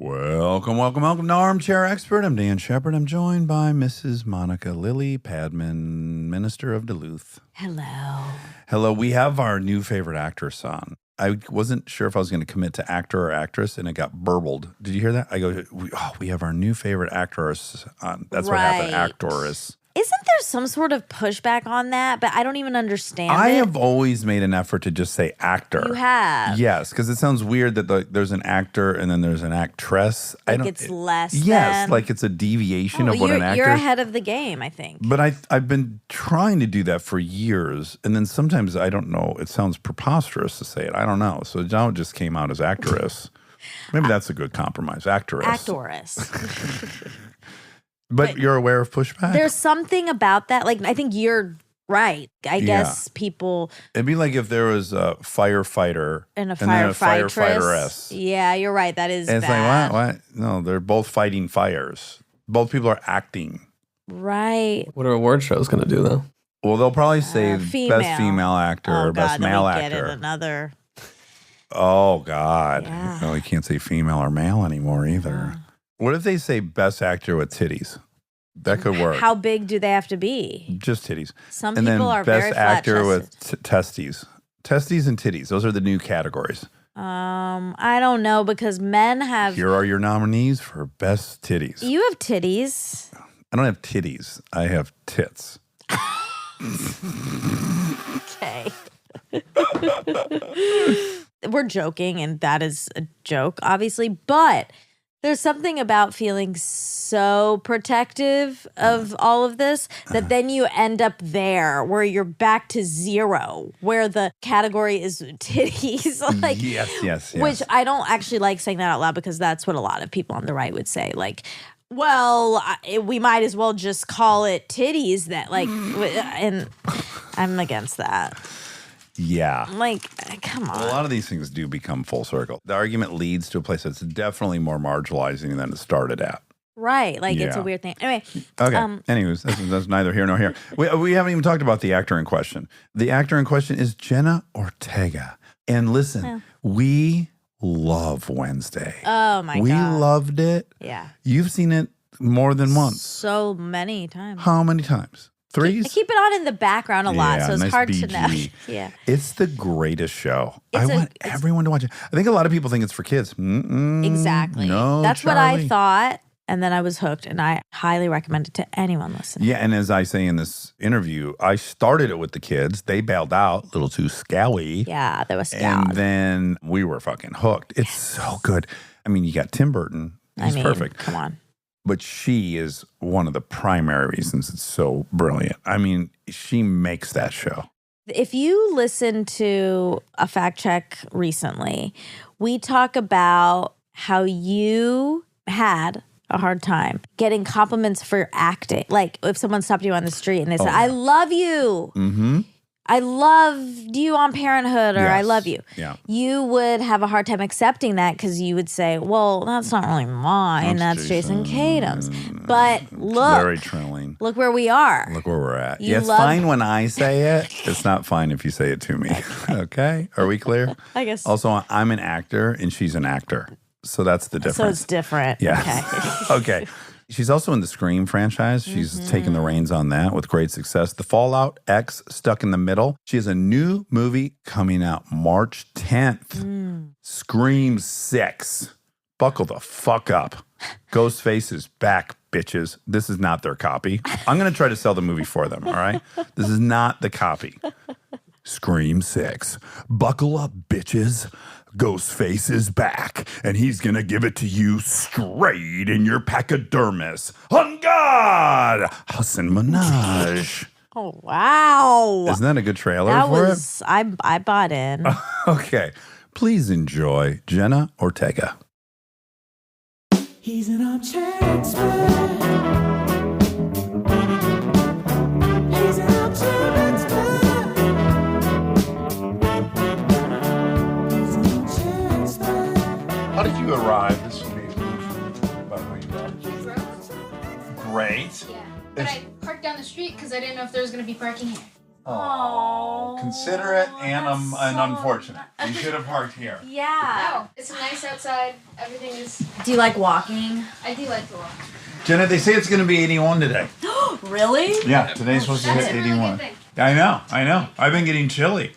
Welcome to Armchair Expert. I'm Dan Shepard. I'm joined by Mrs. Monica Lily Padman, Minister of Duluth. Hello. We have our new favorite actress on. I wasn't sure if I was going to commit to actor or actress, and it got burbled. Did you hear that? I go, we have our new favorite actress on. That's what happened, actress. Isn't there some sort of pushback on that? But I don't even understand I have always made an effort to just say actor. You have? Yes, because it sounds weird that there's an actor and then there's an actress. Like it's less Yes, than? like it's a deviation of what an actor. You're ahead of the game, I think. But I've been trying to do that for years, and then sometimes I don't know. It sounds preposterous to say it. I don't know. So now it just came out as actress. Maybe that's a good compromise. Actress. But you're aware of pushback? There's something about that. Like, I think you're right. I guess people... It'd be like if there was a firefighter and a firefighteress. Yeah, you're right. That is and it's bad. like, what? No, they're both fighting fires. Both people are acting. Right. What are award shows going to do, though? Well, they'll probably say female. best female actor or best male actor. Another... Oh, God. Yeah. Well, you can't say female or male anymore either. What if they say best actor with titties? That could work. How big do they have to be? Just titties. Some and people then are very best actor flat-chested. with testes. Testes and titties. Those are the new categories. I don't know because men have... Here are your nominees for best titties. You have titties. I don't have titties. I have tits. Okay. We're joking, and that is a joke, obviously, but there's something about feeling so protective of all of this that then you end up there where you're back to zero, where the category is titties. Like, yes. Which I don't actually like saying that out loud because that's what a lot of people on the right would say. Like, well, we might as well just call it titties that, like, and I'm against that. Yeah. Like, come on. A lot of these things do become full circle. The argument leads to a place that's definitely more marginalizing than it started at. Right. Like, it's a weird thing. Anyway. Okay. Anyways, that's neither here nor here. We haven't even talked about the actor in question. The actor in question is Jenna Ortega. And listen, we love Wednesday. Oh, my God. We loved it. Yeah. You've seen it more than once. So many times. How many times? 3? I keep it on in the background a lot, so it's nice hard BG. to know. Yeah. It's the greatest show. I want everyone to watch it. I think a lot of people think it's for kids. Exactly. No, That's Charlie. what I thought, and then I was hooked, and I highly recommend it to anyone listening. Yeah, and as I say in this interview, I started it with the kids. They bailed out, a little too scowy. Yeah, they were scowled. And then we were fucking hooked. It's so good. I mean, you got Tim Burton. He's perfect. Come on. But she is one of the primary reasons it's so brilliant. I mean, she makes that show. If you listen to a fact check recently, we talk about how you had a hard time getting compliments for your acting. Like if someone stopped you on the street and they said, I love you. Mm-hmm. I loved you on Parenthood, or I love you. Yeah. You would have a hard time accepting that because you would say, well, that's not really mine. That's Jason Kadam's. But look. Very trilling. Look where we are. Look where we're at. You It's fine when I say it. It's not fine if you say it to me. Okay? Are we clear? I guess. Also, I'm an actor and she's an actor. So that's the difference. So it's different. Yeah. Okay. She's also in the Scream franchise. She's taken the reins on that with great success. The Fallout, X, Stuck in the Middle. She has a new movie coming out March 10th. Scream 6. Buckle the fuck up. Ghostface is back, bitches. This is not their copy. I'm going to try to sell the movie for them, all right? This is not the copy. Scream 6. Buckle up, bitches. Ghostface is back, and he's gonna give it to you straight in your pachydermis. On God! Hassan Minaj. Oh, wow. Isn't that a good trailer That for was, I bought in. it? Okay. Please enjoy Jenna Ortega. He's an armchair expert. He's an armchair expert. He's an armchair expert. How did you arrive? This will be about how you got. Great. Yeah, but I parked down the street because I didn't know if there was going to be parking here. Oh, considerate and unfortunate. You should have parked here. Yeah. No, it's nice outside. Everything is. Do you like walking? I do like to walk. Jenna, they say it's going to be 81 today. Really? Yeah, today's supposed to That's hit a really 81. good thing. I know. I've been getting chilly.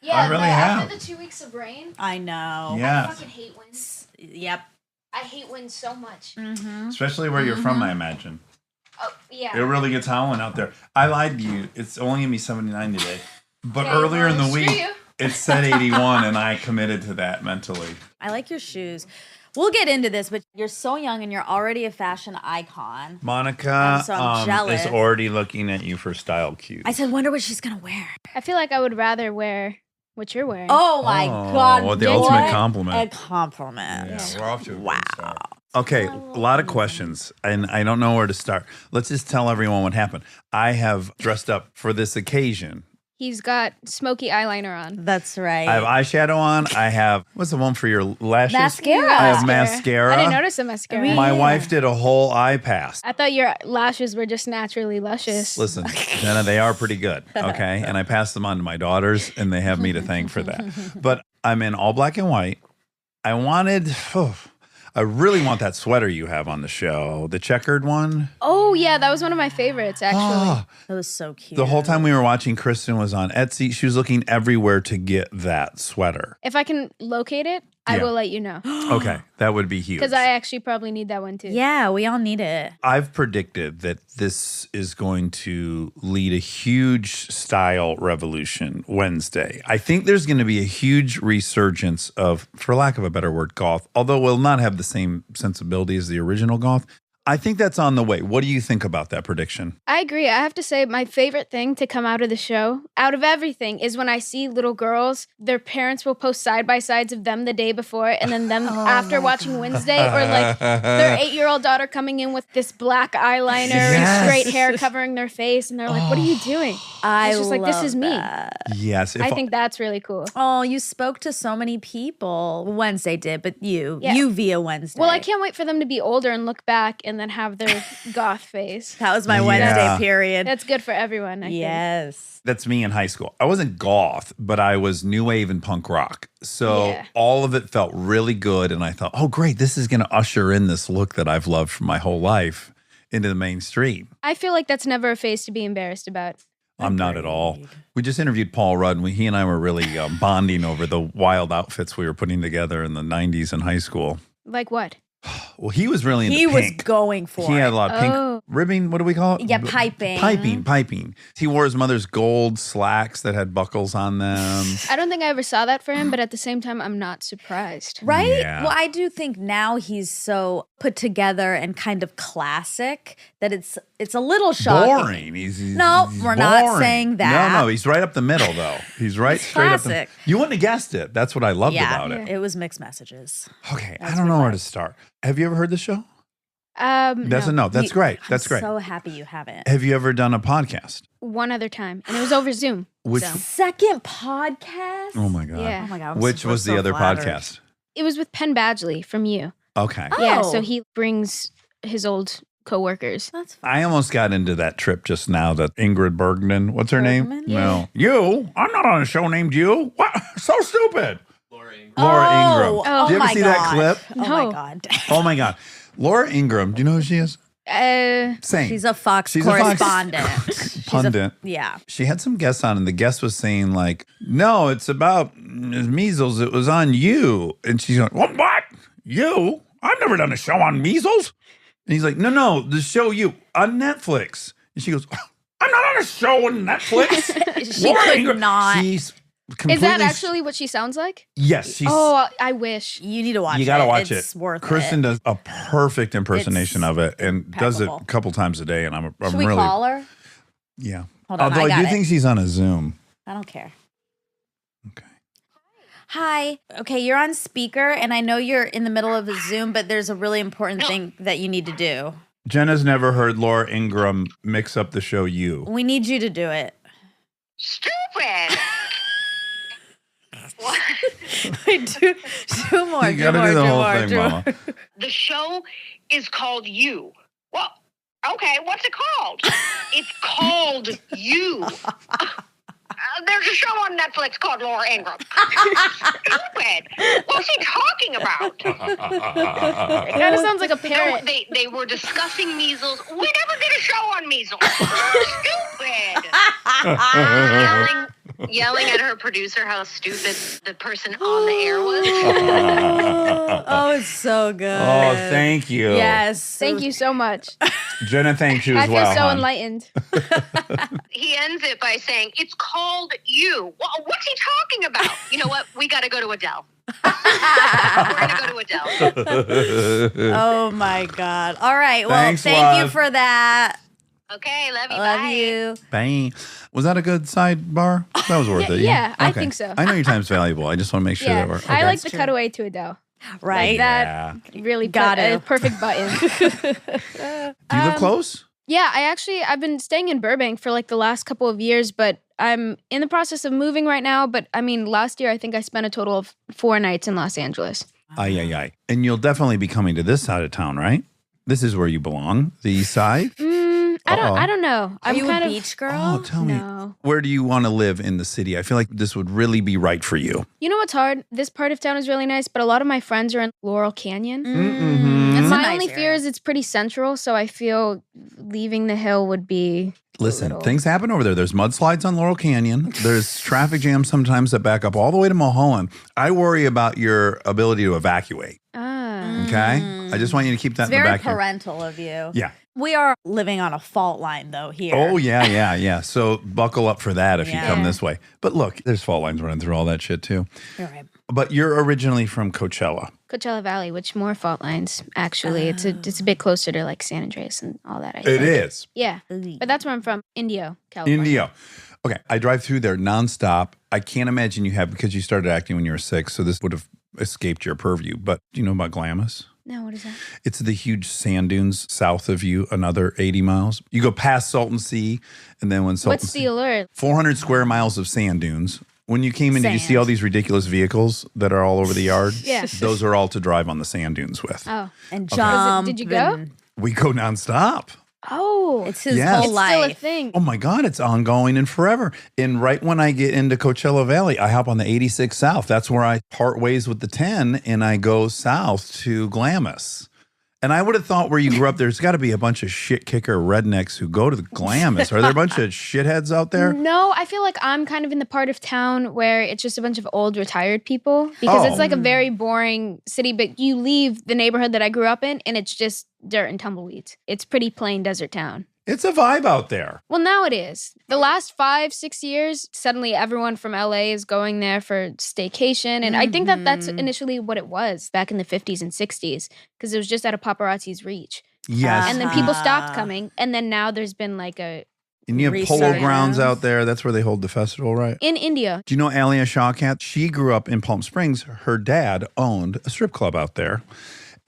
Yeah, I really but have. after the 2 weeks of rain, I know. I Yeah, fucking hate winds. Yep. I hate wind so much. especially where you're from, I imagine. Oh, yeah. It really gets howling out there. I lied to you. It's only going to be 79 today. But Yeah, earlier in the well, screw week, you. it said 81, and I committed to that mentally. I like your shoes. We'll get into this, but you're so young and you're already a fashion icon. Monica So I'm jealous. is already looking at you for style cues. I said, wonder what she's gonna wear. I feel like I would rather wear what you're wearing. Oh my God! Well, the what ultimate compliment. A compliment. Yeah, we're off to a good start. Okay, a lot of questions, and I don't know where to start. Let's just tell everyone what happened. I have dressed up for this occasion. He's got smoky eyeliner on. That's right. I have eyeshadow on. I have, what's the one for your lashes? Mascara. I have mascara. I didn't notice the mascara. Really? My wife did a whole eye pass. I thought your lashes were just naturally luscious. Listen, Jenna, they are pretty good, okay? And I passed them on to my daughters, and they have me to thank for that. But I'm in all black and white. I really want that sweater you have on the show, the checkered one. Oh, yeah, that was one of my favorites, actually. Ah, That was so cute. the whole time we were watching, Kristen was on Etsy. She was looking everywhere to get that sweater. If I can locate it, I Yeah. will let you know. Okay, that would be huge. Because I actually probably need that one too. Yeah, we all need it. I've predicted that this is going to lead a huge style revolution Wednesday. I think there's going to be a huge resurgence of, for lack of a better word, goth, although we'll not have the same sensibility as the original goth. I think that's on the way. What do you think about that prediction? I agree. I have to say, my favorite thing to come out of the show, out of everything, is when I see little girls, their parents will post side by sides of them the day before, and then them after watching Wednesday, or like their 8-year-old daughter coming in with this black eyeliner Yes. and straight hair covering their face, and they're like, "What are you doing?" It's just like, this is me. Yes. I think that's really cool. Oh, you spoke to so many people. Wednesday did, but you Yeah. via Wednesday. Well, I can't wait for them to be older and look back and then have their goth face. That was my Yeah. Wednesday period. That's good for everyone, I think. Yes. That's me in high school. I wasn't goth, but I was new wave and punk rock. So Yeah. all of it felt really good. And I thought, oh, great, this is going to usher in this look that I've loved for my whole life into the mainstream. I feel like that's never a phase to be embarrassed about. I'm not at all. We just interviewed Paul Rudd, and he and I were really bonding over the wild outfits we were putting together in the 90s in high school. Like what? Well, he was really into He was pink. going for He it. had a lot of pink Oh. ribbing. What do we call it? Yeah, piping. Piping. He wore his mother's gold slacks that had buckles on them. I don't think I ever saw that for him, but at the same time, I'm not surprised. Right? Yeah. Well, I do think now he's so put together and kind of classic that it's a little shocking. Boring. He's No, we're not boring. saying that. No, he's right up the middle, though. He's right He's straight up classic. the You wouldn't have guessed it. That's what I loved about it. It was mixed messages. Okay, I That's don't know what where I- to start. Have you ever heard the show? That's No. a no. That's You- great. That's I'm great. so happy you haven't. Have you ever done a podcast? One other time, and it was over Zoom. Which? So. Second podcast? Oh my god. Yeah. Oh my God. Which was the other podcast? It was with Penn Badgley from you. Okay. Yeah, Oh. so he brings his old coworkers. That's fine. I almost got into that trip just now that Ingrid Bergman, what's her name? Bergman? No. You? I'm not on a show named you. What? So stupid. Laura Oh, Ingram. oh Do you ever my see that God. clip? Oh No. my God. Oh my God. Laura Ingram, do you know who she is? Same. She's a Fox She's a Fox correspondent. pundit. Yeah. She had some guests on, and the guest was saying, like, no, it's about measles. It was on you. And she's going, what? You? I've never done a show on measles. And he's like, no, the show you on Netflix. And she goes, I'm not on a show on Netflix. She could not. She's Is completely. that actually what she sounds like? Yes. She's, Oh, I wish. You need to watch it. you got to watch It's it. worth Kristen it. does a perfect impersonation It's of it and does it a impeccable. couple times a day. And I'm Should we really. call her? Yeah. Hold on, Although I got do it. think she's on a Zoom. I don't care. Okay. Hi. Okay, you're on speaker, and I know you're in the middle of a Zoom, but there's a really important thing that you need to do. Jenna's never heard Laura Ingram mix up the show You. We need you to do it. Stupid. What? Wait, do more. You gotta do the whole thing, Mama. The show is called You. Well, Okay, what's it called? It's called You. There's a show on Netflix called Laura Ingraham. Stupid. What's he talking about? It kind of sounds like a parrot. They were discussing measles. We never did a show on measles. Stupid. Yelling at her producer how stupid the person on the air was. Oh, it's so good. Oh, thank you. Yes. Thank you so much. Jenna, thank you I as well. feel so hon. enlightened. He ends it by saying, it's called You. What's he talking about? You know what? We got to go to Adele. We're going to go to Adele. Oh my God. All right. Well, Thanks, thank you love. for that. Okay, love you. Love bye. you. Bang. Was that a good sidebar? That was worth it. Yeah, I Okay. think so. I know your time's valiable. I just want to make sure Yeah, that we're. I okay. like the true. cutaway to Adele. Right. Like that really Got put a it. perfect button. Do you live close? Yeah, I've been staying in Burbank for like the last couple of years, but I'm in the process of moving right now. But I mean, last year I think I spent a total of 4 nights in Los Angeles. Aye. And you'll definitely be coming to this side of town, right? This is where you belong, the east side. I don't know. Are I'm you kind a of beach girl? Oh, tell me. No. Where do you want to live in the city? I feel like this would really be right for you. You know what's hard? This part of town is really nice, but a lot of my friends are in Laurel Canyon. Mm-hmm. It's a My nice only fear area. is it's pretty central, so I feel leaving the hill would be Listen, little. things happen over there. There's mudslides on Laurel Canyon. There's traffic jams sometimes that back up all the way to Mulholland. I worry about your ability to evacuate. Okay? I just want you to keep that It's in the very back of your- parental of you. Yeah. We are living on a fault line, though, here. Oh, yeah. So buckle up for that if you Yeah. come this way. But look, there's fault lines running through all that shit too. You're right. But you're originally from Coachella. Coachella Valley, which more fault lines actually. It's a bit closer to like San Andreas and all that. I It think. is. Yeah, but that's where I'm from, Indio, California. Indio. Okay, I drive through there nonstop. I can't imagine you have because you started acting when you were 6, so this would have escaped your purview. But do you know about Glamis? No, what is that? It's the huge sand dunes south of you, another 80 miles. You go past Salton Sea, and then when Salton What's Sea, the allure? 400 square miles of sand dunes. When you came in, did you see all these ridiculous vehicles that are all over the yard? Yeah. Those are all to drive on the sand dunes with. Oh, And Was jump. it- did you go? and- We go nonstop. oh, It's his Yes. whole it's life. still a thing. Oh my God, it's ongoing and forever. And right when I get into Coachella Valley, I hop on the 86 South. That's where I part ways with the 10 and I go south to Glamis. And I would have thought where you grew up, there's got to be a bunch of shit kicker rednecks who go to the Glamis. Are there a bunch of shitheads out there? No, I feel like I'm kind of in the part of town where it's just a bunch of old retired people because it's Oh. like a very boring city. But you leave the neighborhood that I grew up in, and it's just dirt and tumbleweeds. It's pretty plain desert town. It's a vibe out there. Well, now it is. The last 5-6 years, suddenly everyone from LA is going there for staycation. And I think that that's initially what it was back in the 50s and 60s because it was just out of paparazzi's reach. Yes. And then people stopped coming. And then now there's been like a, And you have polo Resurgence. grounds out there. That's where they hold the festival, right? in India. Do you know Alia Shawkat? She grew up in Palm Springs. Her dad owned a strip club out there.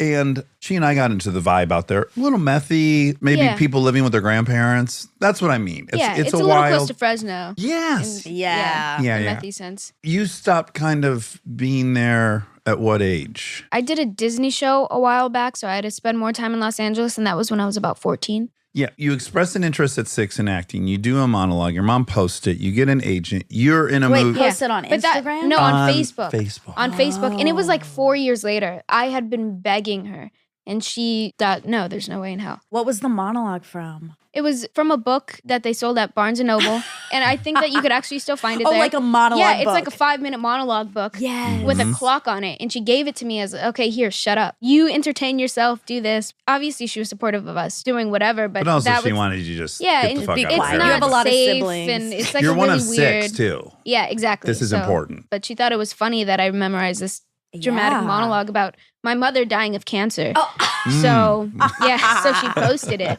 And she and I got into the vibe out there. A little methy, maybe Yeah. people living with their grandparents. That's what I mean. It's, Yeah, it's it's a a little wild. close to Fresno. Yes. Yeah. Yeah, the yeah. methy sense. You stopped kind of being there at what age? I did a Disney show a while back, so I had to spend more time in Los Angeles, and that was when I was about 14. Yeah, you expressed an interest at 6 in acting. You do a monologue. Your mom posts it. You get an agent. You're in a Wait, movie. post it on But that- Instagram? no, on Facebook. Facebook. On Facebook. And it was like 4 years later. I had been begging her, and she thought, no, there's no way in hell. What was the monologue from? It was from a book that they sold at Barnes & Noble, and I think that you could actually still find it Oh, there. like a monologue Yeah, it's like a book. 5-minute monologue book. Yes. With a clock on it. And she gave it to me as, okay, here, shut up. You entertain yourself, do this. Obviously, she was supportive of us doing whatever, but But also, that she was, wanted you to just yeah, get the and fuck be out it's of quiet. there. not You have a lot of safe, siblings. and it's like You're a one really of weird. 6, too. Yeah, exactly. This is important. But she thought it was funny that I memorized this dramatic Yeah. monologue about my mother dying of cancer. Oh. So, yeah, so she posted it.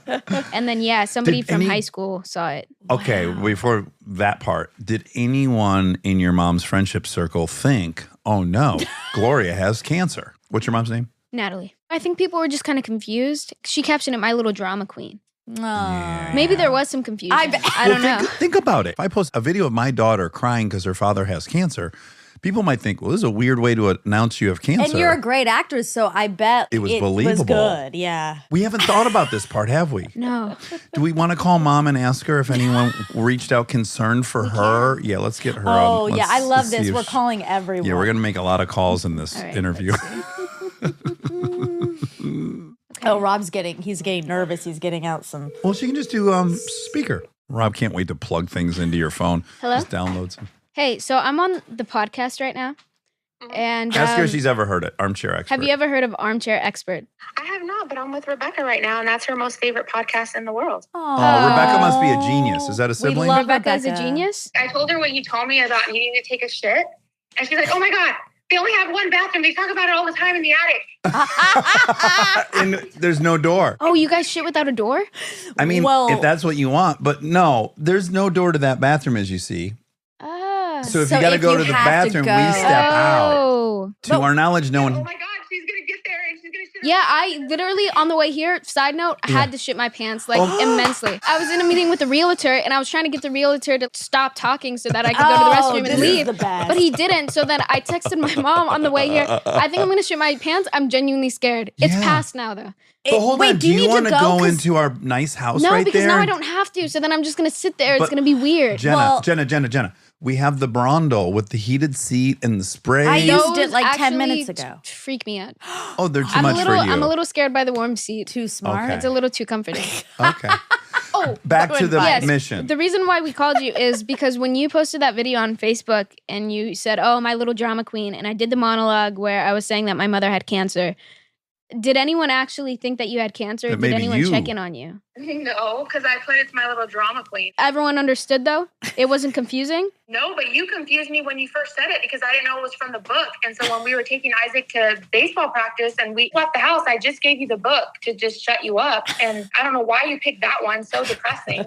And then, yeah, somebody Did from any- high school saw it. Okay, before that part, did anyone in your mom's friendship circle think, oh no, Gloria has cancer? What's your mom's name? Natalie. I think people were just kind of confused. She captioned it My Little Drama Queen. Oh. Maybe there was some confusion. I bet. I don't know. Think about it. If I post a video of my daughter crying because her father has cancer, People might think, well, this is a weird way to announce you have cancer. And you're a great actress, so I bet It was was believable. good. Yeah. We haven't thought about this part, have we? No. Do we want to call mom and ask her if anyone reached out concerned for her? Yeah, let's get her on. Oh, yeah. I love let's see this. if We're she- calling everyone. Yeah, we're going to make a lot of calls in this All right, interview. Oh, Rob's he's getting nervous. He's getting out some. Well, she can just do speaker. Rob can't wait to plug things into your phone. Hello? Just download some. Hey, so I'm on the podcast right now. And Ask her if she's ever heard it. Armchair Expert. have you ever heard of Armchair Expert? I have not, but I'm with Rebecca right now, and that's her most favorite podcast in the world. Oh, Rebecca must be a genius. Is that a sibling? love Rebecca is a Rebecca. genius? I told her what you told me about needing to take a shit, and she's like, "Oh my god, they only have one bathroom. They talk about it all the time in the attic." And there's no door. Oh, you guys shit without a door? I mean, Well- if that's what you want, but no, there's no door to that bathroom, as you see. Ah. So if So you got to if go you to the have to bathroom, go- we step out. Oh. To our knowledge, no Oh one. my god, she's gonna get there and she's gonna shit. Yeah, I literally on the way here, side note, had to shit my pants like Oh. immensely. I was in a meeting with the realtor and I was trying to get the realtor to stop talking so that I could go to the restroom this and is leave. the best. But he didn't. So then I texted my mom on the way here. I think I'm gonna shit my pants. I'm genuinely scared. It's Yeah. past now though. But hold wait, on, do you need want to to go? go 'Cause- into our nice house No, right because there? now I don't have to. So then I'm just gonna sit there. But- It's gonna be weird. Jenna, Well- Jenna. We have the Brondel with the heated seat and the spray. I used it Those like 10 actually minutes ago. Freak me out. Oh, they're too I'm much for you. I'm a little scared by the warm seat. Too smart. Okay. It's a little too comforting. Okay. Oh, Back to the yes. mission. The reason why we called you is because when you posted that video on Facebook and you said, "Oh, my little drama queen," and I did the monologue where I was saying that my mother had cancer. Did anyone actually think that you had cancer? That Did maybe anyone you- check in on you? No, because I put it's my little drama queen. Everyone understood though? It wasn't confusing? No, but you confused me when you first said it because I didn't know it was from the book. And so when we were taking Isaac to baseball practice and we left the house, I just gave you the book to just shut you up. And I don't know why you picked that one. So depressing.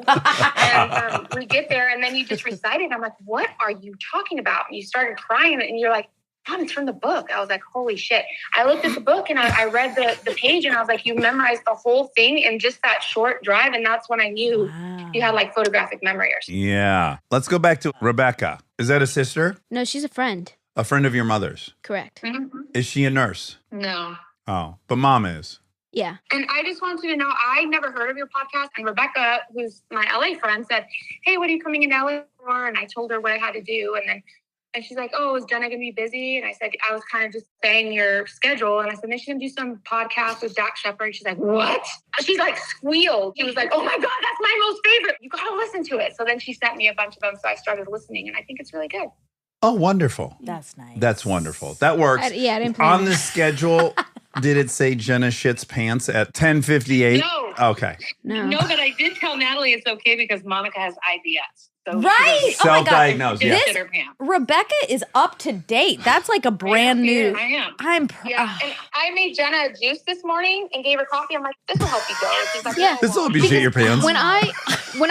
And we get there and then you just recited. I'm like, what are you talking about? And you started crying and you're like, Mom, it's from the book. I was like, holy shit. I looked at the book and I read the page and I was like, you memorized the whole thing in just that short drive. And that's when I knew Wow. you had like photographic memory or something. Yeah. Let's go back to Rebecca. Is that a sister? No, she's a friend. A friend of your mother's? Correct. Is she a nurse? No. Oh, but mom is. Yeah. And I just wanted you to know, I never heard of your podcast. And Rebecca, who's my LA friend, said, hey, what are you coming into LA for? And I told her what I had to do. And she's like, oh, is Jenna going to be busy? And I said, I was kind of just saying your schedule. And I said, then she's going to do some podcast with Dax Shepard. She's like, what? She's like squealed. She was like, oh my God, that's my most favorite. You got to listen to it. So then she sent me a bunch of them. So I started listening and I think it's really good. Oh, wonderful. That's nice. That's wonderful. That works. I didn't plan On it. the schedule, did it say Jenna shits pants at 10:58? No. Okay. No. No, but I did tell Natalie it's okay because Monica has IBS. So Right? Oh my God. Self-diagnosed, yeah. This- Rebecca is up to date. That's like a brand new. I am. I'm. Yeah, and I made Jenna a juice this morning and gave her coffee. I'm like, this will help you go. She's like, Yeah. This will help you shit your pants. When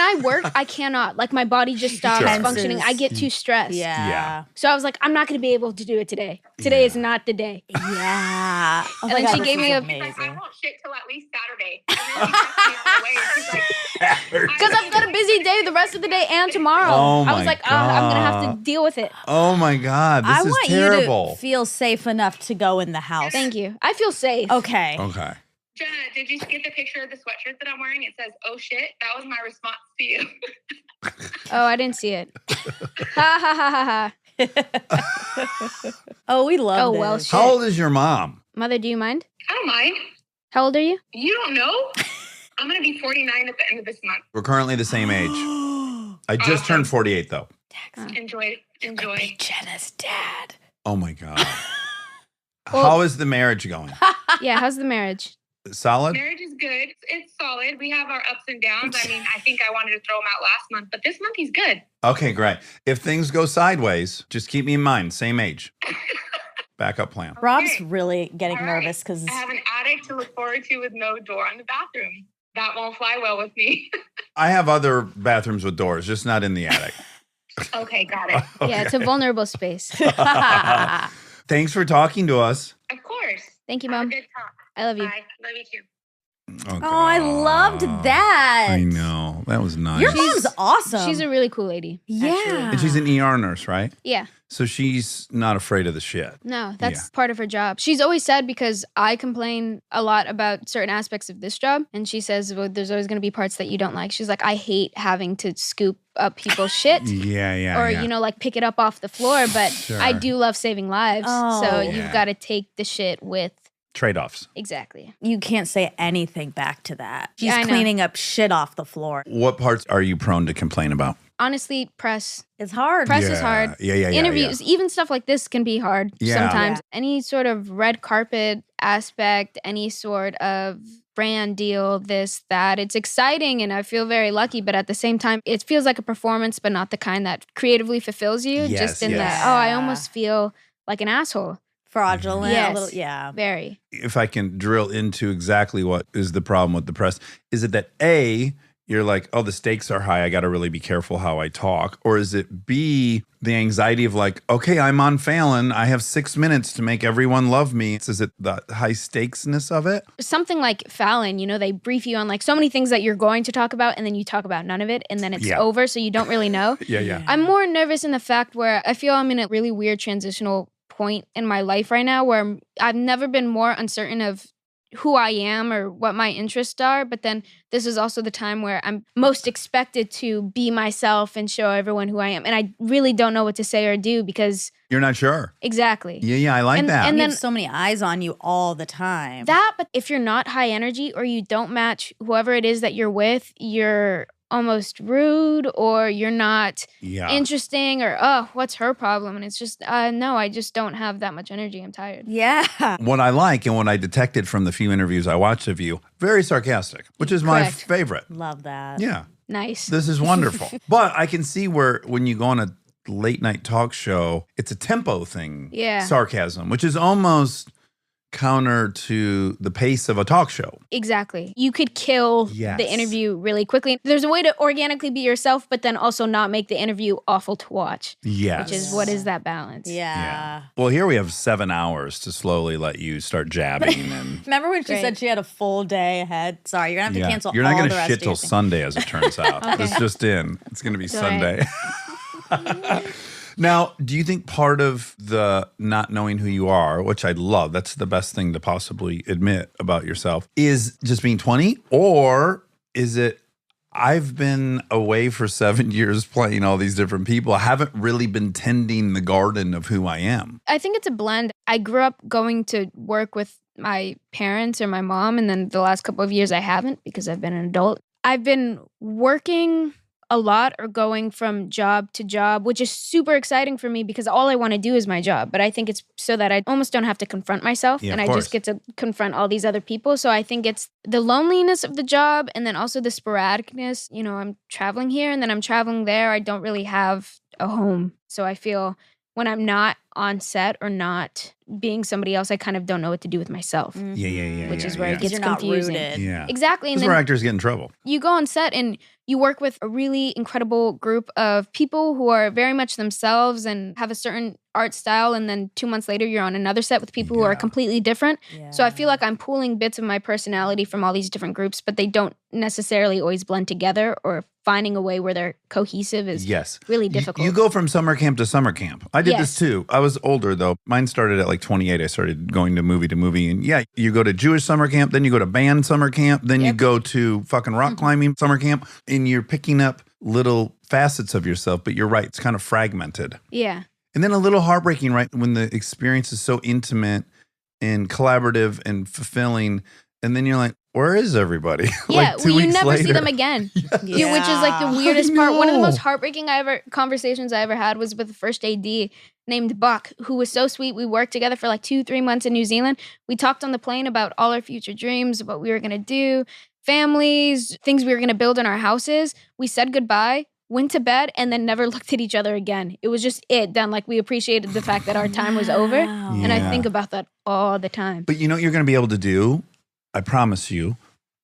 I work, I cannot. Like my body just stops Sure. functioning. I get too stressed. Yeah. So I was like, I'm not going to be able to do it today. Today is not the day. Yeah. Oh And my then God, she this gave is me a- She's like, I amazing. won't shit till at least Saturday. And then she texted me on the way. And she's like, Because I've got a busy day the rest of the day and tomorrow. Oh I was my like, I'm going to have God. to deal with it. Oh my God. This I is want terrible. you to feel safe enough to go in the house. Thank you. I feel safe. Okay. Okay. Jenna, did you get the picture of the sweatshirt that I'm wearing? It says, oh shit. That was my response to you. Oh, I didn't see it. Ha ha ha ha ha. Oh, we love Oh, this. well, shit. How old is your mom? Mother, do you mind? I don't mind. How old are you? You don't know? I'm going to be 49 at the end of this month. We're currently the same age. I just turned 48 though. Enjoy. Enjoy. Jenna's dad. Oh my God. Well- How is the marriage going? Yeah, how's the marriage? Solid? Marriage is good. It's solid. We have our ups and downs. I mean, I think I wanted to throw him out last month, but this month he's good. Okay, great. If things go sideways, just keep me in mind. Same age. Backup plan. Rob's Okay. really getting All right. nervous because I have an attic to look forward to with no door on the bathroom. That won't fly well with me. I have other bathrooms with doors, just not in the attic. Okay, got it. Yeah, it's a vulnerable space. Thanks for talking to us. Of course. Thank you, Have a Mom. good talk. I love you. Bye. Love you too. Oh, Oh, I loved that. I know. That was nice. Your mom's awesome. She's a really cool lady. yeah. And she's an ER nurse, right? Yeah. So she's not afraid of the shit. No, that's part of her job. She's always said, because I complain a lot about certain aspects of this job, and she says, well, there's always going to be parts that you don't like. She's like, I hate having to scoop up people's shit. Yeah. Or, you know, like pick it up off the floor. But Sure. I do love saving lives. Oh. So Yeah. you've got to take the shit with. Trade-offs. Exactly. You can't say anything back to that. She's Yeah, I know. cleaning up shit off the floor. What parts are you prone to complain about? Honestly, press. It's hard. Press is hard. Yeah. Interviews, even stuff like this can be hard Yeah. sometimes. Yeah. Any sort of red carpet aspect, any sort of brand deal, this, that. It's exciting and I feel very lucky, but at the same time, it feels like a performance, but not the kind that creatively fulfills you. Yes, Just in yes. that, I almost feel like an asshole. Fraudulent. Yes. A little, yeah. Very. If I can drill into exactly what is the problem with the press, is it that A, you're like, oh, the stakes are high, I got to really be careful how I talk? Or is it B, the anxiety of like, okay, I'm on Fallon, I have 6 minutes to make everyone love me? Is it the high stakesness of it? Something like Fallon, you know, they brief you on like so many things that you're going to talk about and then you talk about none of it and then it's Yeah. over, so you don't really know. Yeah. I'm more nervous in the fact where I feel I'm in a really weird transitional point in my life right now where I've never been more uncertain of who I am or what my interests are, but then this is also the time where I'm most expected to be myself and show everyone who I am. And I really don't know what to say or do because You're not sure. exactly. Yeah, I like that. And And then then so many eyes on you all the time. that, but if you're not high energy or you don't match whoever it is that you're with, you're almost rude or you're not yeah. interesting or, oh, what's her problem? And it's just, no, I just don't have that much energy. I'm tired. yeah. What I like and what I detected from the few interviews I watched of you, very sarcastic, which is my Correct. favorite. Love that. Yeah. Nice. This is wonderful. But I can see where when you go on a late night talk show, it's a tempo thing. Yeah. Sarcasm, which is almost counter to the pace of a talk show. Exactly. You could kill Yes. the interview really quickly. There's a way to organically be yourself, but then also not make the interview awful to watch, Yes. which is what is that balance? Yeah. Well, here we have 7 hours to slowly let you start jabbing and Remember when she Great. said she had a full day ahead? Sorry, you're going to have to cancel You're not all gonna the rest shit of your till things. Sunday, as it turns out. Okay. It's just in. It's going to be It's all right. Sunday. Now, do you think part of the not knowing who you are, which I love, that's the best thing to possibly admit about yourself, is just being 20? Or is it, I've been away for 7 years playing all these different people. I haven't really been tending the garden of who I am. I think it's a blend. I grew up going to work with my parents or my mom, and then the last couple of years I haven't because I've been an adult. I've been working a lot or going from job to job, which is super exciting for me because all I want to do is my job. But I think it's so that I almost don't have to confront myself Yeah, and of I course. just get to confront all these other people. So I think it's the loneliness of the job and then also the sporadicness. You know, I'm traveling here and then I'm traveling there. I don't really have a home. So I feel when I'm not on set or not being somebody else, I kind of don't know what to do with myself. Yeah. Which is where it Because gets you're not confusing. rooted. Yeah. Exactly. This And is where then actors get in trouble. you go on set and you work with a really incredible group of people who are very much themselves and have a certain art style. And then 2 months later, you're on another set with people who are Yeah. completely different. So I Yeah. feel like I'm pulling bits of my personality from all these different groups, but they don't necessarily always blend together, or finding a way where they're cohesive is Yes. really difficult. You go from summer camp to summer camp. I did this Yes. too. I was older though. Mine started at like 28. I started going to movie. And yeah, you go to Jewish summer camp, then you go to band summer camp, then you Yep. go to fucking rock climbing summer camp, and you're picking up little facets of yourself. But you're right, it's kind of fragmented. Yeah. And then a little heartbreaking, right? When the experience is so intimate and collaborative and fulfilling. And then you're like, where is everybody? Yeah. like 2 well, you weeks never see later. them again. Yeah, which is like the weirdest I part. One of the know. most heartbreaking conversations I ever had was with the first AD named Buck, who was so sweet. We worked together for like 2-3 months in New Zealand. We talked on the plane about all our future dreams, what we were gonna do, families, things we were gonna build in our houses. We said goodbye, went to bed, and then never looked at each other again. It was just it done. Like we appreciated the fact that our time was over. Wow. And I Yeah. think about that all the time. But you know what you're going to be able to do? I promise you.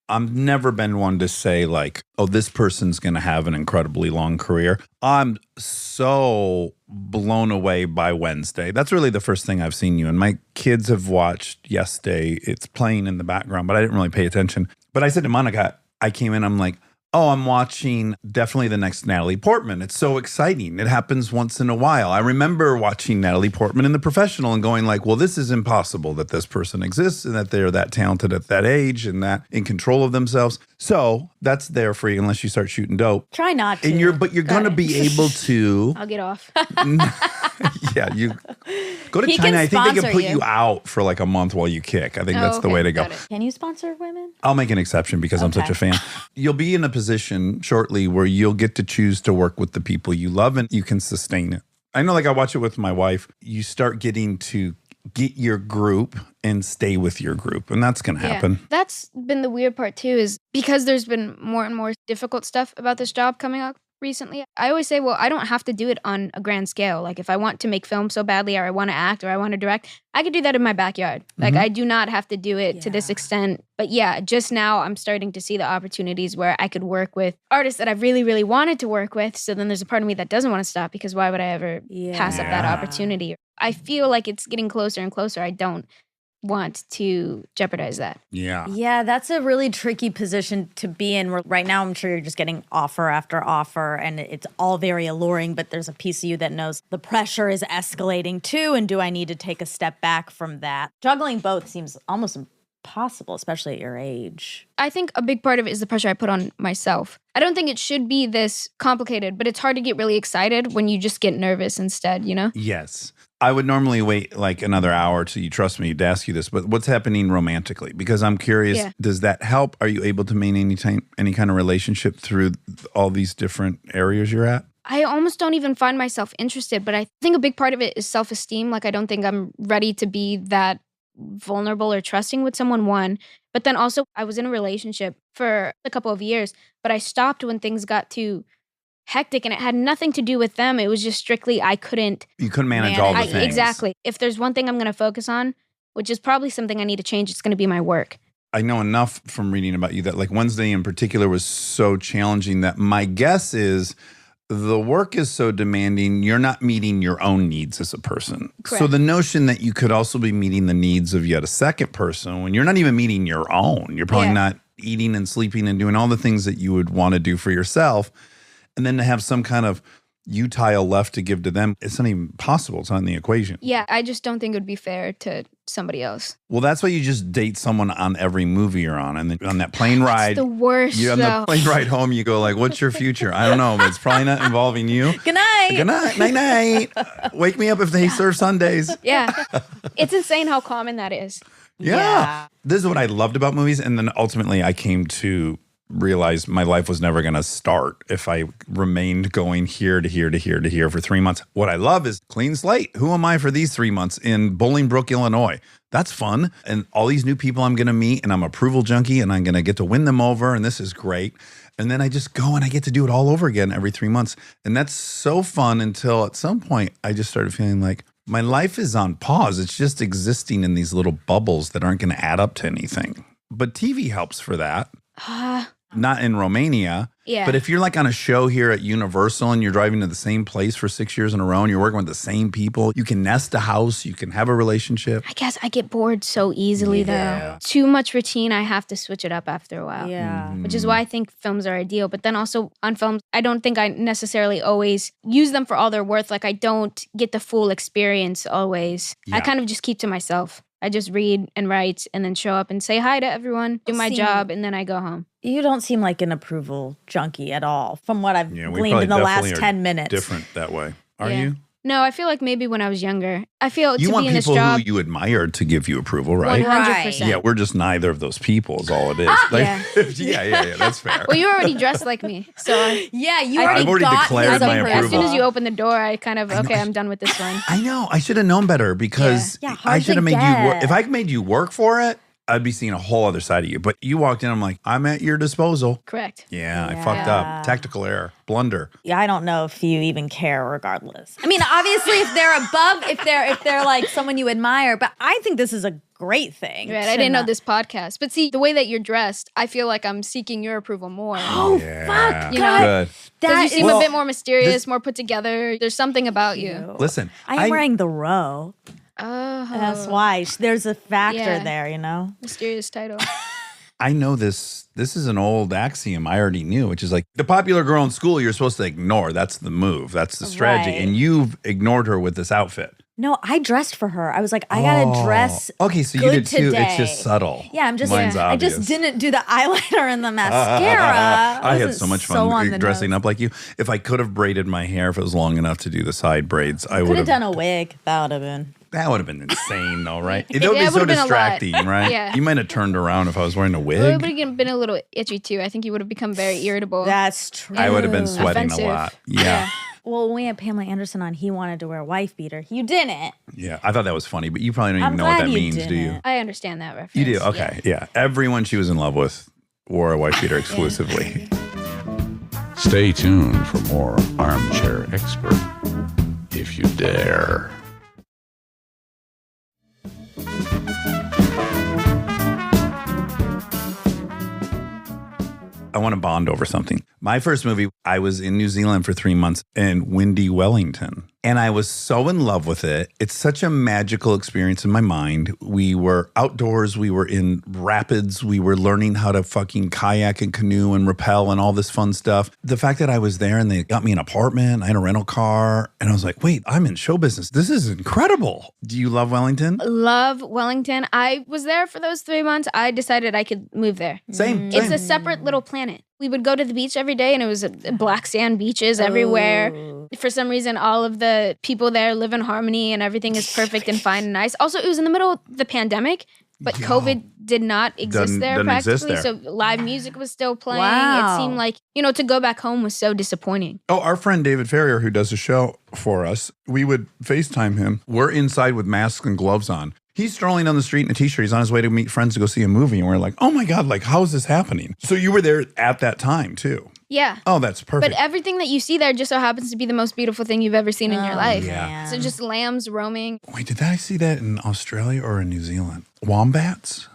I've never been one to say like, oh, this person's going to have an incredibly long career. I'm so blown away by Wednesday. That's really the first thing I've seen you. And my kids have watched Yesterday. It's playing in the background, but I didn't really pay attention. But I said to Monica, I came in, I'm like, oh, I'm watching definitely the next Natalie Portman. It's so exciting. It happens once in a while. I remember watching Natalie Portman in The Professional and going like, well, this is impossible that this person exists and that they're that talented at that age and that in control of themselves. So that's there for you unless you start shooting dope. Try not to. And you're going to be able to. I'll get off. Yeah, you go to He China. can I think they can sponsor put you. you out for like a month while you kick. I think that's the way to go. got it. Can you sponsor women? I'll make an exception because I'm such a fan. You'll be in a position shortly where you'll get to choose to work with the people you love and you can sustain it. I know, like I watch it with my wife. You start getting to get your group and stay with your group, and that's going to happen. That's been the weird part too, is because there's been more and more difficult stuff about this job coming up recently. I always say, well, I don't have to do it on a grand scale. Like if I want to make film so badly, or I want to act, or I want to direct, I could do that in my backyard. Like I do not have to do it to this extent. But yeah, just now I'm starting to see the opportunities where I could work with artists that I really, really wanted to work with. So then there's a part of me that doesn't want to stop, because why would I ever pass up that opportunity? I feel like it's getting closer and closer. I don't want to jeopardize that. Yeah. Yeah, that's a really tricky position to be in. Where right now, I'm sure you're just getting offer after offer, and it's all very alluring, but there's a piece of you that knows the pressure is escalating too, and do I need to take a step back from that? Juggling both seems almost impossible, especially at your age. I think a big part of it is the pressure I put on myself. I don't think it should be this complicated, but it's hard to get really excited when you just get nervous instead, you know? Yes. I would normally wait like another hour till you trust me to ask you this, but what's happening romantically? Because I'm curious, does that help? Are you able to maintain any kind of relationship through all these different areas you're at? I almost don't even find myself interested, but I think a big part of it is self-esteem. Like I don't think I'm ready to be that vulnerable or trusting with someone, one. But then also I was in a relationship for a couple of years, but I stopped when things got too hectic, and it had nothing to do with them. It was just strictly you couldn't manage all the things. Exactly. If there's one thing I'm going to focus on, which is probably something I need to change, it's going to be my work. I know enough from reading about you that like Wednesday in particular was so challenging that my guess is the work is so demanding, you're not meeting your own needs as a person. Correct. So the notion that you could also be meeting the needs of yet a second person when you're not even meeting your own, you're probably not eating and sleeping and doing all the things that you would want to do for yourself. And then to have some kind of utile left to give to them, it's not even possible. It's not in the equation. Yeah, I just don't think it would be fair to somebody else. Well, that's why you just date someone on every movie you're on. And then on that plane ride, It's the worst, on the plane ride home, you go like, what's your future? I don't know, but it's probably not involving you. Good night. Good night. Night. Wake me up if they serve Sundays. Yeah. It's insane how common that is. Yeah. This is what I loved about movies. And then ultimately I came to realize my life was never going to start if I remained going here to here to here to here for 3 months. What I love is clean slate. Who am I for these 3 months in Bolingbrook, Illinois? That's fun. And all these new people I'm going to meet, and I'm approval junkie, and I'm going to get to win them over, and this is great. And then I just go and I get to do it all over again every 3 months. And that's so fun until at some point I just started feeling like my life is on pause. It's just existing in these little bubbles that aren't going to add up to anything. But TV helps for that. Not in Romania. Yeah. But if you're like on a show here at Universal and you're driving to the same place for 6 years in a row and you're working with the same people, you can nest a house, you can have a relationship. I guess I get bored so easily though. Too much routine, I have to switch it up after a while. Yeah. Which is why I think films are ideal. But then also on films, I don't think I necessarily always use them for all they're worth. Like I don't get the full experience always. I kind of just keep to myself. I just read and write and then show up and say hi to everyone, do my job, and then I go home. You don't seem like an approval junkie at all, from what I've we gleaned in the probably last are 10 minutes. Different that way. Are Yeah. you? No, I feel like maybe when I was younger. I feel You to want be in this people job, who you admire to give you approval, right? 100%. Yeah, we're just neither of those people is all it is. Yeah, that's fair. Well, you already dressed like me, so Yeah, you I've already got declared his my approval. as soon as approval. you open the door, I kind of I'm done with this one. I know. I should have known better because Yeah, I hard should to have made you work. get. If I made you work for it, I'd be seeing a whole other side of you. But you walked in, I'm like, I'm at your disposal. Correct. Yeah, I fucked up. Tactical error. Blunder. Yeah, I don't know if you even care regardless. I mean, obviously if they're above, if they're like someone you admire, but I think this is a great thing. Right, I didn't know this podcast. But see, the way that you're dressed, I feel like I'm seeking your approval more. Oh, fuck. You know? Good. Because you seem Well, a bit more mysterious, more put together. There's something about you. Listen. I am wearing the row. Oh. That's why. There's a factor Yeah. there, you know? Mysterious title. I know this is an old axiom I already knew, which is like the popular girl in school you're supposed to ignore. That's the move. That's the strategy. Right. And you've ignored her with this outfit. No, I dressed for her. I was like, I gotta dress. Okay, so you good did too. today. It's just subtle. Yeah, I'm just. Mine's I obvious. just didn't do the eyeliner and the mascara. I had wasn't so much so on fun the dressing nose. up like you. If I could have braided my hair, if it was long enough to do the side braids, I Could would have have done a wig. That would have been. That would have been insane, though, right? That Yeah, would be it so would've been a lot. distracting, right? Yeah. You might have turned around if I was wearing a Well, it wig. would have been a little itchy too. I think you would have become very irritable. That's true. I would have been sweating Offensive. a lot. Yeah. Well, when we had Pamela Anderson on, he wanted to wear a wife beater. You didn't. Yeah. I thought that was funny, but you probably don't even I'm know what glad that you means, do you? didn't. I understand that reference. You do? Okay. Yeah. Everyone she was in love with wore a wife beater exclusively. Stay tuned for more Armchair Expert, if you dare. I want to bond over something. My first movie, I was in New Zealand for 3 months in windy Wellington. And I was so in love with it. It's such a magical experience in my mind. We were outdoors. We were in rapids. We were learning how to fucking kayak and canoe and rappel and all this fun stuff. The fact that I was there and they got me an apartment, I had a rental car, and I was like, wait, I'm in show business. This is incredible. Do you love Wellington? Love Wellington. I was there for those 3 months. I decided I could move there. Same. It's a separate little planet. We would go to the beach every day and it was black sand beaches everywhere. For some reason, all of the people there live in harmony and everything is perfect and fine and nice. Also, it was in the middle of the pandemic, but COVID did not exist there doesn't exist practically. there. So live music was still playing. Wow. It seemed like, to go back home was so disappointing. Oh, our friend David Ferrier, who does a show for us, we would FaceTime him. We're inside with masks and gloves on. He's strolling down the street in a t-shirt. He's on his way to meet friends to go see a movie. And we're like, oh my God, like, how is this happening? So you were there at that time too. Yeah. Oh, that's perfect. But everything that you see there just so happens to be the most beautiful thing you've ever seen in your life. yeah. So just lambs roaming. Wait, did I see that in Australia or in New Zealand? Wombats?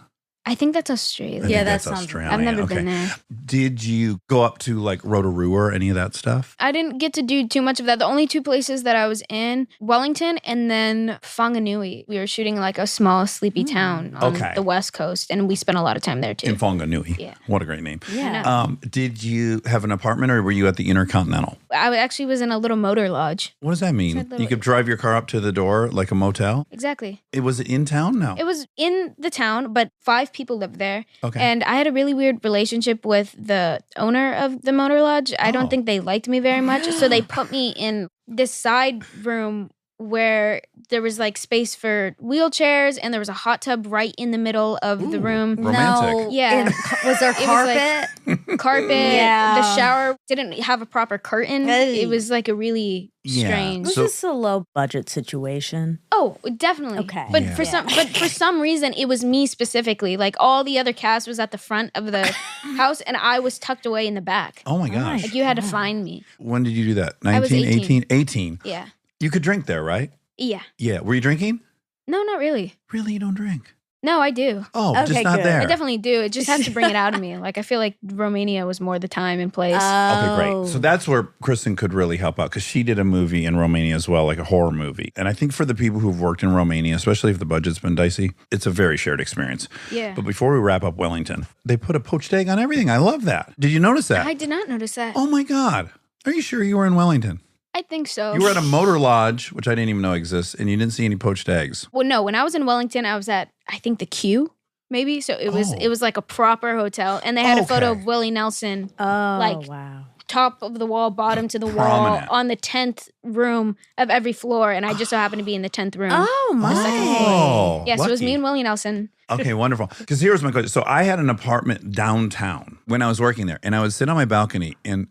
I think that's Australia. I think that that's sounds- Australia. I've never Okay. been there. Did you go up to like Rotorua or any of that stuff? I didn't get to do too much of that. The only two places that I was in, Wellington and then Whanganui. We were shooting like a small sleepy town on Okay. the west coast, and we spent a lot of time there too. In Whanganui. Yeah. What a great name. Yeah. Did you have an apartment or were you at the Intercontinental? I actually was in a little motor lodge. What does that mean? Said little- You could drive your car up to the door like a motel? Exactly. It was in town? No. It was in the town, but 5 people lived there. Okay. And I had a really weird relationship with the owner of the motor lodge. I Oh. don't think they liked me very much. So they put me in this side room where there was like space for wheelchairs and there was a hot tub right in the middle of the room. romantic. No. Yeah. Was there It was like- carpet? Carpet. Yeah. The shower didn't have a proper curtain. Hey. It was like a really Yeah. strange. Was this a low budget situation? Oh, definitely. Okay. But Yeah. for some reason it was me specifically. Like all the other cast was at the front of the house and I was tucked away in the back. Oh my gosh. Like you had to find me. When did you do that? I was 18. 18. Yeah. You could drink there, right? Yeah. Yeah. Were you drinking? No, not really. Really? You don't drink? No, I do. Oh, Okay, just not good. there. I definitely do. It just has to bring it out of me. Like I feel like Romania was more the time and place. Okay, great. Oh. So that's where Kristen could really help out because she did a movie in Romania as well, like a horror movie. And I think for the people who've worked in Romania, especially if the budget's been dicey, it's a very shared experience. Yeah. But before we wrap up Wellington, they put a poached egg on everything. I love that. Did you notice that? I did not notice that. Oh my God. Are you sure you were in Wellington? I think so. You were at a motor lodge, which I didn't even know exists, and you didn't see any poached eggs. Well, no, when I was in Wellington, I was at I think the Q, maybe. So it was like a proper hotel, and they had a photo Okay. of Willie Nelson, Oh, Like- wow. top of the wall, bottom to the wall, Prominent. on the 10th room of every floor, and I just so happened to be in the 10th room. Oh, my. Oh, yeah, so it was me lucky. and Willie Nelson. Okay, wonderful. Because here's my question. So I had an apartment downtown when I was working there, and I would sit on my balcony, and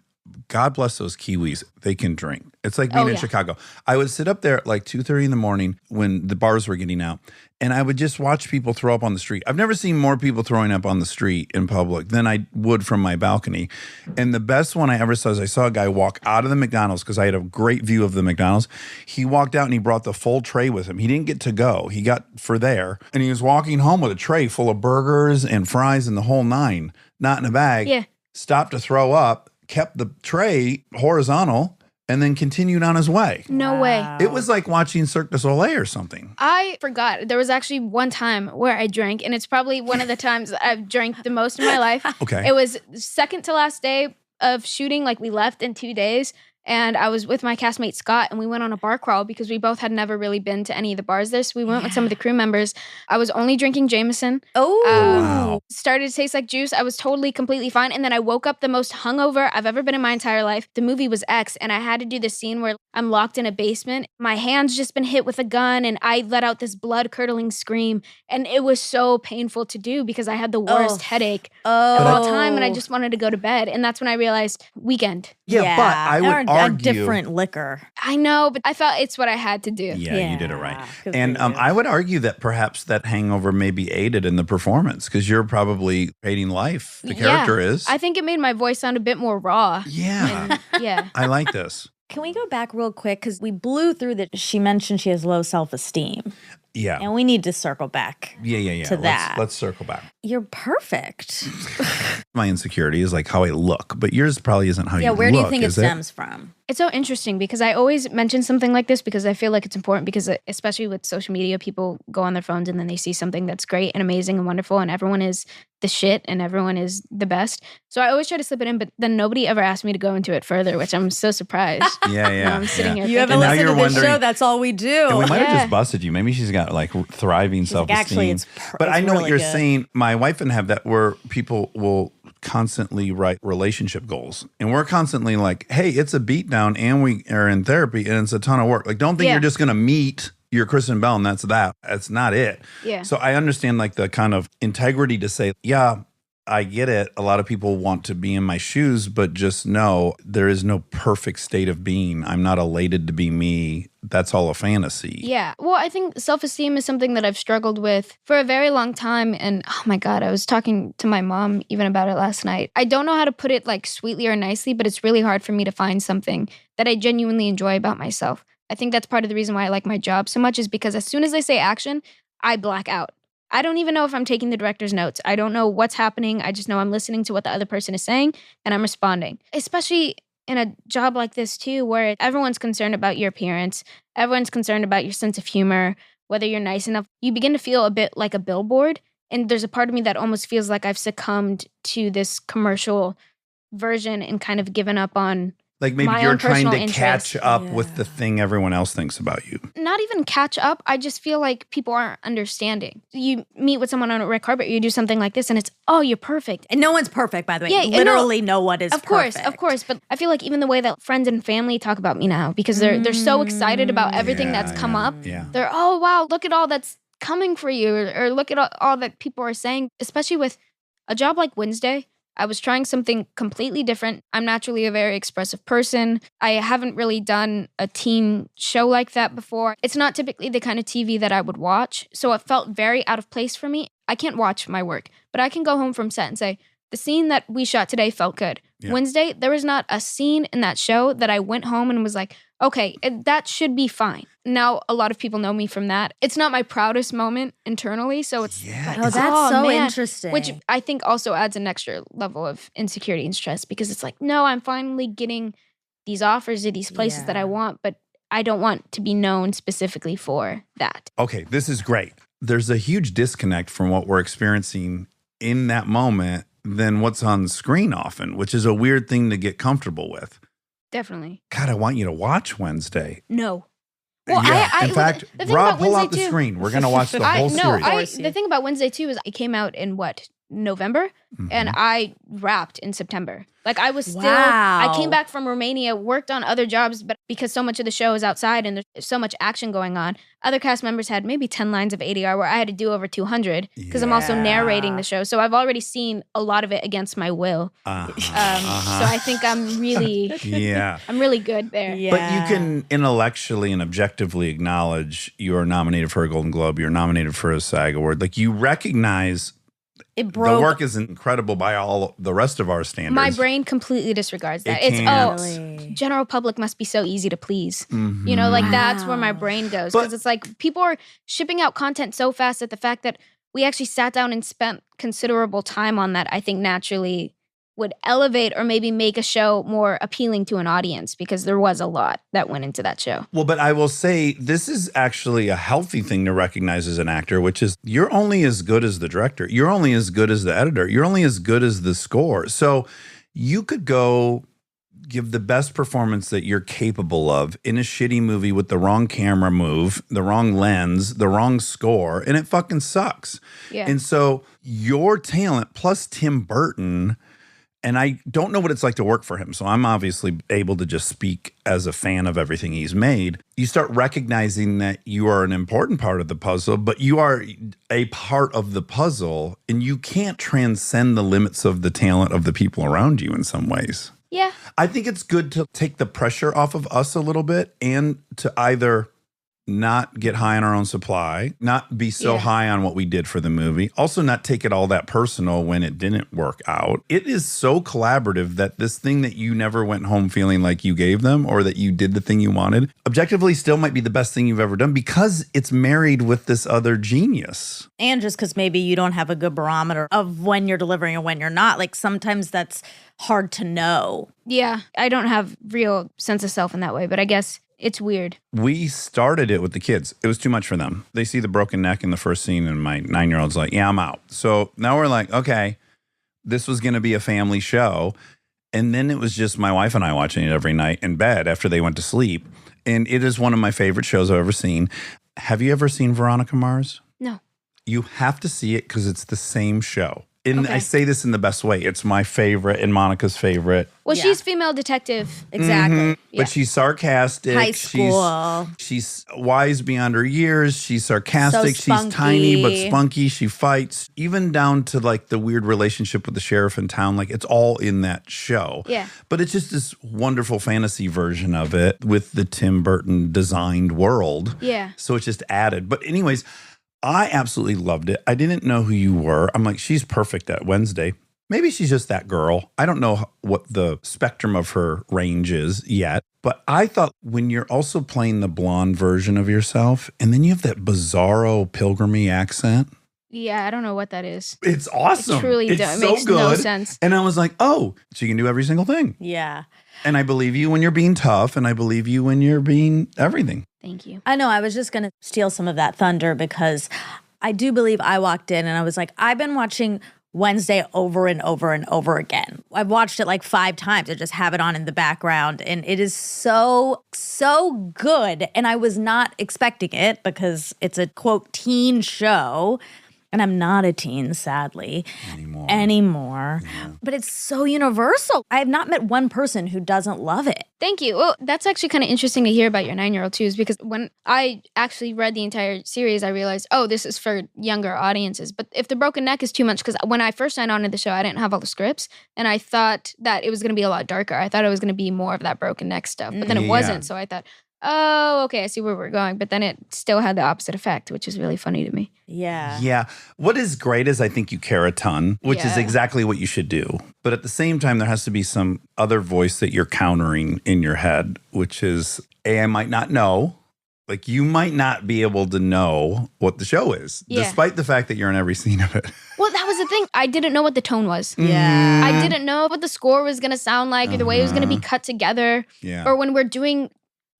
God bless those Kiwis. They can drink. It's like being in Chicago. I would sit up there at like 2:30 in the morning when the bars were getting out, and I would just watch people throw up on the street. I've never seen more people throwing up on the street in public than I would from my balcony. And the best one I ever saw is I saw a guy walk out of the McDonald's because I had a great view of the McDonald's. He walked out and he brought the full tray with him. He didn't get to go. He got for there. And he was walking home with a tray full of burgers and fries and the whole nine, not in a bag. Yeah. Stopped to throw up, kept the tray horizontal, and then continued on his way. No way. It was like watching Cirque du Soleil or something. I forgot. There was actually one time where I drank, and it's probably one of the times that I've drank the most in my life. Okay. It was second to last day of shooting. Like, we left in 2 days, and I was with my castmate Scott, and we went on a bar crawl because we both had never really been to any of the bars there. So we went with some of the crew members. I was only drinking Jameson. Oh. Wow. Started to taste like juice. I was totally, completely fine. And then I woke up the most hungover I've ever been in my entire life. The movie was X, and I had to do this scene where I'm locked in a basement. My hand's just been hit with a gun, and I let out this blood-curdling scream. And it was so painful to do because I had the worst headache of all time, and I just wanted to go to bed. And that's when I realized weekend. Yeah, but I would or argue. a different liquor. I know, but I felt it's what I had to do. Yeah, you did it right. good And for you. I would argue that perhaps that hangover may be aided in the performance because you're probably hating life. The character is. I think it made my voice sound a bit more raw. Yeah. Yeah. I like this. Can we go back real quick? Because we blew through that. She mentioned she has low self-esteem. Yeah. And we need to circle back. Yeah. to that. Let's circle back. You're perfect. My insecurity is like how I look, but yours probably isn't how you Yeah, look. where do you think it is stems from? It's so interesting because I always mention something like this because I feel like it's important because especially with social media, people go on their phones and then they see something that's great and amazing and wonderful and everyone is the shit and everyone is the best. So I always try to slip it in, but then nobody ever asked me to go into it further, which I'm so surprised. Yeah. I'm sitting here You haven't And now listened to you're this wondering- show. That's all we do. And we might have Yeah. just busted you. Maybe she's got like thriving She's like, self-esteem. actually, it's but I know really what you're good. saying. My wife and have that where people will constantly write relationship goals. And we're constantly like, hey, it's a beatdown and we are in therapy and it's a ton of work. Like, don't think Yeah. you're just going to meet your Kristen Bell and that's that. That's not it. Yeah. So I understand like the kind of integrity to say, yeah, I get it. A lot of people want to be in my shoes, but just know there is no perfect state of being. I'm not elated to be me. That's all a fantasy. Yeah. Well, I think self-esteem is something that I've struggled with for a very long time. And oh my God, I was talking to my mom even about it last night. I don't know how to put it like sweetly or nicely, but it's really hard for me to find something that I genuinely enjoy about myself. I think that's part of the reason why I like my job so much is because as soon as they say action, I black out. I don't even know if I'm taking the director's notes. I don't know what's happening. I just know I'm listening to what the other person is saying and I'm responding. Especially in a job like this too, where everyone's concerned about your appearance. Everyone's concerned about your sense of humor, whether you're nice enough. You begin to feel a bit like a billboard. And there's a part of me that almost feels like I've succumbed to this commercial version and kind of given up on Like maybe my you're own trying personal to interest. catch up with the thing everyone else thinks about you. not even catch up. I just feel like people aren't understanding. You meet with someone on a red carpet, you do something like this, and it's, oh, you're perfect. And no one's perfect, by the way. Yeah, and Literally no one is Of course, perfect. but I feel like even the way that friends and family talk about me now, because they're so excited about everything that's come up. Yeah. They're, oh, wow, look at all that's coming for you, or look at all that people are saying, especially with a job like Wednesday. I was trying something completely different. I'm naturally a very expressive person. I haven't really done a teen show like that before. It's not typically the kind of TV that I would watch, so it felt very out of place for me. I can't watch my work, but I can go home from set and say, the scene that we shot today felt good. Yeah. Wednesday, there was not a scene in that show that I went home and was like, okay, that should be fine. Now, a lot of people know me from that. It's not my proudest moment internally, so it's Yeah, Oh, that's so man. interesting. Which I think also adds an extra level of insecurity and stress because it's like, no, I'm finally getting these offers to these places that I want, but I don't want to be known specifically for that. Okay, this is great. There's a huge disconnect from what we're experiencing in that moment than what's on screen often, which is a weird thing to get comfortable with. Definitely. God, I want you to watch Wednesday. No. Well, yeah. In fact, the thing Rob, about pull out Wednesday the too- screen. We're going to watch the whole series. The thing about Wednesday too is it came out in what, November, and I wrapped in September. Like I was still, Wow. I came back from Romania, worked on other jobs, but because so much of the show is outside and there's so much action going on, other cast members had maybe 10 lines of ADR where I had to do over 200 because I'm also narrating the show. So I've already seen a lot of it against my will. So I think I'm really, I'm really good there. Yeah. But you can intellectually and objectively acknowledge you are nominated for a Golden Globe, you're nominated for a SAG Award. Like you recognize It broke. the work is incredible by all the rest of our standards. My brain completely disregards that. It It's, can't. Really? general public must be so easy to please. You know, like that's where my brain goes. Because it's like people are shipping out content so fast that the fact that we actually sat down and spent considerable time on that, I think naturally would elevate or maybe make a show more appealing to an audience because there was a lot that went into that show. Well, but I will say this is actually a healthy thing to recognize as an actor, which is you're only as good as the director. You're only as good as the editor. You're only as good as the score. So you could go give the best performance that you're capable of in a shitty movie with the wrong camera move, the wrong lens, the wrong score, and it fucking sucks. Yeah. And so your talent plus Tim Burton, and I don't know what it's like to work for him, so I'm obviously able to just speak as a fan of everything he's made. You start recognizing that you are an important part of the puzzle, but you are a part of the puzzle, and you can't transcend the limits of the talent of the people around you in some ways. Yeah. I think it's good to take the pressure off of us a little bit and to either not get high on our own supply, not be so high on what we did for the movie, also not take it all that personal when it didn't work out. It is so collaborative that this thing that you never went home feeling like you gave them or that you did the thing you wanted, objectively still might be the best thing you've ever done because it's married with this other genius. And just because maybe you don't have a good barometer of when you're delivering and when you're not. Like sometimes that's hard to know. Yeah. I don't have real sense of self in that way, but I guess it's weird. We started it with the kids. It was too much for them. They see the broken neck in the first scene, and my 9-year-old's like, yeah, I'm out. So now we're like, okay, this was going to be a family show. And then it was just my wife and I watching it every night in bed after they went to sleep. And it is one of my favorite shows I've ever seen. Have you ever seen Veronica Mars? No. You have to see it because it's the same show. And Okay. I say this in the best way. It's my favorite and Monica's favorite. Well, Yeah. she's female detective. Exactly. Yeah. But she's sarcastic. High school. She's wise beyond her years. She's sarcastic. So she's tiny but spunky. spunky. She fights. Even down to like the weird relationship with the sheriff in town. Like it's all in that show. Yeah. But it's just this wonderful fantasy version of it with the Tim Burton designed world. Yeah. So it's just added. But anyways, I absolutely loved it. I didn't know who you were. I'm like, she's perfect at Wednesday. Maybe she's just that girl. I don't know what the spectrum of her range is yet. But I thought when you're also playing the blonde version of yourself, and then you have that bizarro pilgrimy accent. Yeah, I don't know what that is. It's awesome. It truly it's does. It so makes good. no sense. And I was like, oh, she can do every single thing. Yeah. And I believe you when you're being tough, and I believe you when you're being everything. Thank you. I know. I was just going to steal some of that thunder because I do believe I walked in and I was like, I've been watching Wednesday over and over and over again. I've watched it like 5 times. I just have it on in the background and it is so, so good. And I was not expecting it because it's a quote teen show. And I'm not a teen, sadly, anymore. Yeah. But it's so universal. I have not met one person who doesn't love it. Thank you. Well, that's actually kind of interesting to hear about your 9-year-old too, is because when I actually read the entire series, I realized, oh, this is for younger audiences. But if the broken neck is too much, because when I first signed on to the show, I didn't have all the scripts, and I thought that it was going to be a lot darker. I thought it was going to be more of that broken neck stuff, but then it Yeah. wasn't. So I thought, oh, okay, I see where we're going. But then it still had the opposite effect, which is really funny to me. Yeah. Yeah. What is great is I think you care a ton, which is Yeah. exactly what you should do. But at the same time, there has to be some other voice that you're countering in your head, which is, I might not know. Like you might not be able to know what the show is, Yeah. despite the fact that you're in every scene of it. Well, that was the thing. I didn't know what the tone was. Yeah. I didn't know what the score was going to sound like or the way it was going to be cut together. Yeah. Or when we're doing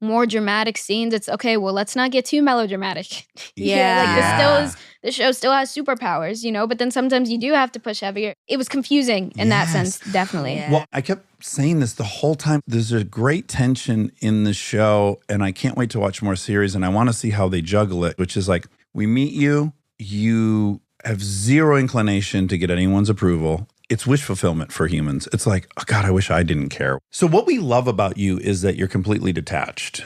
more dramatic scenes, it's okay, well, let's not get too melodramatic. Yeah. Like Yeah. the show still has superpowers, you know, but then sometimes you do have to push heavier. It was confusing in that Yes. sense, definitely. Yeah. Well, I kept saying this the whole time. There's a great tension in the show, and I can't wait to watch more series, and I want to see how they juggle it, which is like, we meet you, you have zero inclination to get anyone's approval. It's wish fulfillment for humans. It's like, oh God, I wish I didn't care. So what we love about you is that you're completely detached.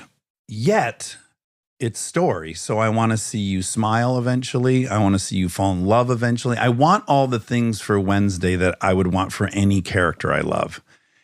Yet, it's story. So I want to see you smile eventually. I want to see you fall in love eventually. I want all the things for Wednesday that I would want for any character I love.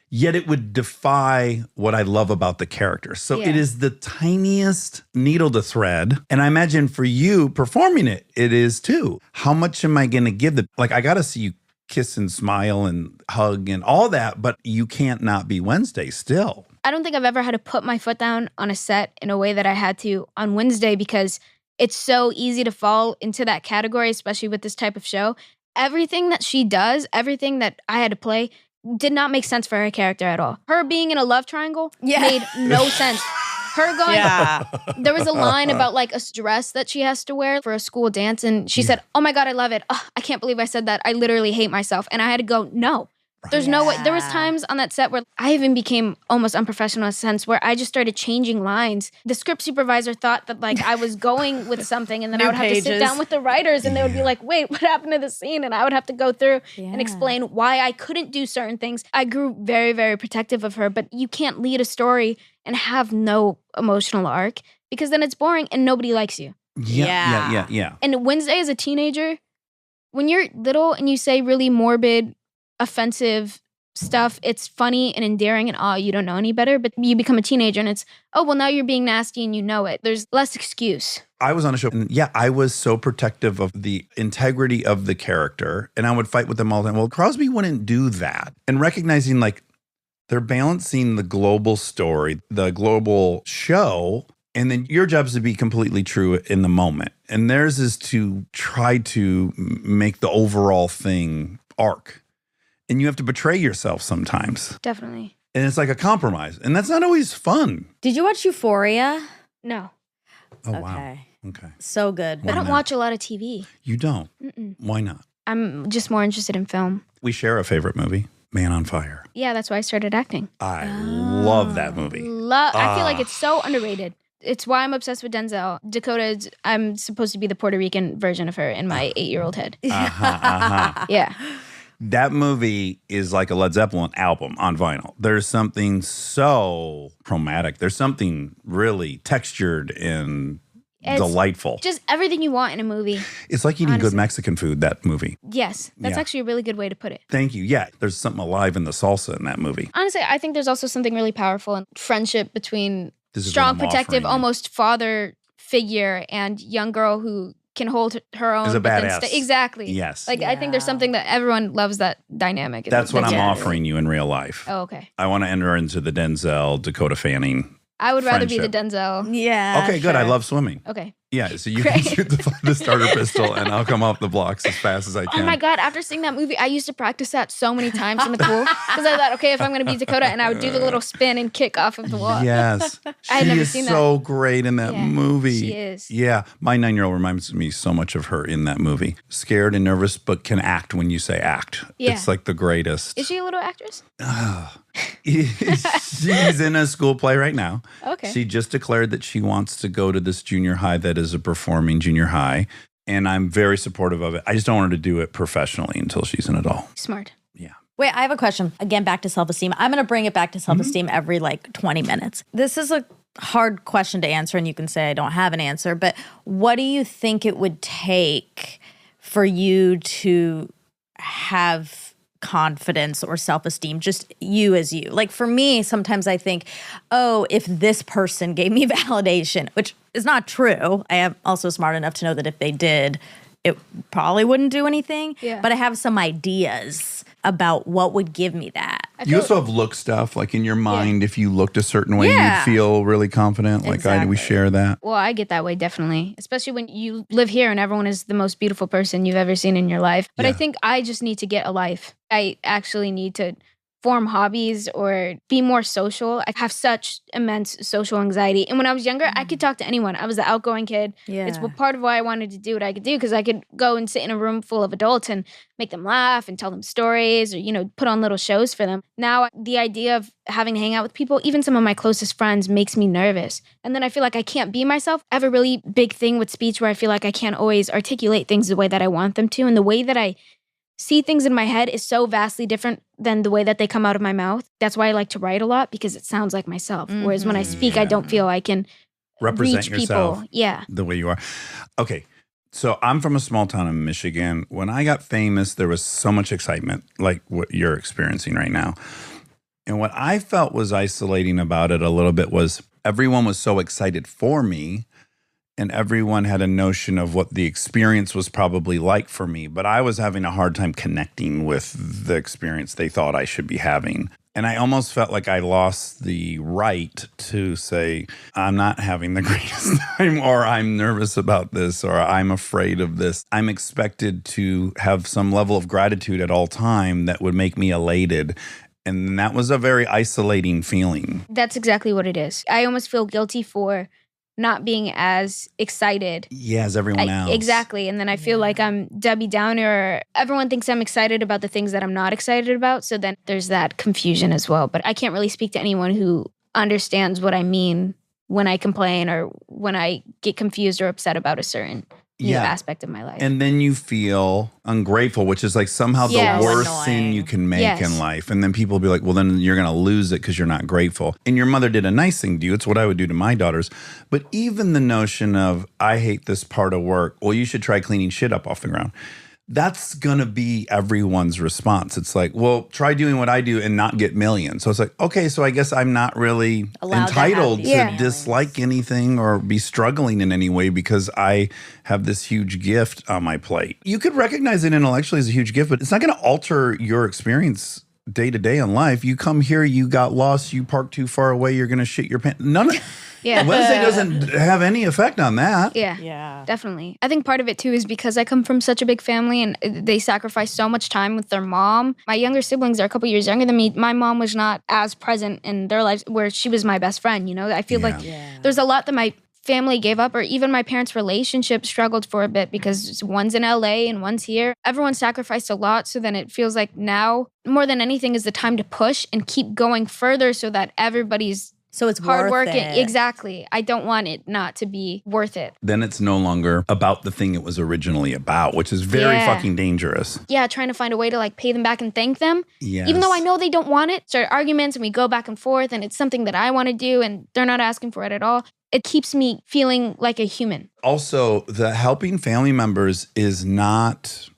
Yet it would defy what I love about the character. So it is the tiniest needle to thread. And I imagine for you performing it, it is too. How much am I going to give like, I got to see you kiss and smile and hug and all that, but you can't not be Wednesday still. I don't think I've ever had to put my foot down on a set in a way that I had to on Wednesday because it's so easy to fall into that category, especially with this type of show. Everything that she does, everything that I had to play did not make sense for her character at all. Her being in a love triangle made no sense. Her going, there was a line about like a dress that she has to wear for a school dance. And she said, oh my God, I love it. Oh, I can't believe I said that. I literally hate myself. And I had to go, no. There's no way. There was times on that set where I even became almost unprofessional in a sense where I just started changing lines. The script supervisor thought that like I was going with something and then I would have to sit down with the writers and they would be like, wait, what happened to the scene? And I would have to go through and explain why I couldn't do certain things. I grew very, very protective of her, but you can't lead a story and have no emotional arc because then it's boring and nobody likes you. Yeah. And Wednesday as a teenager, when you're little and you say really morbid, offensive stuff, it's funny and endearing and you don't know any better, but you become a teenager and it's, oh, well, now you're being nasty and you know it. There's less excuse. I was on a show and I was so protective of the integrity of the character and I would fight with them all the time. Well, Crosby wouldn't do that. And recognizing like they're balancing the global story, the global show, and then your job is to be completely true in the moment. And theirs is to try to make the overall thing arc. And you have to betray yourself sometimes. Definitely. And it's like a compromise. And that's not always fun. Did you watch Euphoria? No. Oh, wow. Okay. So good. I don't watch a lot of TV. You don't? Mm-mm. Why not? I'm just more interested in film. We share a favorite movie, Man on Fire. Yeah, that's why I started acting. I love that movie. I feel like it's so underrated. It's why I'm obsessed with Denzel. Dakota, I'm supposed to be the Puerto Rican version of her in my 8-year-old head. Yeah. That movie is like a Led Zeppelin album on vinyl. There's something so chromatic. There's something really textured and delightful. Just everything you want in a movie. It's like eating good Mexican food, that movie. Yes. That's actually a really good way to put it. Thank you. Yeah. There's something alive in the salsa in that movie. Honestly, I think there's also something really powerful in friendship between strong, protective, almost father figure and young girl who can hold her own. Is a badass. Exactly. Yes. Like, I think there's something that everyone loves that dynamic. That's what I'm offering you in real life. Oh, okay. I want to enter into the Denzel, Dakota Fanning. I would rather be the friendship. Denzel. Yeah. Okay, good. I love swimming. Okay. Yeah, so you can shoot the starter pistol and I'll come off the blocks as fast as I can. Oh my God, after seeing that movie, I used to practice that so many times in the pool. Because I thought, okay, if I'm going to be Dakota, and I would do the little spin and kick off of the wall. Yes. I had She never is seen so great in that Yeah, movie. she is. Yeah. My 9-year-old reminds me so much of her in that movie. Scared and nervous, but can act when you say act. Yeah. It's like the greatest. Is she a little actress? She's in a school play right now. Okay. She just declared that she wants to go to this junior high that is a performing junior high. And I'm very supportive of it. I just don't want her to do it professionally until she's an adult. Smart. Yeah. Wait, I have a question. Again, back to self-esteem. I'm going to bring it back to self-esteem every like 20 minutes. This is a hard question to answer, and you can say I don't have an answer, but what do you think it would take for you to have confidence or self-esteem, just you as you? Like for me, sometimes I think, oh, if this person gave me validation, which is not true. I am also smart enough to know that if they did, it probably wouldn't do anything. Yeah. But I have some ideas about what would give me that. You also have look stuff, like in your mind, if you looked a certain way, Yeah. you'd feel really confident. Like, do we share that? Well, I get that way, definitely. Especially when you live here and everyone is the most beautiful person you've ever seen in your life. But I Yeah. think I just need to get a life. I actually need to form hobbies or be more social. I have such immense social anxiety. And when I was younger, I could talk to anyone. I was the outgoing kid. Yeah. It's part of why I wanted to do what I could do, because I could go and sit in a room full of adults and make them laugh and tell them stories or, put on little shows for them. Now, the idea of having to hang out with people, even some of my closest friends, makes me nervous. And then I feel like I can't be myself. I have a really big thing with speech where I feel like I can't always articulate things the way that I want them to. And the way that I see things in my head is so vastly different than the way that they come out of my mouth. That's why I like to write a lot, because it sounds like myself. Whereas when I speak, I don't feel I can Represent reach yourself people. the way you are. Okay. So I'm from a small town in Michigan. When I got famous, there was so much excitement, like what you're experiencing right now. And what I felt was isolating about it a little bit was everyone was so excited for me, and everyone had a notion of what the experience was probably like for me. But I was having a hard time connecting with the experience they thought I should be having. And I almost felt like I lost the right to say, I'm not having the greatest time, or I'm nervous about this, or I'm afraid of this. I'm expected to have some level of gratitude at all time that would make me elated. And that was a very isolating feeling. That's exactly what it is. I almost feel guilty for not being as excited. Yeah, as everyone else. Exactly. And then I feel like I'm Debbie Downer. Everyone thinks I'm excited about the things that I'm not excited about. So then there's that confusion as well. But I can't really speak to anyone who understands what I mean when I complain or when I get confused or upset about a certain aspect of my life. And then you feel ungrateful, which is like somehow Yes. the worst Annoying. sin you can make Yes. in life. And then people will be like, well, then you're going to lose it because you're not grateful. And your mother did a nice thing to you. It's what I would do to my daughters. But even the notion of, I hate this part of work, well, you should try cleaning shit up off the ground. That's going to be everyone's response. It's like, well, try doing what I do and not get millions. So it's like, okay, so I guess I'm not really Allowed to have entitled these to feelings. dislike anything or be struggling in any way because I have this huge gift on my plate. You could recognize it intellectually as a huge gift, but it's not going to alter your experience day to day in life. You come here, you got lost, you parked too far away, you're going to shit your pants. None of Yeah. Wednesday doesn't have any effect on that. Yeah, definitely. I think part of it too is because I come from such a big family and they sacrifice so much time with their mom. My younger siblings are a couple years younger than me. My mom was not as present in their lives where she was my best friend, I feel like there's a lot that my family gave up, or even my parents' relationship struggled for a bit because one's in LA and one's here. Everyone sacrificed a lot, so then it feels like now more than anything is the time to push and keep going further so that everybody's So it's hard worth work. it. Exactly. I don't want it not to be worth it. Then it's no longer about the thing it was originally about, which is very Yeah. fucking dangerous. Yeah, trying to find a way to like pay them back and thank them. Yes. Even though I know they don't want it. Start arguments and we go back and forth and it's something that I want to do and they're not asking for it at all. It keeps me feeling like a human. Also, the helping family members is not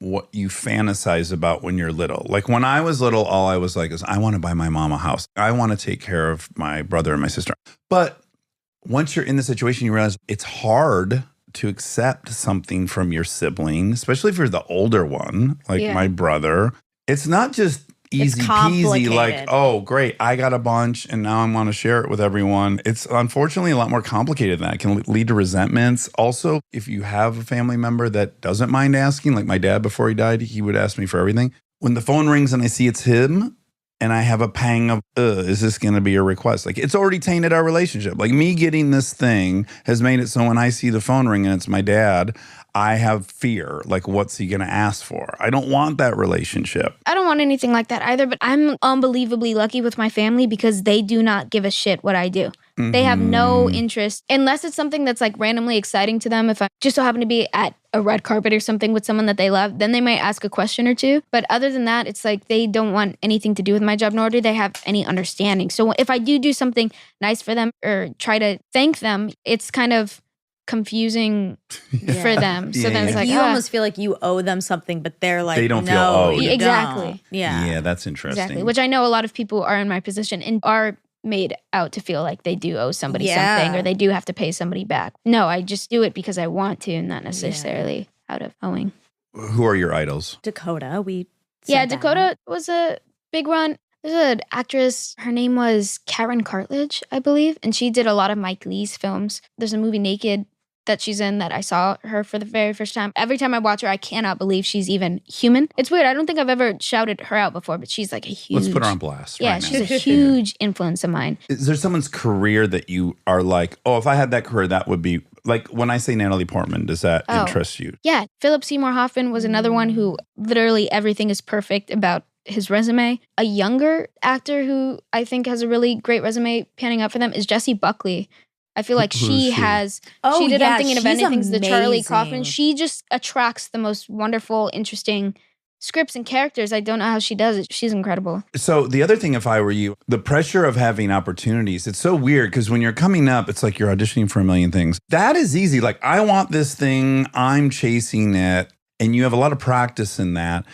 what you fantasize about when you're little. Like when I was little, all I was like is, I want to buy my mom a house. I want to take care of my brother and my sister. But once you're in the situation, you realize it's hard to accept something from your sibling, especially if you're the older one, like my brother. It's not just easy peasy, like, complicated. oh, great, I got a bunch and now I want to share it with everyone. It's unfortunately a lot more complicated than that. It can lead to resentments. Also, if you have a family member that doesn't mind asking, like my dad before he died, he would ask me for everything. When the phone rings and I see it's him and I have a pang of, is this going to be a request? Like it's already tainted our relationship. Like me getting this thing has made it so when I see the phone ring and it's my dad, I have fear. Like, what's he going to ask for? I don't want that relationship. I don't want anything like that either, but I'm unbelievably lucky with my family because they do not give a shit what I do. They have no interest, unless it's something that's like randomly exciting to them. If I just so happen to be at a red carpet or something with someone that they love, then they might ask a question or two. But other than that, it's like they don't want anything to do with my job, nor do they have any understanding. So if I do something nice for them or try to thank them, it's kind of confusing for them. So then it's like, you almost feel like you owe them something, but they're like, They don't feel no, owed. you Exactly. don't. Yeah. Yeah, that's interesting. exactly, which I know a lot of people are in my position and are made out to feel like they do owe somebody something or they do have to pay somebody back. No, I just do it because I want to, not necessarily out of owing. Who are your idols? Dakota, we Yeah, said that. Dakota was a big one. There's an actress, her name was Karen Cartledge, I believe, and she did a lot of Mike Lee's films. There's a movie, Naked, that she's in that I saw her for the very first time. Every time I watch her, I cannot believe she's even human. It's weird. I don't think I've ever shouted her out before, but she's like a huge... Let's put her on blast Yeah, right now. she's a huge influence of mine. Is there someone's career that you are like, oh, if I had that career, that would be... Like, when I say Natalie Portman, does that interest you? Yeah, Philip Seymour Hoffman was another one who literally everything is perfect about his resume. A younger actor who I think has a really great resume panning out for them is Jessie Buckley. I feel like she has, she did I'm Thinking of Anything's the Charlie Kaufman. She just attracts the most wonderful, interesting scripts and characters. I don't know how she does it. She's incredible. So the other thing, if I were you, the pressure of having opportunities, it's so weird because when you're coming up, it's like you're auditioning for a million things. That is easy. Like, I want this thing, I'm chasing it, and you have a lot of practice in that.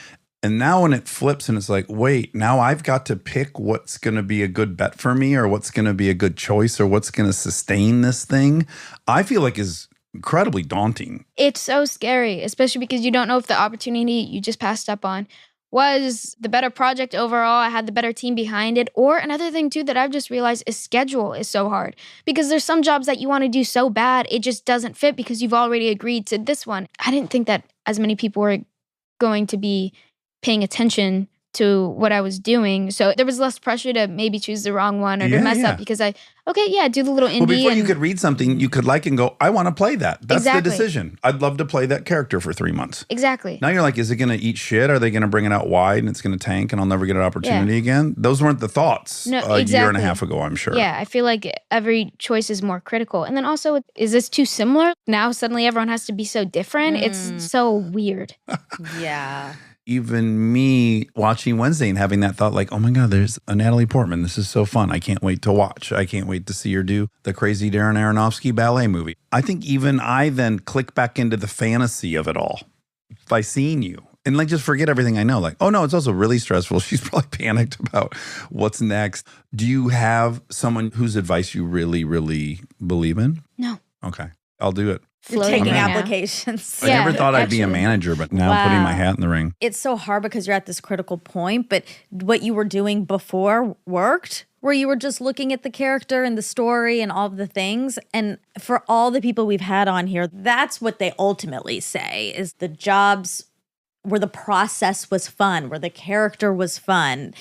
And now when it flips and it's like, wait, now I've got to pick what's going to be a good bet for me or what's going to be a good choice or what's going to sustain this thing, I feel like is incredibly daunting. It's so scary, especially because you don't know if the opportunity you just passed up on was the better project overall, I had the better team behind it. Or another thing too that I've just realized is schedule is so hard because there's some jobs that you want to do so bad, it just doesn't fit because you've already agreed to this one. I didn't think that as many people were going to be paying attention to what I was doing. So there was less pressure to maybe choose the wrong one or to mess up because do the little indie. Well, before you could read something, you could like and go, I want to play that. That's Exactly. the decision. I'd love to play that character for 3 months. Exactly. Now you're like, is it going to eat shit? Are they going to bring it out wide and it's going to tank and I'll never get an opportunity again? Those weren't the thoughts a year and a half ago, I'm sure. Yeah, I feel like every choice is more critical. And then also, is this too similar? Now suddenly everyone has to be so different. It's so weird. Yeah. Even me watching Wednesday and having that thought like, oh my God, there's a Natalie Portman. This is so fun. I can't wait to watch. I can't wait to see her do the crazy Darren Aronofsky ballet movie. I think even I then click back into the fantasy of it all by seeing you and like just forget everything I know. Like, oh no, it's also really stressful. She's probably panicked about what's next. Do you have someone whose advice you really, really believe in? No. Okay, I'll do it. You're Floating taking right now. applications. I never thought I'd be a manager, but now I'm putting my hat in the ring. It's so hard because you're at this critical point, but what you were doing before worked, where you were just looking at the character and the story and all of the things. And for all the people we've had on here, that's what they ultimately say is the jobs where the process was fun, where the character was fun.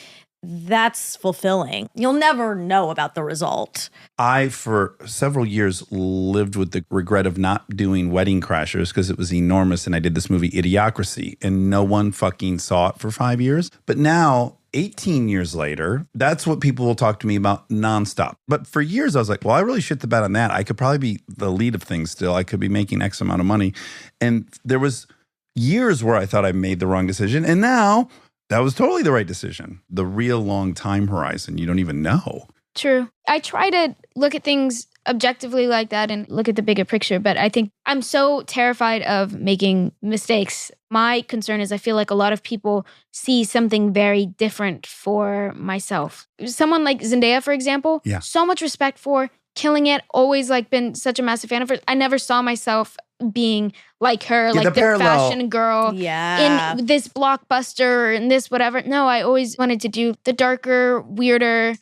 That's fulfilling. You'll never know about the result. I, for several years, lived with the regret of not doing Wedding Crashers because it was enormous. And I did this movie, Idiocracy, and no one fucking saw it for 5 years. But now, 18 years later, that's what people will talk to me about nonstop. But for years, I was like, well, I really shit the bed on that. I could probably be the lead of things still. I could be making X amount of money. And there was years where I thought I made the wrong decision. And now that was totally the right decision. The real long time horizon, you don't even know. True. I try to look at things objectively like that and look at the bigger picture, but I think I'm so terrified of making mistakes. My concern is I feel like a lot of people see something very different for myself. Someone like Zendaya, for example, so much respect for, killing it, always like been such a massive fan of her. I never saw myself being like her, like the fashion girl in this blockbuster and this whatever. No, I always wanted to do the darker, weirder,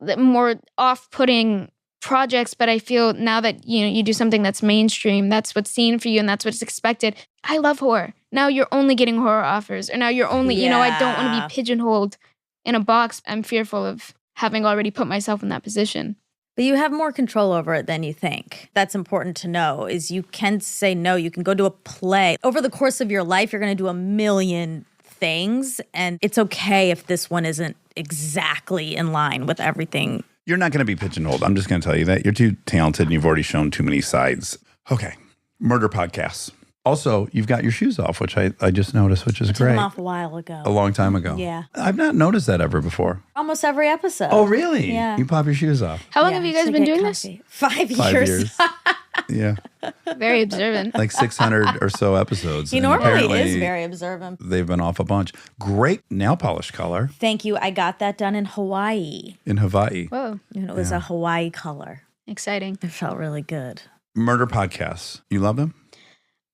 the more off-putting projects, but I feel now that you do something that's mainstream, that's what's seen for you and that's what's expected. I love horror. Now you're only getting horror offers, or now you're only, I don't want to be pigeonholed in a box. I'm fearful of having already put myself in that position. But you have more control over it than you think. That's important to know, is you can say no. You can go to a play. Over the course of your life, you're going to do a million things, and it's okay if this one isn't exactly in line with everything. You're not going to be pigeonholed. I'm just going to tell you that. You're too talented and you've already shown too many sides. Okay. Murder podcasts. Also, you've got your shoes off, which I just noticed, which is Took great. them off a while ago. A long time ago. Yeah. I've not noticed that ever before. Almost every episode. Oh, really? Yeah. You pop your shoes off. How long have you guys to been get doing comfy. this? 5 years. 5 years. Yeah. Very observant. Like 600 or so episodes. He and normally apparently is very observant. They've been off a bunch. Great nail polish color Thank you. I got that done in Hawaii. in Hawaii. Whoa, And it was a Hawaii color. exciting. It felt really good. Murder podcasts. You love them?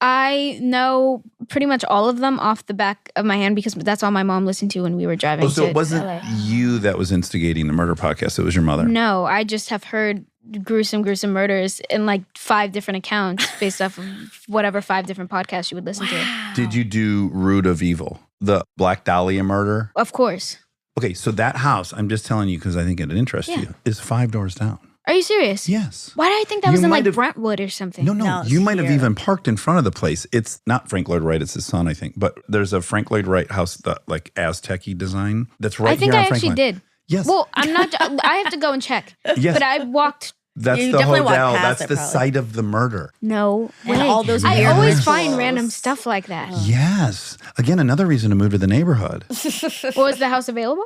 I know pretty much all of them off the back of my hand because that's all my mom listened to when we were driving Oh, so to it wasn't LA. you that was instigating the murder podcast. It was your mother. No, I just have heard gruesome murders in like 5 different accounts based off of whatever 5 different podcasts you would listen to. Did you do Root of Evil, the Black Dahlia murder? Of course. Okay, so that house, I'm just telling you because I think it'd interest you, is 5 doors down. Are you serious? Yes. Why did I think that You was in might like have- Brentwood or something? No, it's you might have here. even parked in front of the place. It's not Frank Lloyd Wright, it's his son, I think. But there's a Frank Lloyd Wright house, that like Aztec-y design that's right I think here I on actually Franklin. did. Yes. Well, I'm not. I have to go and check. Yes. But I walked. That's You the definitely walked hotel. past That's it, the probably. site of the murder. No And way. all those I weird always find rituals. random stuff like that. Yes. Again, another reason to move to the neighborhood. Was the house available?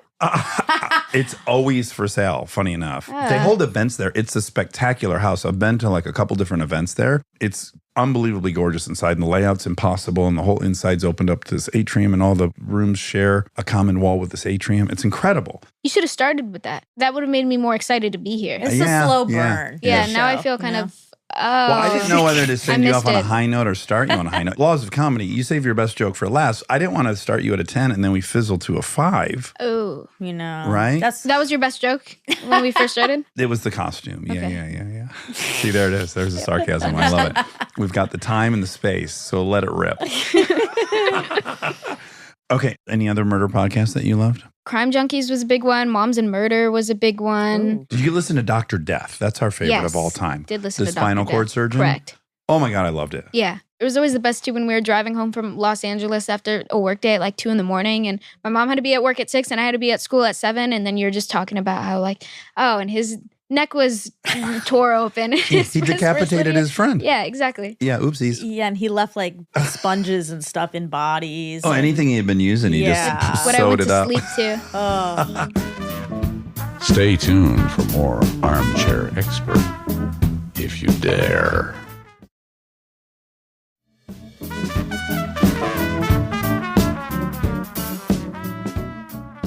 It's always for sale, funny enough. Ah. They hold events there. It's a spectacular house. I've been to like a couple different events there. It's unbelievably gorgeous inside, and the layout's impossible, and the whole inside's opened up to this atrium, and all the rooms share a common wall with this atrium. It's incredible. You should have started with that. That would have made me more excited to be here. It's Yeah, a slow yeah. burn. Yeah, the now I show, feel you kind know? of. Oh, Well, I didn't know whether to send I you off missed on a it. high note or start you on a high note. Laws of comedy, you save your best joke for last. I didn't want to start you at a 10 and then we fizzle to a 5, Oh, You know, Right? That's that was your best joke when we first started. It was the costume. Yeah, Okay. yeah. See, there it is. There's the sarcasm. I love it. We've got the time and the space, so let it rip. Okay. Any other murder podcasts that you loved? Crime Junkies was a big one. Moms and Murder was a big one. Did you listen to Dr. Death? That's our favorite Yes, of all time. Did listen The to Dr. spinal cord Death. surgeon? Correct. Oh my God, I loved it. Yeah. It was always the best too when we were driving home from Los Angeles after a work day at like 2 a.m. and my mom had to be at work at 6 and I had to be at school at 7. And then you're just talking about how like, oh, and his neck was tore open. He decapitated his friend. Yeah, exactly. Yeah, oopsies. yeah, and he left like sponges and stuff in bodies. Oh, and- anything he had been using, he Yeah. just What I sewed went it to up. sleep to. Oh, Stay tuned for more Armchair Expert, if you dare.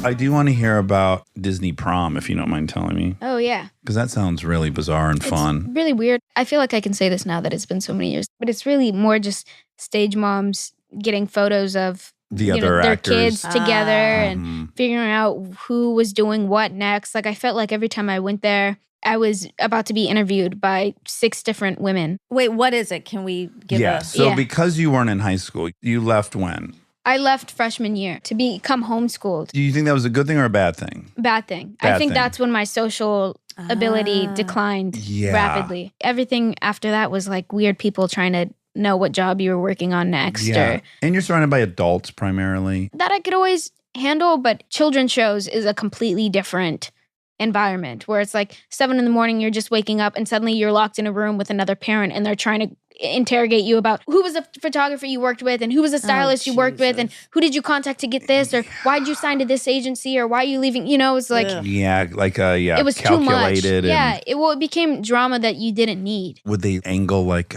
I do want to hear about Disney Prom, if you don't mind telling me, Oh, yeah. because that sounds really bizarre and fun. It's really weird. I feel like I can say this now that it's been so many years, but it's really more just stage moms getting photos of The other their actors. kids together and Mhm. figuring out who was doing what next. Like I felt like every time I went there, I was about to be interviewed by 6 different women. wait, what is it? Can we give Yeah. a? So Yeah. because you weren't in high school, you left when? I left freshman year to become homeschooled. Do you think that was a good thing or a bad thing? Bad thing. Bad I think thing. that's when my social ability Ah. declined Yeah. rapidly. Everything after that was like weird people trying to know what job you were working on next or And you're surrounded by adults primarily. that I could always handle, but children's shows is a completely different environment where it's like 7 a.m. you're just waking up and suddenly you're locked in a room with another parent and they're trying to interrogate you about who was the photographer you worked with and who was the stylist you worked with and who did you contact to get this or why did you sign to this agency or why are you leaving, it's like Ugh. Yeah, like it was too much. calculated. Yeah, it became drama that you didn't need. Would they angle like,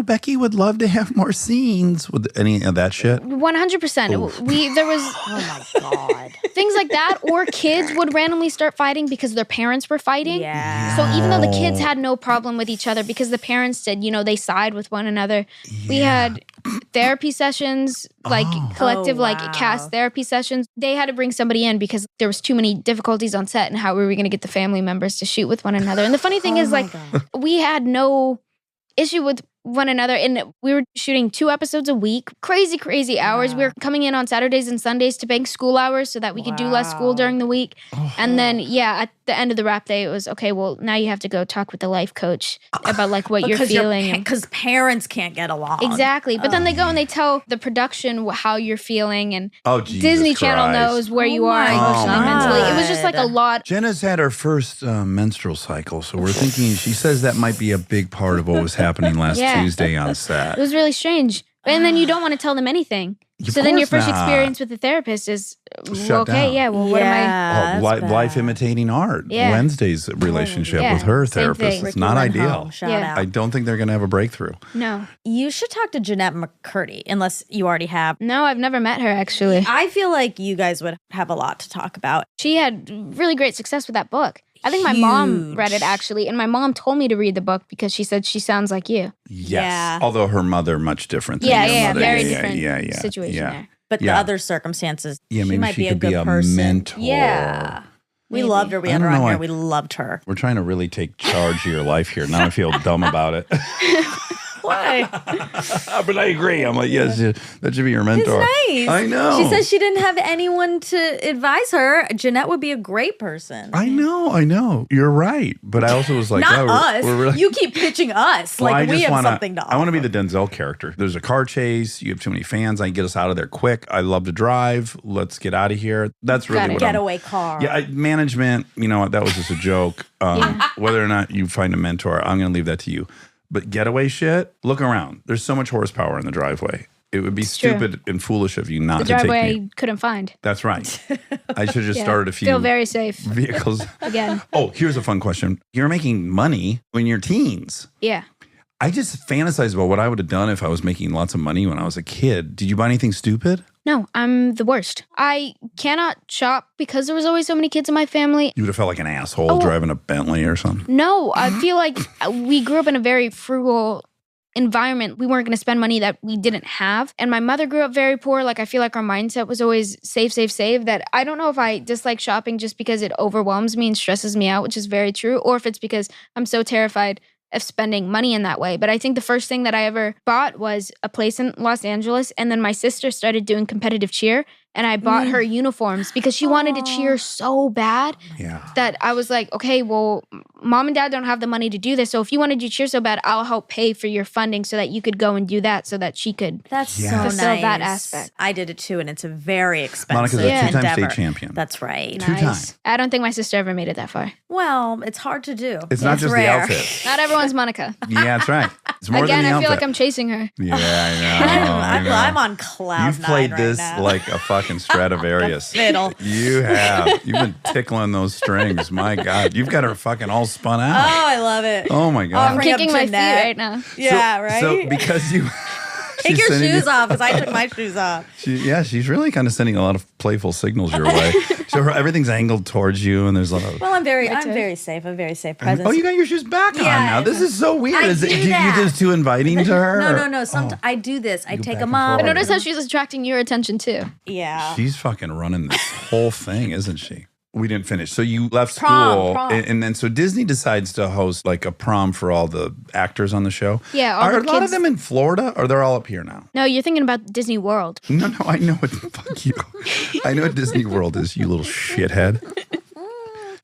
Becky would love to have more scenes with any of that shit? 100%. There was Oh my god. things like that, or kids would randomly start fighting because their parents were fighting. Yeah. So even though the kids had no problem with each other because the parents said, they side with one another, we had therapy sessions, like collective, Oh, like wow. cast therapy sessions. They had to bring somebody in because there was too many difficulties on set and how were we going to get the family members to shoot with one another. And the funny thing Oh is my like, God. we had no issue with one another and we were shooting 2 episodes a week, crazy hours. We were coming in on Saturdays and Sundays to bank school hours so that we could do less school Wow. during the week. And then at the end of the wrap day it was okay, well now you have to go talk with the life coach about like what you're feeling. because parents can't get along. Exactly. But then they go and they tell the production how you're feeling and Oh, Jesus Disney Channel Christ. knows where you Oh are my emotionally, mentally. It was just like a God. lot. Jenna's had her first menstrual cycle, so we're thinking, she says that might be a big part of what was happening last Yeah. Tuesday on set. It was really strange. And then you don't want to tell them anything. Of So then your course first not. experience with the therapist is, Shut okay, down. yeah, well, what am Yeah, Oh, that's life bad. imitating art. Yeah. Wednesday's relationship Yeah, with her same therapist. thing. It's not Ricky ideal. Renho, shout Yeah. out. I don't think they're going to have a breakthrough. I? No. You should talk to Jeanette McCurdy, unless you already have. No, I've never met her actually. I feel like you guys would have a lot to talk about. She had really great success with that book. I think my mom Huge. read it actually, and my mom told me to read the book because she said she sounds like you. Yes. Yeah. Although her mother, much different than Yeah, your yeah, mother. very yeah, different yeah, situation yeah. there. But Yeah. the other circumstances, Yeah, she maybe might she be could a good be a person. mentor. Yeah. We loved her. We I had her don't on know here. why- We loved her. We're trying to really take charge of your life here. Now I feel dumb about it. Why? But I agree. I'm like, yes, that should be your mentor. It's nice. I know. She says she didn't have anyone to advise her. Jeanette would be a great person. I know. You're right. But I also was like, Not oh, us. We're really. You keep pitching us. Well, like I we just have wanna, something to offer. I want to be the Denzel character. There's a car chase. You have too many fans. I can get us out of there quick. I love to drive. Let's get out of here. That's really Got it. what getaway car. Yeah, management, you know what? That was just a joke. Whether or not you find a mentor, I'm going to leave that to you. But getaway shit, look around. There's so much horsepower in the driveway. It would be stupid and foolish of you not The to take driveway me. I couldn't find. That's right. I should have just started a few Feel very safe vehicles. again. Oh, here's a fun question. You're making money when you're teens. Yeah. I just fantasize about what I would have done if I was making lots of money when I was a kid. Did you buy anything stupid? No, I'm the worst. I cannot shop because there was always so many kids in my family. You would have felt like an asshole driving a Bentley or something. No, I feel like we grew up in a very frugal environment. We weren't going to spend money that we didn't have. And my mother grew up very poor. Like, I feel like our mindset was always save, that I don't know if I dislike shopping just because it overwhelms me and stresses me out, which is very true, or if it's because I'm so terrified of spending money in that way. But I think the first thing that I ever bought was a place in Los Angeles. And then my sister started doing competitive cheer. And I bought her uniforms because she wanted to cheer so bad that I was like, okay, well, mom and dad don't have the money to do this. So if you wanted to cheer so bad, I'll help pay for your funding so that you could go and do that so that she could That's so fulfill nice. that aspect. I did it too, and it's a very expensive Monica's a two-time endeavor. state champion. That's right. Two times. I don't think my sister ever made it that far. Well, it's hard to do. It's not just rare. the outfit. Not everyone's Monica. Yeah, that's right. It's more Again, than the I outfit. feel like I'm chasing her. Yeah, I know. I'm on cloud You've nine played right this now. like a fucking Stradivarius. Fiddle. You have. You've been tickling those strings. My God. You've got her fucking all spun Oh, out. I love it. Oh, my I'm God. Bring up kicking my feet Jeanette. right now. Yeah, right? So because you... Take she's your sending shoes you- off, because I took my shoes off. She's really kind of sending a lot of playful signals your way. So everything's angled towards you, and there's a lot of... Well, I'm very too. safe. I'm very safe. Presence. Oh, you got your shoes back on Yeah. now. This is so weird. I Is it do you that. just too inviting to her? No. Sometimes I do this. I go take back them and off. But forth. notice how she's attracting your attention too. Yeah. She's fucking running this whole thing, isn't she? We didn't finish. So you left Prom, school, prom. And then so Disney decides to host like a prom for all the actors on the show. Yeah, all Are the a lot of kids- them in Florida, or they're all up here now? No, you're thinking about Disney World. No, I know what. Fuck you. I know what Disney World is, you little shithead.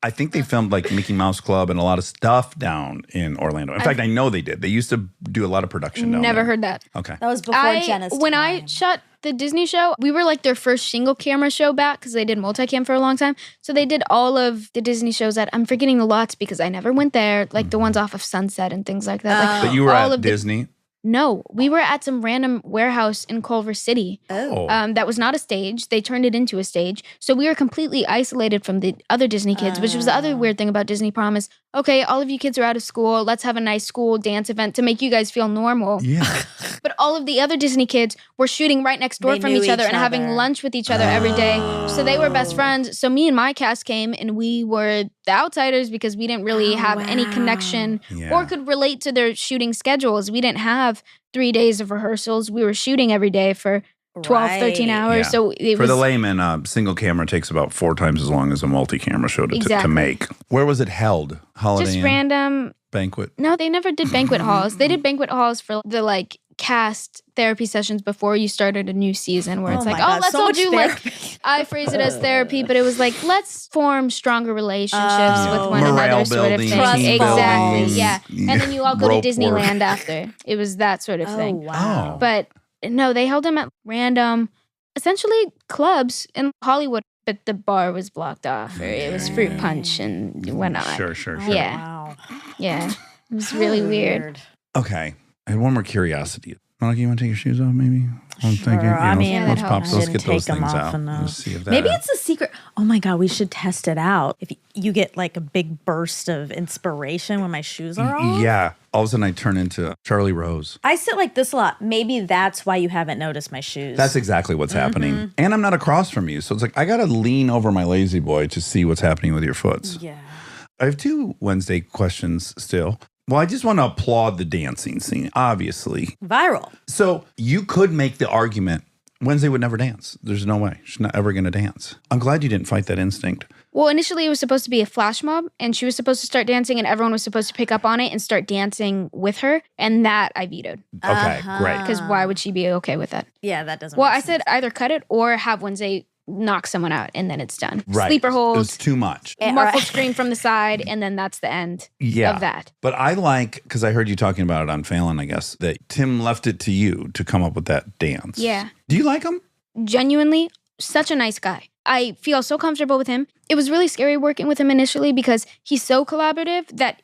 I think they filmed like Mickey Mouse Club and a lot of stuff down in Orlando. In fact, I know they did. They used to do a lot of production down Never there. heard that. Okay. That was before Jenna's When time. I shot the Disney show, we were like their first single camera show back because they did multicam for a long time. So they did all of the Disney shows that I'm forgetting the lots because I never went there, like the ones off of Sunset and things like that. Like But you were all at of the- Disney. No, we were at some random warehouse in Culver City. Oh. That was not a stage. They turned it into a stage. So we were completely isolated from the other Disney kids, which was the other weird thing about Disney Prom is, okay, all of you kids are out of school. Let's have a nice school dance event to make you guys feel normal. Yeah. But all of the other Disney kids were shooting right next door They from knew each other each and having other. lunch with each other every day. So they were best friends. So me and my cast came and we were the outsiders because we didn't really have any connection Yeah. or could relate to their shooting schedules. We didn't have 3 days of rehearsals. We were shooting every day for 12, 13 Right. hours. Yeah. So it For was the layman, single camera takes about 4 times as long as a multi-camera show to Exactly. make. Where was it held? Holiday just Inn? random. Banquet? No, they never did banquet halls. They did banquet halls for the like cast therapy sessions before you started a new season where it's Oh like, my God, let's so all much do therapy. like, I phrase it as therapy, but it was like, let's form stronger relationships Oh. with one Morale another sort of building, thing. Trust Exactly, building. yeah. And then you all go Rope to work. Disneyland after. It was that sort of Oh, thing. wow. But no, they held them at random, essentially clubs in Hollywood, but the bar was blocked off or it was fruit punch and whatnot. Sure. Yeah. Wow. Yeah. It was really weird. Okay. I had one more curiosity. Monica, you want to take your shoes off, maybe? I'm Sure. thinking, I mean, let's that pop helps. those, Didn't get those take 'em things off out. enough. Let's see if that. Maybe it's a secret. Oh my God, we should test it out. If you get like a big burst of inspiration when my shoes are off. Yeah. All of a sudden, I turn into Charlie Rose. I sit like this a lot. Maybe that's why you haven't noticed my shoes. That's exactly what's Mm-hmm. happening. And I'm not across from you. So it's like, I got to lean over my lazy boy to see what's happening with your foots. Yeah. I have 2 Wednesday questions still. Well, I just want to applaud the dancing scene, obviously. Viral. So you could make the argument Wednesday would never dance. There's no way. She's not ever going to dance. I'm glad you didn't fight that instinct. Well, initially it was supposed to be a flash mob, and she was supposed to start dancing, and everyone was supposed to pick up on it and start dancing with her, and that I vetoed. Okay, great. Because why would she be okay with that? Yeah, that doesn't Well, make I said either cut it or have Wednesday knock someone out, and then it's done. Right. Sleeper It was holds, too much. muffled scream from the side, and then that's the end of that. But I like, because I heard you talking about it on Fallon, I guess, that Tim left it to you to come up with that dance. Yeah. Do you like him? Genuinely, such a nice guy. I feel so comfortable with him. It was really scary working with him initially because he's so collaborative that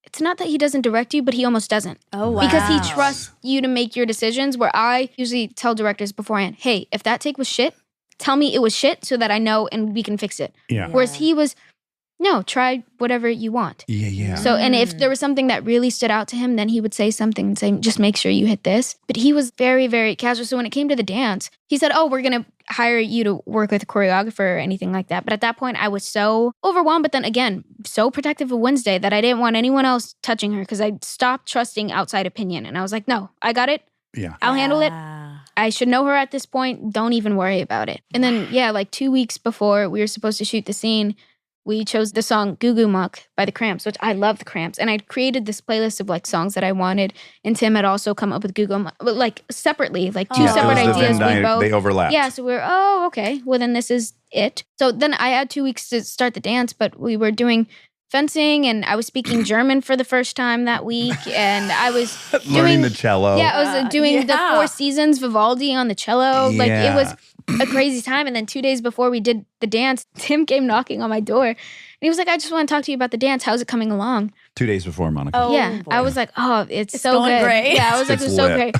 it's not that he doesn't direct you, but he almost doesn't. Oh, wow. Because he trusts you to make your decisions, where I usually tell directors beforehand, hey, if that take was shit, tell me it was shit so that I know and we can fix it. Yeah. Whereas he was, no, try whatever you want. Yeah. So, and if there was something that really stood out to him, then he would say something and say, just make sure you hit this. But he was very, very casual. So when it came to the dance, he said, oh, we're going to hire you to work with a choreographer or anything like that. But at that point, I was so overwhelmed, but then again, so protective of Wednesday that I didn't want anyone else touching her because I stopped trusting outside opinion. And I was like, no, I got it. Yeah. I'll handle it. Yeah. I should know her at this point. Don't even worry about it. And then, yeah, like 2 weeks before we were supposed to shoot the scene, we chose the song Goo Goo Muck by the Cramps, which I love the Cramps. And I'd created this playlist of like songs that I wanted. And Tim had also come up with Goo Goo Muck, but like separately, like two separate it was the ideas. Venn We both, they overlapped. yeah, so we were, oh, okay. Well, then this is it. So then I had 2 weeks to start the dance, but we were doing fencing and I was speaking German for the first time that week. And I was Learning the cello. yeah, I was doing the Yeah. Four Seasons Vivaldi on the cello. Like Yeah. it was a crazy time. And then 2 days before we did the dance, Tim came knocking on my door. And he was like, I just want to talk to you about the dance. How's it coming along? 2 days before Monica. Oh, yeah. boy. I was like, oh, it's so going good. great. Yeah, I was like, It's it's so lit. great.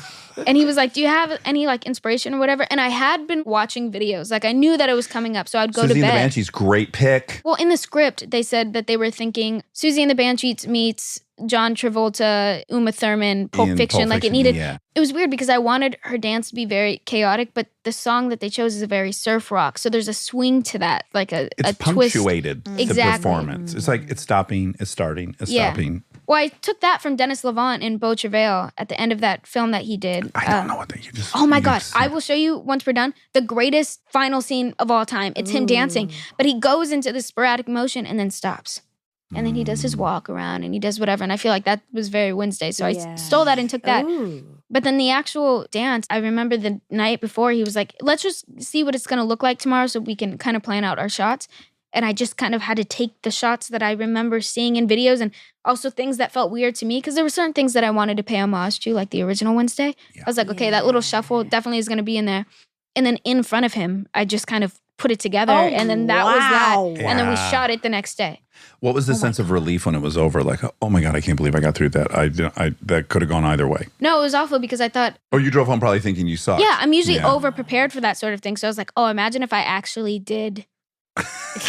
And he was like, do you have any like inspiration or whatever? And I had been watching videos. Like I knew that it was coming up. So I'd go Susie to and the bed. Banshees, great pick. Well, in the script, they said that they were thinking Susie and the Banshees meets John Travolta, Uma Thurman, Pulp In Fiction. Pulp Like it Fiction, needed. yeah. It was weird because I wanted her dance to be very chaotic, but the song that they chose is a very surf rock. So there's a swing to that, like a It's twist. punctuated, the Exactly. performance. It's like it's stopping, it's starting, it's Yeah. stopping. Well, I took that from Dennis Levant in Beau Travail at the end of that film that he did. I don't know what that you just. Oh my you God. said. I will show you once we're done the greatest final scene of all time. It's him dancing, but he goes into this sporadic motion and then stops. And then he does his walk around and he does whatever. And I feel like that was very Wednesday. So Yeah. I stole that and took that. Ooh. But then the actual dance, I remember the night before, he was like, let's just see what it's going to look like tomorrow so we can kind of plan out our shots. And I just kind of had to take the shots that I remember seeing in videos and also things that felt weird to me because there were certain things that I wanted to pay homage to, like the original Wednesday. I was like, okay, that little shuffle definitely is going to be in there. And then in front of him, I just kind of put it together. Oh, and then that was wow. that. And then we Yeah. shot it the next day. What was the sense of relief when it was over? Like, oh my God, I can't believe I got through that. I that could have gone either way. No, it was awful because I thought, Oh, you drove home probably thinking you sucked. yeah, I'm usually Yeah. over prepared for that sort of thing. So I was like, oh, imagine if I actually did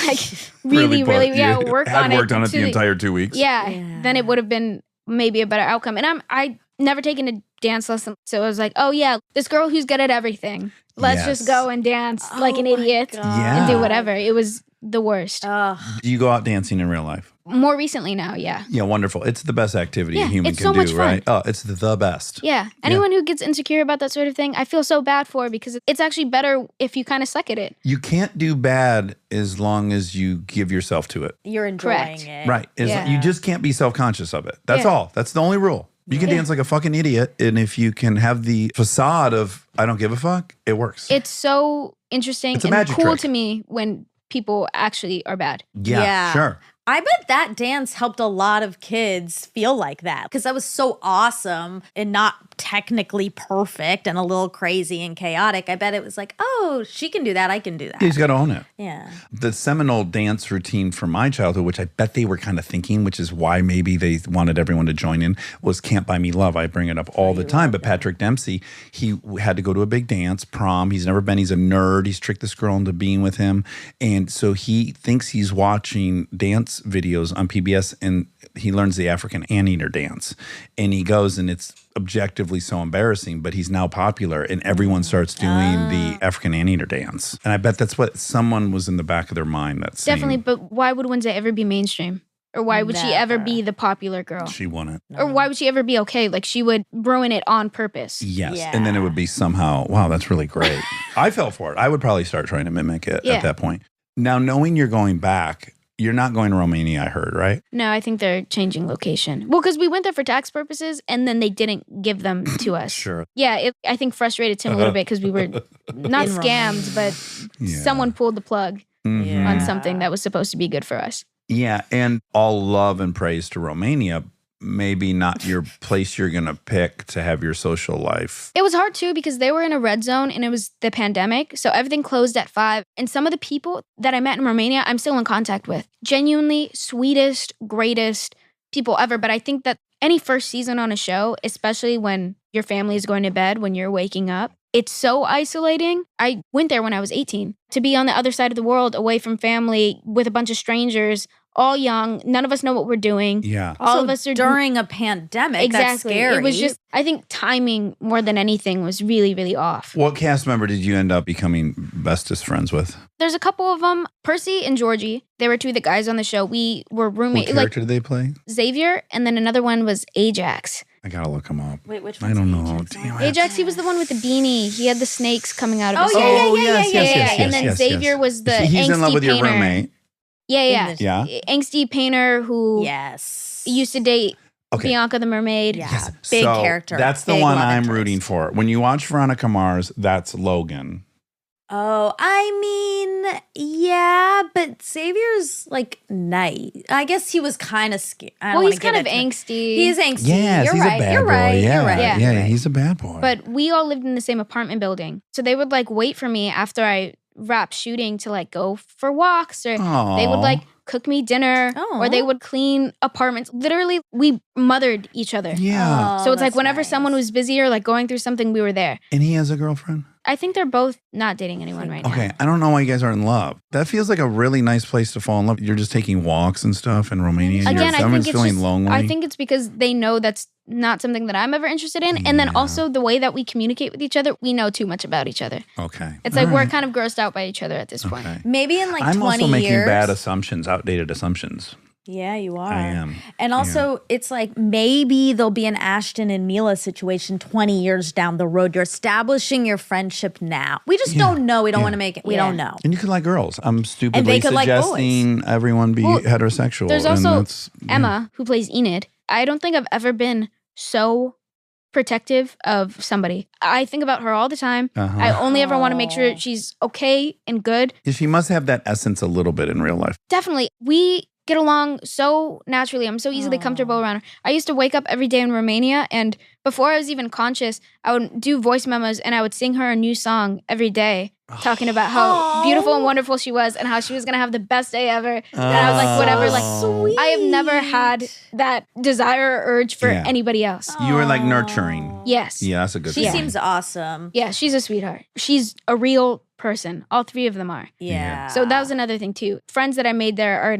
like really work had on it. worked on it to the entire 2 weeks. Yeah, Yeah. then it would have been maybe a better outcome. And I never taken a dance lesson. So I was like, oh yeah, this girl who's good at everything. Let's Yes. just go and dance like an Oh my idiot God. Yeah. and do whatever. It was the worst. Ugh. Do you go out dancing in real life? More recently now, yeah. Yeah, wonderful. It's the best activity a Yeah, human it's can so do, much fun. right? Oh, it's the best. Yeah. Anyone who gets insecure about that sort of thing, I feel so bad for because it's actually better if you kind of suck at it. You can't do bad as long as you give yourself to it. You're enjoying Correct. it. Right. Yeah. You just can't be self-conscious of it. That's Yeah. all. That's the only rule. You can Yeah. dance like a fucking idiot, and if you can have the facade of I don't give a fuck, it works. It's so interesting It's a and magic cool trick. to me when people actually are bad. Yeah. Sure. I bet that dance helped a lot of kids feel like that because I was so awesome and not technically perfect and a little crazy and chaotic. I bet it was like, oh, she can do that. I can do that. You just got to own it. Yeah. The seminal dance routine from my childhood, which I bet they were kind of thinking, which is why maybe they wanted everyone to join in, was Can't Buy Me Love. I bring it up all the time. But Patrick Dempsey, he had to go to a big dance, prom. He's never been. He's a nerd. He's tricked this girl into being with him. And so he thinks he's watching dance videos on PBS and he learns the African anteater dance. And he goes and it's objectively so embarrassing, but he's now popular and everyone starts doing the African anteater dance. And I bet that's what someone was in the back of their mind. That's Definitely, but why would Wednesday ever be mainstream? Or why would she ever Never. be the popular girl? She wouldn't. Or why would she ever be okay? Like, she would ruin it on purpose. Yes. Yeah. And then it would be somehow, wow, that's really great. I fell for it. I would probably start trying to mimic it Yeah. at that point. Now, knowing you're going back, you're not going to Romania, I heard, right? No, I think they're changing location. Well, because we went there for tax purposes and then they didn't give them to us. Sure. Yeah, it, I think frustrated Tim a little bit because we were not In scammed, but Yeah. someone pulled the plug Mhm. on something that was supposed to be good for us. Yeah. And all love and praise to Romania, maybe not your place you're going to pick to have your social life. It was hard too because they were in a red zone and it was the pandemic. So everything closed at 5. And some of the people that I met in Romania, I'm still in contact with. Genuinely sweetest, greatest people ever. But I think that any first season on a show, especially when your family is going to bed, when you're waking up, it's so isolating. I went there when I was 18 to be on the other side of the world, away from family, with a bunch of strangers, all young. None of us know what we're doing. Yeah. All of us are during a pandemic. Exactly. That's scary. It was just, I think timing more than anything was really, really off. What cast member did you end up becoming bestest friends with? There's a couple of them, Percy and Georgie. They were 2 of the guys on the show. We were What roommates, character like did they play? Xavier, and then another one was Ajax. I got to look him up. Wait, which I one's don't know. Ajax? Damn it. Ajax, he was the one with the beanie. He had the snakes coming out of his Oh, head. Oh, yes, yes. And then Xavier was the He's angsty in love with your painter. roommate. Yeah. Yeah. Angsty painter who Yes. used to date Okay. Bianca the mermaid. Yeah. Big So character. That's the Big one love I'm interest. rooting for. When you watch Veronica Mars, that's Logan. Oh, I mean, yeah, but Xavier's like nice. I guess he was kind of scared. Well, he's kind of angsty. He's angsty. Yes, You're he's right. a bad You're boy. right. Yeah, You're right. Yeah. yeah, You're right. he's a bad boy. But we all lived in the same apartment building. So they would like wait for me after I wrapped shooting to like go for walks, or they would Aw. like cook me dinner, Aw. or they would clean apartments. Literally, we mothered each other. Yeah. Oh, So it's like that's whenever nice. someone was busy or like going through something, we were there. And he has a girlfriend? I think they're both not dating anyone right Okay, now. I don't know why you guys are in love. That feels like a really nice place to fall in love. You're just taking walks and stuff in Romania. Again, I think Someone's it's feeling just, lonely. I think it's because they know that's not something that I'm ever interested in. And then Yeah. also the way that we communicate with each other, we know too much about each other. Okay. It's All like we're right. kind of grossed out by each other at this point. Okay. Maybe in like I'm 20 also making years. bad assumptions, outdated assumptions. Yeah, you are. I am. And also, it's like maybe there'll be an Ashton and Mila situation 20 years down the road. You're establishing your friendship now. We just don't know. We don't Yeah. want to make it. We Yeah. don't know. And you could like girls. I'm stupidly could like boys. suggesting everyone be Well, heterosexual. There's and also that's, yeah. Emma, who plays Enid. I don't think I've ever been so protective of somebody. I think about her all the time. Uh-huh. I only ever want to make Oh. sure she's okay and good. Yeah, she must have that essence a little bit in real life. Definitely. We get along so naturally. I'm so easily comfortable around her. I used to wake up every day in Romania, and before I was even conscious, I would do voice memos and I would sing her a new song every day, talking about how beautiful and wonderful she was and how she was going to have the best day ever. And I was like, whatever. Like, I have never had that desire or urge for Yeah. anybody else. You were like nurturing. Yes. Yeah, that's a good She thing. seems awesome. Yeah, she's a sweetheart. She's a real person. All 3 of them are. Yeah. So that was another thing too. Friends that I made there are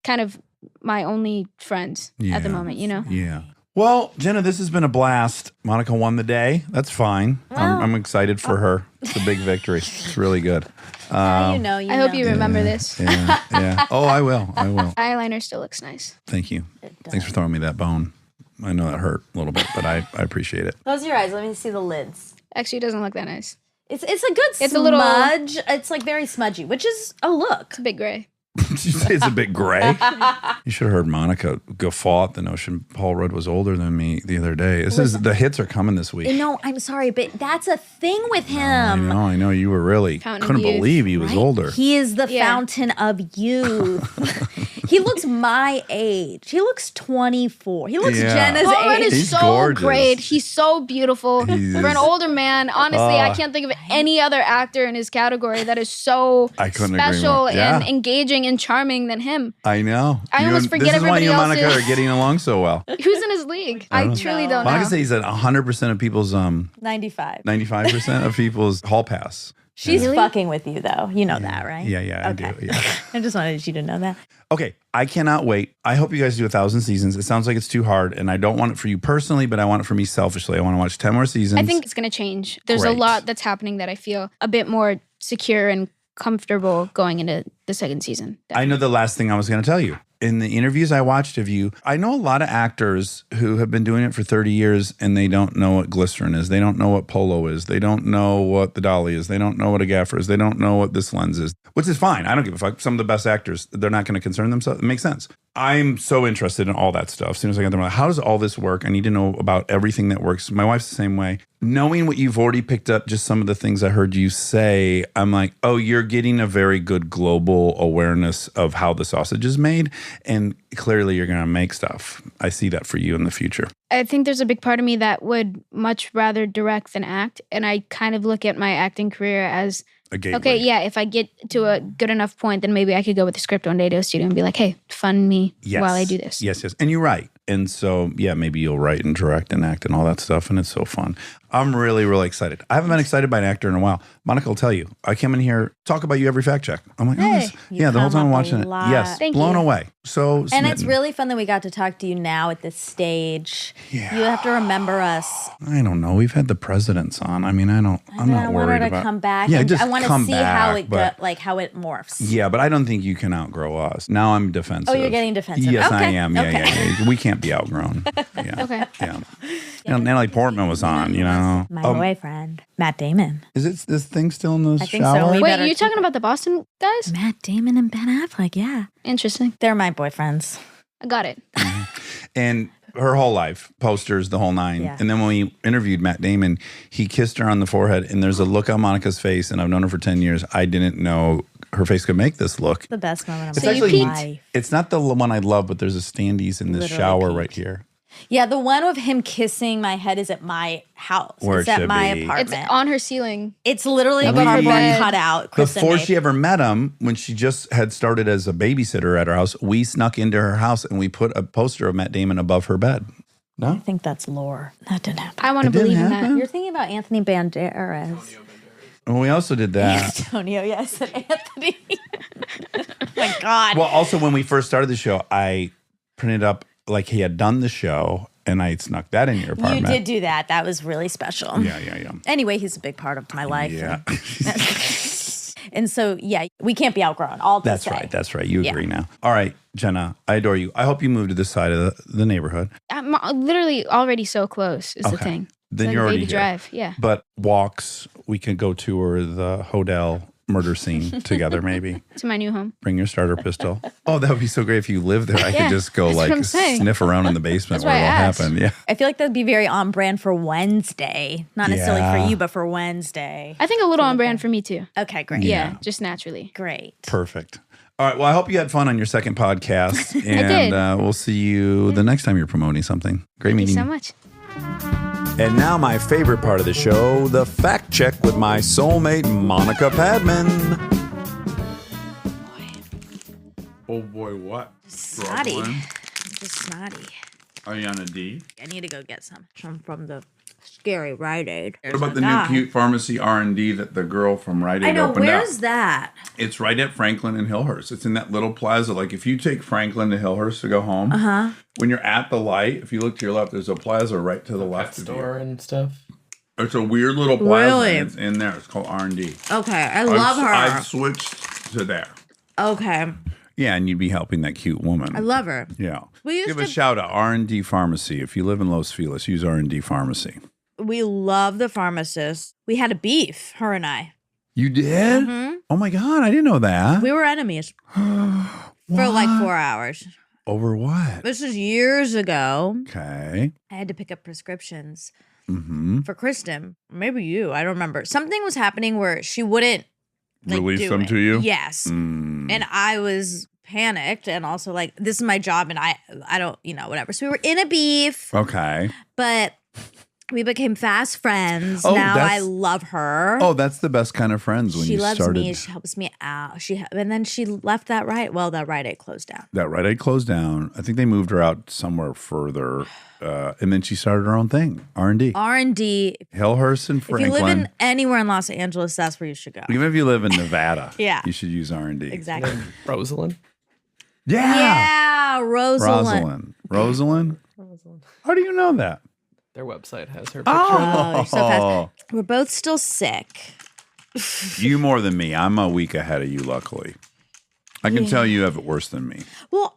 kind of my only friends at the Yeah. moment, you know? Yeah. Well, Jenna, this has been a blast. Monica won the day. That's fine. I'm excited for her. It's a big victory. It's really good. Yeah, you know. I hope you remember this. Yeah, yeah. Oh, I will. I will. Eyeliner still looks nice. Thank you. Thanks for throwing me that bone. I know that hurt a little bit, but I appreciate it. Close your eyes. Let me see the lids. Actually, it doesn't look that nice. It's a good It's a little- smudge. It's like very smudgy, which is a look. It's a bit gray. Did you say it's a bit gray? You should have heard Monica guffaw at the notion Paul Rudd was older than me the other day. The hits are coming this week. No, I'm sorry, but that's a thing with him. I know. You were really Fountain couldn't of youth. believe he was older. He is the Yeah. fountain of youth. He looks my age. He looks 24. He looks Yeah. Jenna's Paul Rudd age. is He's so gorgeous. great. He's so beautiful. He For an is. older man, honestly, I can't think of any other actor in his category that is so I couldn't agree more. special Yeah. and engaging and charming than him. I know. I You almost and- forget This is why you and everybody Monica else's- are getting along so well. Who's in his league? I truly don't Monica know. says he's at 100% of people's 95. 95% of people's hall pass. She's fucking with you, though. You know that, right? Yeah, I do. Yeah. I just wanted you to know that. Okay, I cannot wait. I hope you guys do 1,000 seasons. It sounds like it's too hard, and I don't want it for you personally, but I want it for me selfishly. I want to watch 10 more seasons. I think it's going to change. There's Great. a lot that's happening that I feel a bit more secure and comfortable going into the second season. I know the last thing I was going to tell you. In the interviews I watched of you, I know a lot of actors who have been doing it for 30 years and they don't know what glycerin is. They don't know what polo is. They don't know what the dolly is. They don't know what a gaffer is. They don't know what this lens is, which is fine. I don't give a fuck. Some of the best actors, they're not going to concern themselves. It makes sense. I'm so interested in all that stuff. As soon as I get them, how does all this work? I need to know about everything that works. My wife's the same way. Knowing what you've already picked up, just some of the things I heard you say, I'm like, oh, you're getting a very good global awareness of how the sausage is made. And clearly you're going to make stuff. I see that for you in the future. I think there's a big part of me that would much rather direct than act. And I kind of look at my acting career as, A gateway. okay, yeah, if I get to a good enough point, then maybe I could go with the script one day to a studio and be like, hey, fund me while I do this. Yes. And you write. And so, yeah, maybe you'll write and direct and act and all that stuff. And it's so fun. I'm really, really excited. I haven't been excited by an actor in a while. Monica will tell you, I came in here, talk about you every fact check. I'm like, Hey. yeah, the whole time I'm watching it. lot. Yes, Thank blown you. away. So And smitten. it's really fun that we got to talk to you now at this stage. Yeah. You have to remember us. I don't know. We've had the presidents on. I mean, I'm not I want worried her to about come back. Yeah, and just I want to come see back, how it but- how it morphs. Yeah, but I don't think you can outgrow us. Now I'm defensive. Oh, you're getting defensive. Yes, I Okay, am. Yeah, okay. yeah. We can't be outgrown. Yeah. Okay. Yeah. You know, Natalie Portman was on, you know. My boyfriend, Matt Damon. Is it this thing still in the I think so. shower? We Wait, better you're keep talking it. about the Boston guys? Matt Damon and Ben Affleck, yeah. Interesting. They're my boyfriends. I got it. And her whole life, posters, the whole nine. Yeah. And then when we interviewed Matt Damon, he kissed her on the forehead, and there's a look on Monica's face, and I've known her for 10 years. I didn't know her face could make this look. The best moment of It's my actually, life. it's not the one I love, but there's a standees in this Literally shower peaked. right here. Yeah, the one with him kissing my head is at my house. Where it's it at should my be. It's apartment. on her ceiling. It's literally a Above her cardboard bed. cutout. Kristen Before made. she ever met him, when she just had started as a babysitter at her house, we snuck into her house and we put a poster of Matt Damon above her bed. I No? think that's lore. That didn't happen. I want to It didn't believe in happen? that. You're thinking about Anthony Banderas. And we also did that. Antonio, yes, and Anthony. Oh my God. Well, also when we first started the show, I printed up like he had done the show and I snuck that in your you apartment. did do that. That was really special. Yeah. Anyway, he's a big part of my life. Yeah. And so, yeah, we can't be outgrown. All to That's say. right. That's right. You Yeah. agree now. All right, Jenna, I adore you. I hope you move to this side of the neighborhood. I'm literally already so close is the Okay. thing. Then It's you're like a already baby here. drive. Yeah. But walks, we can go tour the Hodel murder scene together maybe. To my new home. Bring your starter pistol. Oh, that would be so great if you lived there. I Yeah, could just go that's what I'm like saying. sniff around in the basement That's where why it I all asked. happened. Yeah. I feel like that'd be very on brand for Wednesday. Not necessarily Yeah. for you, but for Wednesday. I think a little on brand for me too. Okay, great. Yeah, just naturally. Great. Perfect. All right. Well, I hope you had fun on your second podcast. did. And we'll see you the next time you're promoting something. Great Thank you meeting so much. And now my favorite part of the show, the fact check with my soulmate, Monica Padman. Oh boy, what? Snotty. Just snotty. Are you on a D? I need to go get some from the scary Rite Aid. What about the new cute pharmacy R&D that the girl from Rite Aid I know, opened where's up? that? It's right at Franklin and Hillhurst. It's in that little plaza. Like if you take Franklin to Hillhurst to go home, when you're at the light, if you look to your left, there's a plaza right to the left of you. Store and stuff. It's a weird little plaza. Really? And it's in there. It's called R&D. Okay, I love her. I've switched to there. Okay, Yeah, and you'd be helping that cute woman. I love her. Yeah. We used Give a to- shout out, R&D Pharmacy. If you live in Los Feliz, use R&D Pharmacy. We love the pharmacist. We had a beef, her and I. You did? Oh my God, I didn't know that. We were enemies for like 4 hours. Over what? This is years ago. Okay. I had to pick up prescriptions Mm-hmm. for Kristen. Maybe you. I don't remember. Something was happening where she wouldn't like, Release do them it. to you? Yes. Mm. And I was panicked and also like, this is my job and I don't, whatever. So we were in a beef, Okay. but we became fast friends. Oh, now I that's- love her. Oh, that's the best kind of friends when she you loves started. me. She helps me out. And then she left that Rite. Well, that Rite Aid closed down. That Rite Aid closed down. I think they moved her out somewhere further. And then she started her own thing, R&D. R&D. Hillhurst and If you Franklin. live in anywhere in Los Angeles, that's where you should go. Even if you live in Nevada, Yeah. you should use R&D. Exactly. Rosalind. Yeah. Yeah, Rosalind. Rosalind? How do you know that? Their website has her picture. on it. Oh, you're so fast. We're both still sick. You more than me. I'm a week ahead of you, luckily. I can tell you have it worse than me. Well,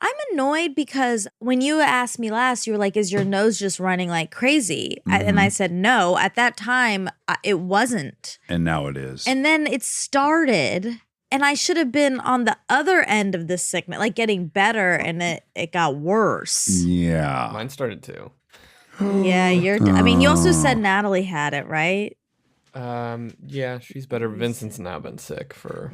I'm annoyed because when you asked me last, you were like, is your nose just running like crazy? And I said, no. At that time, it wasn't. And now it is. And then it started, and I should have been on the other end of this sickness, like getting better, and it got worse. Yeah. Mine started too. Yeah, I mean, you also said Natalie had it, right? Yeah, she's better. Vincent's now been sick for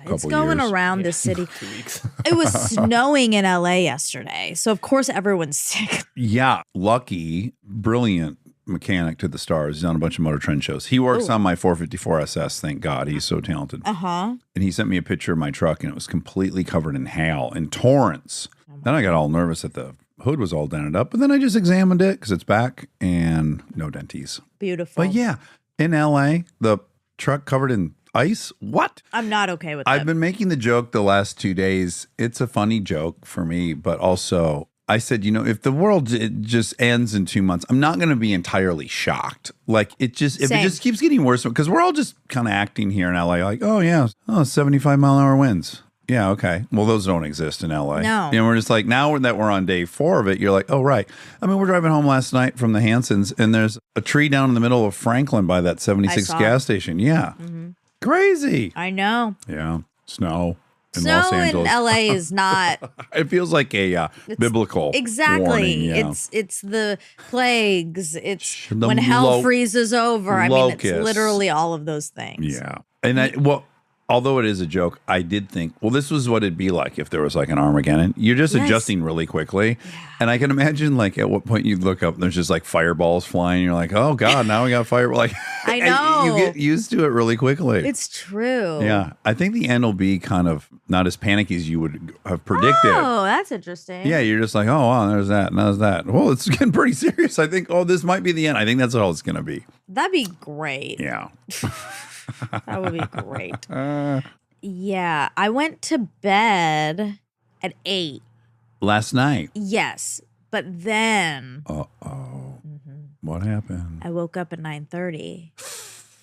It's Couple going years. around the city. 2 weeks. It was snowing in LA yesterday, so of course everyone's sick. Yeah. Lucky, brilliant mechanic to the stars. He's on a bunch of Motor Trend shows. He works on my 454 SS. Thank God. He's so talented. Uh-huh. And he sent me a picture of my truck, and it was completely covered in hail in torrents. Then I got all nervous that the hood was all dented up, but then I just examined it because it's back and no denties. Beautiful. But yeah, in LA, the truck covered in ice. What? I'm not okay with I've that. been making the joke the last 2 days. It's a funny joke for me, but also I said, if the world it just ends in 2 months, I'm not going to be entirely shocked. Like if it just keeps getting worse, because we're all just kind of acting here in LA like, 75-mile-an-hour winds. Yeah, okay. Well, those don't exist in LA. No. And we're just like, now that we're on day 4 of it, you're like, oh, right. I mean, we're driving home last night from the Hansons, and there's a tree down in the middle of Franklin by that 76 saw gas station. Yeah. Crazy. I know. Yeah. Snow in Snow Los in Angeles. LA is not It feels like a biblical exactly. warning. Yeah. It's the plagues. It's The when hell freezes over. I mean, it's locusts. literally all of those things. Yeah. And although it is a joke, I did think, well, this was what it'd be like if there was like an Armageddon. You're just adjusting really quickly. Yeah. And I can imagine like at what point you look up and there's just like fireballs flying. You're like, oh God, now we got fireball. Like, I know. You get used to it really quickly. It's true. Yeah. I think the end will be kind of not as panicky as you would have predicted. Oh, that's interesting. Yeah, you're just like, oh, wow, there's that, and there's that. Well, it's getting pretty serious. I think, this might be the end. I think that's all it's going to be. That'd be great. Yeah. That would be great. Yeah. I went to bed at 8. Last night. Yes. But then What happened? I woke up at 9:30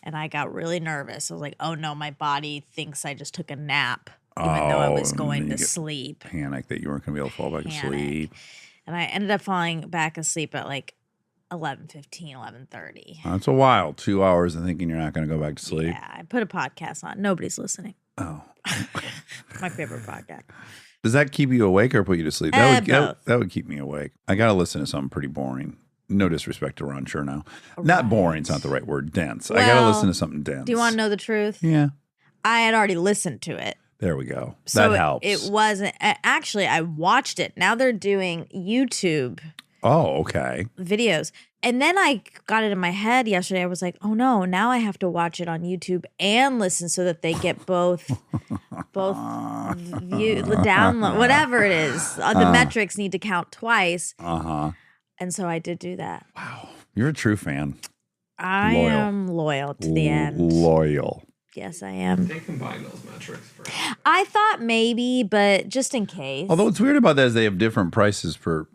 and I got really nervous. I was like, oh no, my body thinks I just took a nap, even though I was going to sleep. Panic that you weren't going to be able to fall back asleep. And I ended up falling back asleep at like 11:15, 11:30. That's a while. 2 hours and thinking you're not going to go back to sleep. Yeah, I put a podcast on. Nobody's listening. Oh. My favorite podcast. Does that keep you awake or put you to sleep? Both. That would keep me awake. I got to listen to something pretty boring. No disrespect to Ron, sure now. Not boring, it's not the right word. Dense. I got to listen to something dense. Do you want to know the truth? Yeah. I had already listened to it. There we go. So that helps. It wasn't. Actually, I watched it. Now they're doing YouTube Oh, okay. videos. And then I got it in my head yesterday. I was like, oh no, now I have to watch it on YouTube and listen so that they get both view, download, whatever it is. The metrics need to count twice. Uh-huh. And so I did do that. Wow. You're a true fan. I Loyal. am loyal to the end. Loyal. Yes, I am. They combine those metrics for. I thought maybe, but just in case. Although what's weird about that is they have different prices per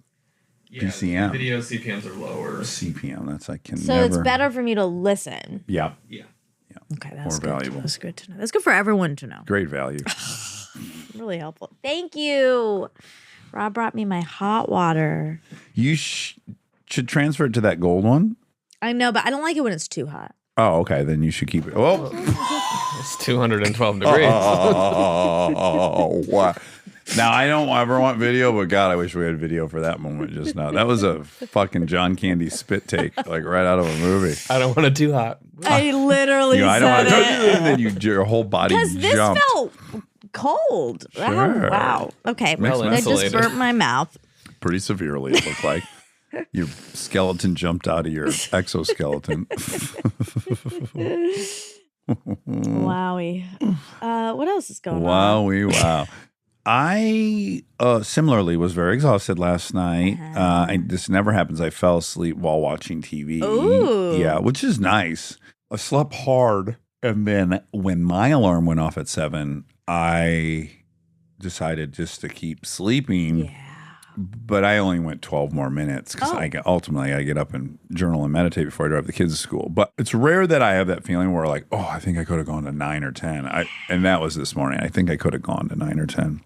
PCM. Video CPMs are lower. CPM. That's I can so never. it's better for me to listen. Yeah. Yeah. Okay, that's More good. valuable. That's good to know. That's good for everyone to know. Great value. Really helpful. Thank you. Rob brought me my hot water. You should transfer it to that gold one. I know, but I don't like it when it's too hot. Oh, okay. Then you should keep it. Oh, It's 212 degrees. oh, wow. Now, I don't ever want video, but God, I wish we had video for that moment just now. That was a fucking John Candy spit take, like right out of a movie. I don't want it too hot. I literally I don't want said to. it. And then your whole body Because this jumped. felt cold. Sure. Wow. Okay. Well I just insulated. burnt my mouth. Pretty severely, it looked like. Your skeleton jumped out of your exoskeleton. Wowie. What else is going on? Wow. I similarly was very exhausted last night. This never happens. I fell asleep while watching TV. Ooh. Yeah, which is nice. I slept hard. And then when my alarm went off at 7, I decided just to keep sleeping. Yeah. But I only went 12 more minutes because ultimately I get up and journal and meditate before I drive the kids to school. But it's rare that I have that feeling where like, oh, I think I could have gone to 9 or 10. And that was this morning. I think I could have gone to 9 or 10.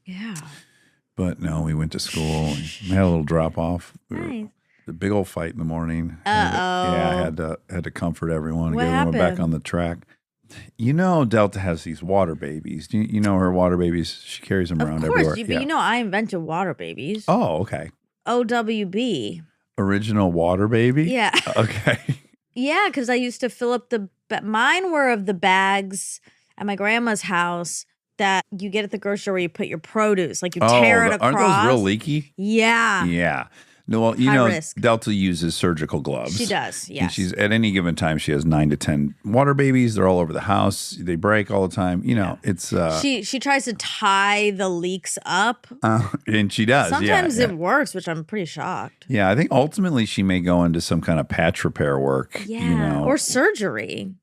Yeah. But no, we went to school. We had a little drop off. Nice. The big old fight in the morning. Uh-oh. Yeah, I had to comfort everyone and What get everyone back happened? on the track. You know, Delta has these water babies. You know her water babies. She carries them around Of course, everywhere. but you know I invented water babies. Oh, okay. OWB. Original water baby? Yeah. Okay. Yeah, because I used to fill up mine were of the bags at my grandma's house that you get at the grocery store where you put your produce, like you tear it across. Aren't those real leaky? Yeah. Yeah. No, well, you High know, risk. Delta uses surgical gloves. She does, And yes. she's at any given time, she has 9 to 10 water babies. They're all over the house. They break all the time. You know, it's She tries to tie the leaks up. and she does. Sometimes yeah. it works, which I'm pretty shocked. Yeah, I think ultimately she may go into some kind of patch repair work. Yeah. You know, Or surgery.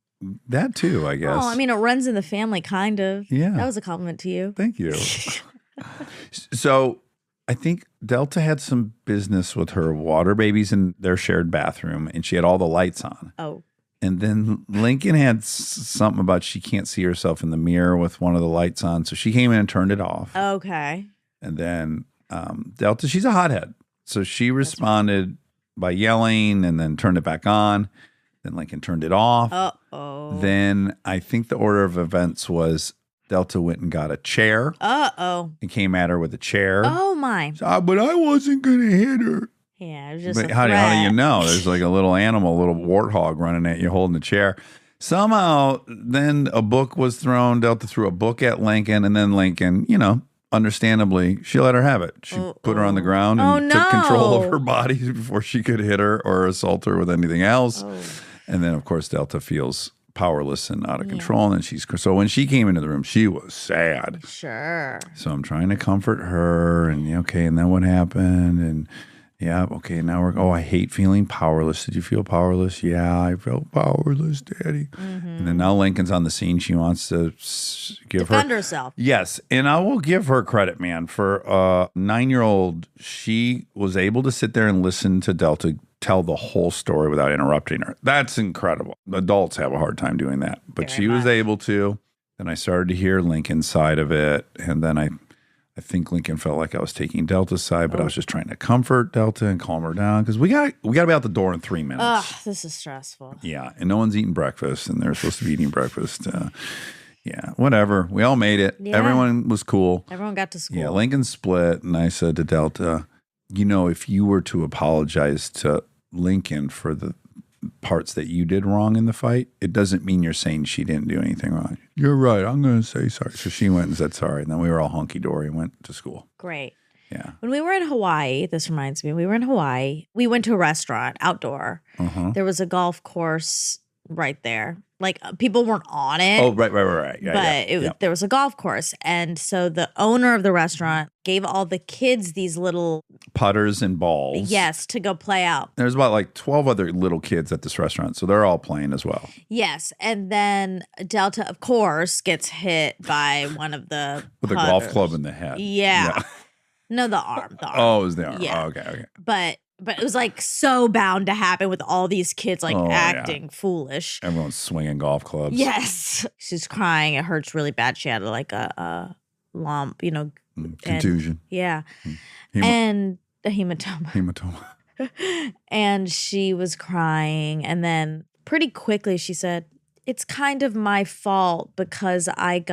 that too, I guess. Oh, I mean, it runs in the family, kind of. Yeah. That was a compliment to you. Thank you. So I think Delta had some business with her water babies in their shared bathroom, and she had all the lights on. Oh. And then Lincoln had something about she can't see herself in the mirror with one of the lights on. So she came in and turned it off. Okay. And then Delta, she's a hothead. So she responded by yelling and then turned it back on. Then Lincoln turned it off. Uh-oh. Then I think the order of events was Delta went and got a chair Uh-oh. and came at her with a chair. Oh, my. But I wasn't going to hit her. Yeah, it was just But a how do you threat. know? There's like a little animal, a little warthog running at you holding the chair. Somehow, then a book was thrown. Delta threw a book at Lincoln, and then Lincoln, you know, understandably, she let her have it. She put her on the ground and took control of her body before she could hit her or assault her with anything else. Oh. And then, of course, Delta feels powerless and out of control. And so when she came into the room, she was sad. Sure. So I'm trying to comfort her and okay, and then what happened? And yeah, okay, now I hate feeling powerless. Did you feel powerless? Yeah, I felt powerless, Daddy. And then now Lincoln's on the scene. She wants to give Defend herself. Yes, and I will give her credit, man. For a 9-year-old, she was able to sit there and listen to Delta tell the whole story without interrupting her. That's incredible. Adults have a hard time doing that, but Very she was much. able to. Then I started to hear Lincoln's side of it, and then I think Lincoln felt like I was taking Delta's side, but I was just trying to comfort Delta and calm her down because we got to be out the door in 3 minutes. Ugh, this is stressful. Yeah, and no one's eating breakfast, and they're supposed to be eating breakfast. Yeah, whatever. We all made it. Yeah. Everyone was cool. Everyone got to school. Yeah, Lincoln split, and I said to Delta, you know, if you were to apologize to Lincoln for the parts that you did wrong in the fight, it doesn't mean you're saying she didn't do anything wrong. You're right. I'm going to say sorry. So she went and said sorry, and then we were all hunky-dory and went to school. Great. Yeah. When we were in Hawaii, this reminds me, we were in Hawaii. We went to a restaurant outdoor. Uh-huh. There was a golf course right there. Like people weren't on it. Oh, right. Yeah, But there was a golf course. And so the owner of the restaurant gave all the kids these little, putters and balls. yes, to go play out. There's about like 12 other little kids at this restaurant, so they're all playing as well. Yes. And then Delta, of course, gets hit by one of the With a golf putters. club in the head. Yeah. No, the arm. The arm. Oh, it was the arm. Yeah. Oh, okay. But it was like so bound to happen with all these kids like Oh, yeah. acting foolish. Everyone's swinging golf clubs. Yes. She's crying. It hurts really bad. She had like a lump, you know. Contusion. Yeah. Hemo- And a hematoma. Hematoma. And she was crying. And then pretty quickly she said, it's kind of my fault because I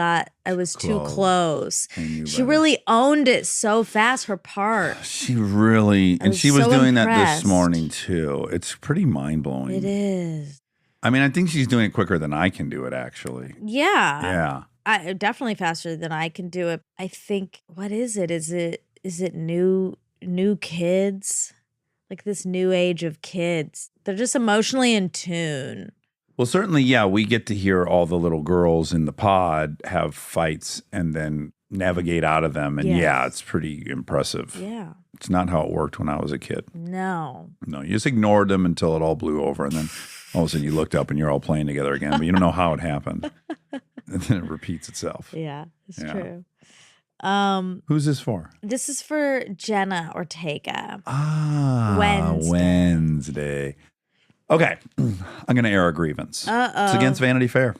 was too close. I knew She better. really owned it so fast, her part. She really, and was she was so doing that impressed. this morning too. It's pretty mind blowing. It is. I mean, I think she's doing it quicker than I can do it, actually. Yeah. Yeah. I definitely faster than I can do it. I think, what is it? Is it new kids? Like this new age of kids. They're just emotionally in tune. Well, certainly, yeah, we get to hear all the little girls in the pod have fights and then navigate out of them. And Yes. yeah, it's pretty impressive. Yeah. It's not how it worked when I was a kid. No. No, you just ignored them until it all blew over. And then all of a sudden you looked up and you're all playing together again, but you don't know how it happened. And then it repeats itself. Yeah, it's Yeah. true. Who's this for? This is for Jenna Ortega. Wednesday. Okay. I'm going to air a grievance. It's against Vanity Fair.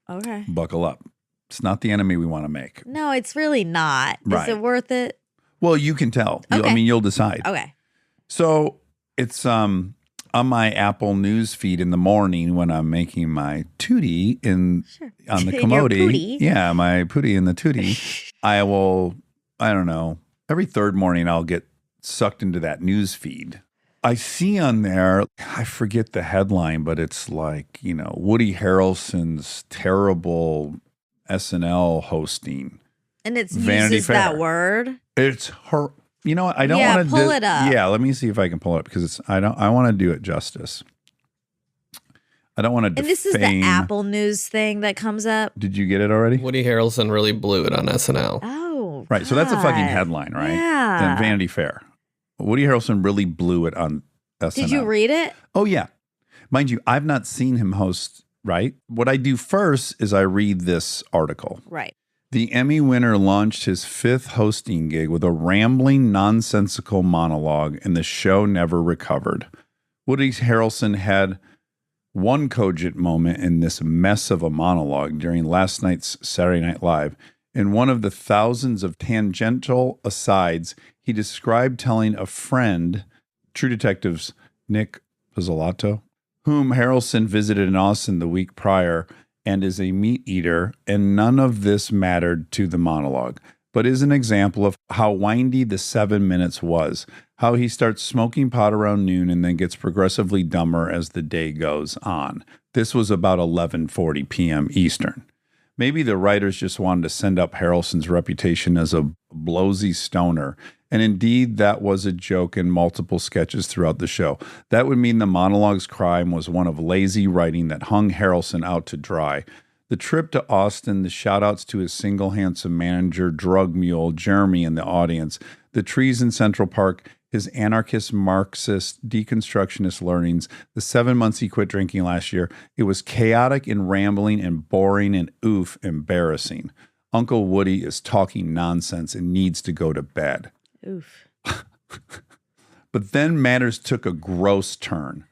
Okay. Buckle up. It's not the enemy we want to make. No, it's really not. Right. Is it worth it? Well, you can tell. Okay. I mean, you'll decide. Okay. So it's on my Apple News feed in the morning when I'm making my tootie on the In your commode. pootie. Yeah, my pootie in the tootie. I don't know, every third morning I'll get sucked into that news feed. I see on there, I forget the headline, but it's like, Woody Harrelson's terrible SNL hosting. And it Vanity uses Fair. that word. It's her. You know what? I don't Yeah, want to pull it up. Yeah, let me see if I can pull it up because I want to do it justice. I don't want to defame. And this is the Apple News thing that comes up. Did you get it already? Woody Harrelson really blew it on SNL. Oh, Right. So that's a fucking God. headline, right? Yeah. And Vanity Fair. Woody Harrelson really blew it on SNL. Did you read it? Oh, yeah. Mind you, I've not seen him host, right? What I do first is I read this article. Right. The Emmy winner launched his 5th hosting gig with a rambling, nonsensical monologue, and the show never recovered. Woody Harrelson had one cogent moment in this mess of a monologue during last night's Saturday Night Live. In one of the thousands of tangential asides, he described telling a friend, True Detective's Nick Pizzolatto, whom Harrelson visited in Austin the week prior and is a meat eater, and none of this mattered to the monologue, but is an example of how windy the 7 minutes was, how he starts smoking pot around noon and then gets progressively dumber as the day goes on. This was about 11:40 p.m. Eastern. Maybe the writers just wanted to send up Harrelson's reputation as a blowsy stoner, and indeed that was a joke in multiple sketches throughout the show. That would mean the monologue's crime was one of lazy writing that hung Harrelson out to dry. The trip to Austin, the shout-outs to his single handsome manager, drug mule, Jeremy in the audience, the trees in Central Park, his anarchist, Marxist, deconstructionist learnings, the 7 months he quit drinking last year, it was chaotic and rambling and boring and embarrassing. Uncle Woody is talking nonsense and needs to go to bed. Oof. But then matters took a gross turn.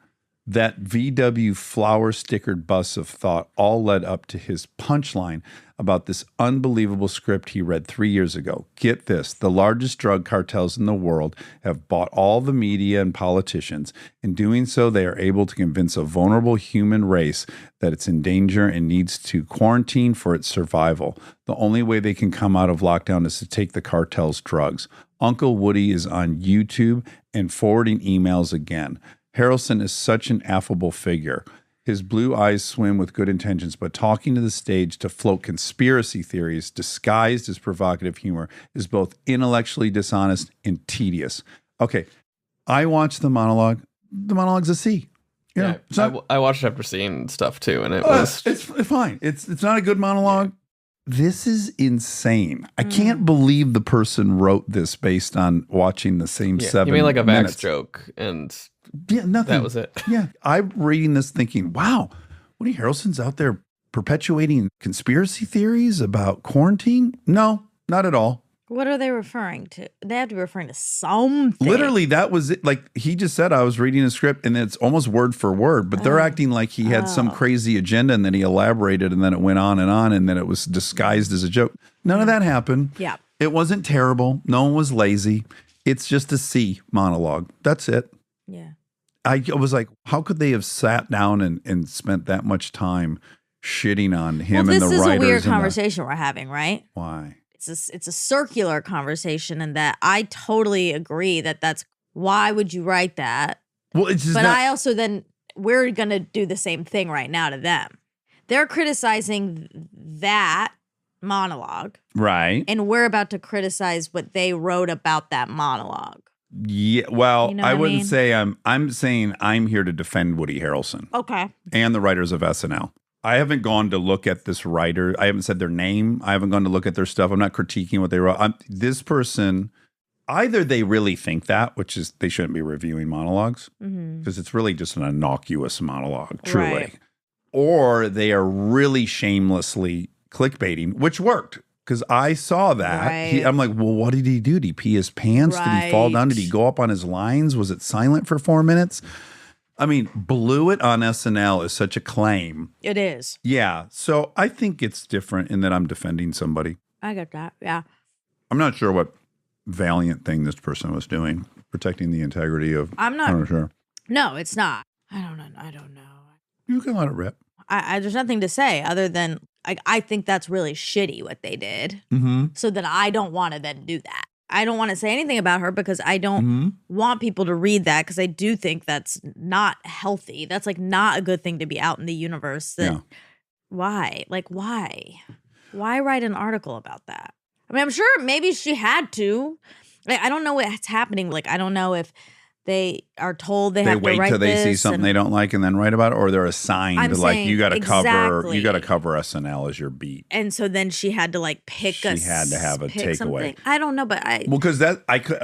That VW flower-stickered bus of thought all led up to his punchline about this unbelievable script he read 3 years ago. Get this, the largest drug cartels in the world have bought all the media and politicians. In doing so, they are able to convince a vulnerable human race that it's in danger and needs to quarantine for its survival. The only way they can come out of lockdown is to take the cartel's drugs. Uncle Woody is on YouTube and forwarding emails again. Harrelson is such an affable figure. His blue eyes swim with good intentions, but talking to the stage to float conspiracy theories disguised as provocative humor is both intellectually dishonest and tedious. Okay, I watched the monologue. The monologue's a C. You know, it's not- I watched after seeing stuff too, and it was it's fine. It's not a good monologue. This is insane. I can't believe the person wrote this based on watching the same 7 You made like a minutes. Vax joke, and Yeah, nothing. that was it. Yeah, I'm reading this thinking, wow, Woody Harrelson's out there perpetuating conspiracy theories about quarantine? No, not at all. What are they referring to? They have to be referring to something. Literally, that was it. Like he just said, I was reading a script and it's almost word for word, but they're acting like he had some crazy agenda and then he elaborated and then it went on and then it was disguised as a joke. None of that happened. Yeah. It wasn't terrible. No one was lazy. It's just a C monologue. That's it. Yeah. I was like, how could they have sat down and spent that much time shitting on him Well, and this the is writers? a weird and the- conversation we're having, right? Why? It's a circular conversation, and that I totally agree that's why would you write that? Well, it's just But not, I also then we're gonna do the same thing right now to them. They're criticizing that monologue, right. and we're about to criticize what they wrote about that monologue. Yeah. Well, You know I what I wouldn't mean? say I'm saying I'm here to defend Woody Harrelson Okay. and the writers of SNL. I haven't gone to look at this writer. I haven't said their name. I haven't gone to look at their stuff. I'm not critiquing what they wrote. This person, either they really think that, which is they shouldn't be reviewing monologues because it's really just an innocuous monologue, truly. Right. Or they are really shamelessly clickbaiting, which worked. Because I saw that. Right. I'm like, well, what did he do? Did he pee his pants? Did he fall down? Did he Right. go up on his lines? Was it silent for 4 minutes? I mean, blew it on SNL is such a claim. It is. Yeah. So I think it's different in that I'm defending somebody. I get that. Yeah. I'm not sure what valiant thing this person was doing, protecting the integrity of. I'm not- I'm not sure. No, it's not. I don't know. I don't know. You can let it rip. I there's nothing to say other than I think that's really shitty what they did. Mm-hmm. So then I don't want to then do that. I don't want to say anything about her because I don't Mm-hmm. want people to read that because I do think that's not healthy. That's like not a good thing to be out in the universe. That, Yeah. Why? Like why? Why write an article about that? I mean, I'm sure maybe she had to. Like, I don't know what's happening. Like I don't know if they are told they They have to wait write till they see this something and- they don't like and then write about it, or they're assigned I'm to like saying you got to exactly. cover SNL as your beat. And so then she had to like pick She had to have a pick takeaway. something. I don't know, but I Well, because that I could.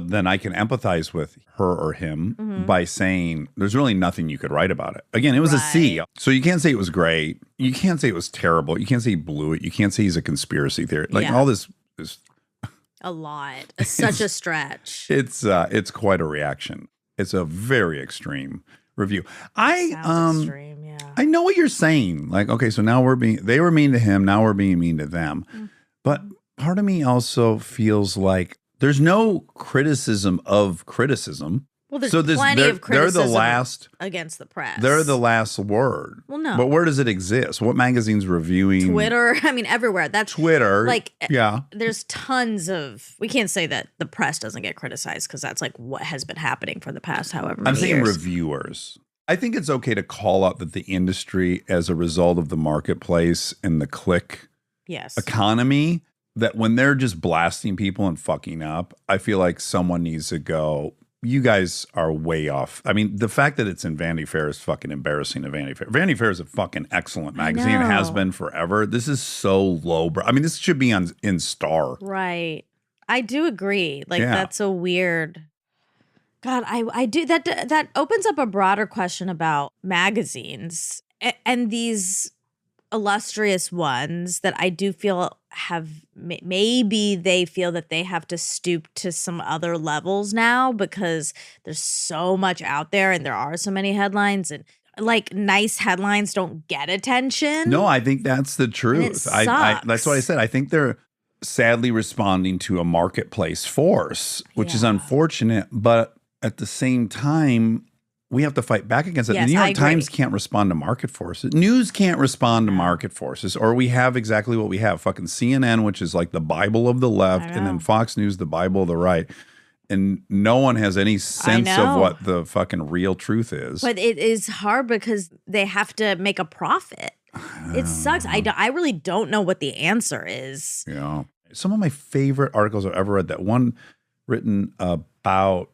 Then I can empathize with her or him by saying there's really nothing you could write about it. Again, it was a C, Right. so you can't say it was great. You can't say it was terrible. You can't say he blew it. You can't say he's a conspiracy theory. Like Yeah. all this is. a lot. It's such a stretch. It's quite a reaction. It's a very extreme review. Sounds extreme, yeah. I know what you're saying. Like, okay, so now they were mean to him. Now we're being mean to them. But part of me also feels like there's no criticism of criticism. Well, there's So plenty of criticism They're the last. against the press. They're the last word. Well, no. But where does it exist? What magazine's reviewing? Twitter. I mean, everywhere. That's Twitter. like yeah. there's tons of. We can't say that the press doesn't get criticized because that's like what has been happening for the past however many I'm saying years. reviewers. I think it's okay to call out that the industry, as a result of the marketplace and the click Yes. economy, that when they're just blasting people and fucking up, I feel like someone needs to go, you guys are way off. I mean, the fact that it's in Vanity Fair is fucking embarrassing to Vanity Fair. Vanity Fair is a fucking excellent magazine. It has know. been forever. This is so low. I mean, this should be in Star. Right. I do agree. Like Yeah. that's a weird. God, I do that opens up a broader question about magazines and these illustrious ones that I do feel have maybe they feel that they have to stoop to some other levels now because there's so much out there and there are so many headlines and like nice headlines don't get attention. No, I think that's the truth. it That's what I said. I think they're sadly responding to a marketplace force, which is Yeah. unfortunate. But at the same time, we have to fight back against it. Yes, the New I York Times agree. can't respond to market forces. News can't respond to market forces. Or we have exactly what we have. Fucking CNN, which is like the Bible of the left, and then know. Fox News, the Bible of the right. And no one has any sense of know. what the fucking real truth is. But it is hard because they have to make a profit. It sucks. I really don't know what the answer is. Yeah. Some of my favorite articles I've ever read, that one written about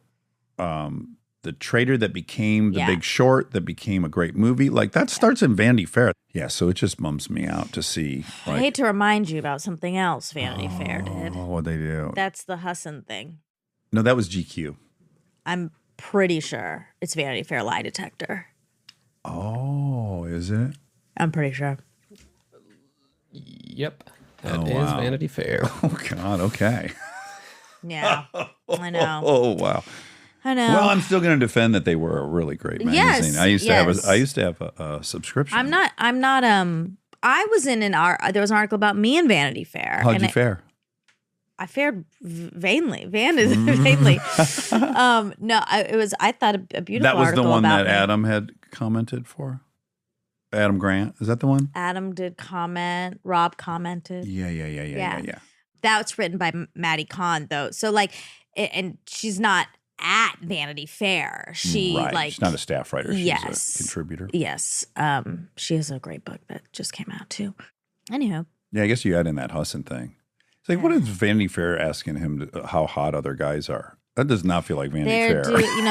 the trader that became The Yeah. Big Short, that became a great movie. Like that starts in Vanity Fair. Yeah, so it just bums me out to see. I Like, hate to remind you about something else Vanity Fair did. oh, what they do. That's the Hassan thing. No, that was GQ. I'm pretty sure it's Vanity Fair lie detector. Oh, is it? I'm pretty sure. Yep. That Oh, is wow. Vanity Fair. Oh, God. Okay. Yeah. I know. Oh, wow. I know. Well, I'm still going to defend that they were a really great Yes, magazine. I used to have a subscription. I'm not I was in there was an article about me in Vanity Fair. How'd and you fare? I fared vainly. Vainly. No, I thought a beautiful That was the article one about that me. Adam had commented for? Adam Grant. Is that the one? Adam did comment. Rob commented. Yeah. That's written by Maddie Kahn, though. So, like, and she's not at Vanity Fair. She, right. like, She's not a staff writer. She's yes. a contributor. Yes. She has a great book that just came out, too. Anyhow. Yeah, I guess you add in that Hassan thing. It's like, what is Vanity Fair asking him how hot other guys are? That does not feel like Vanity Fair.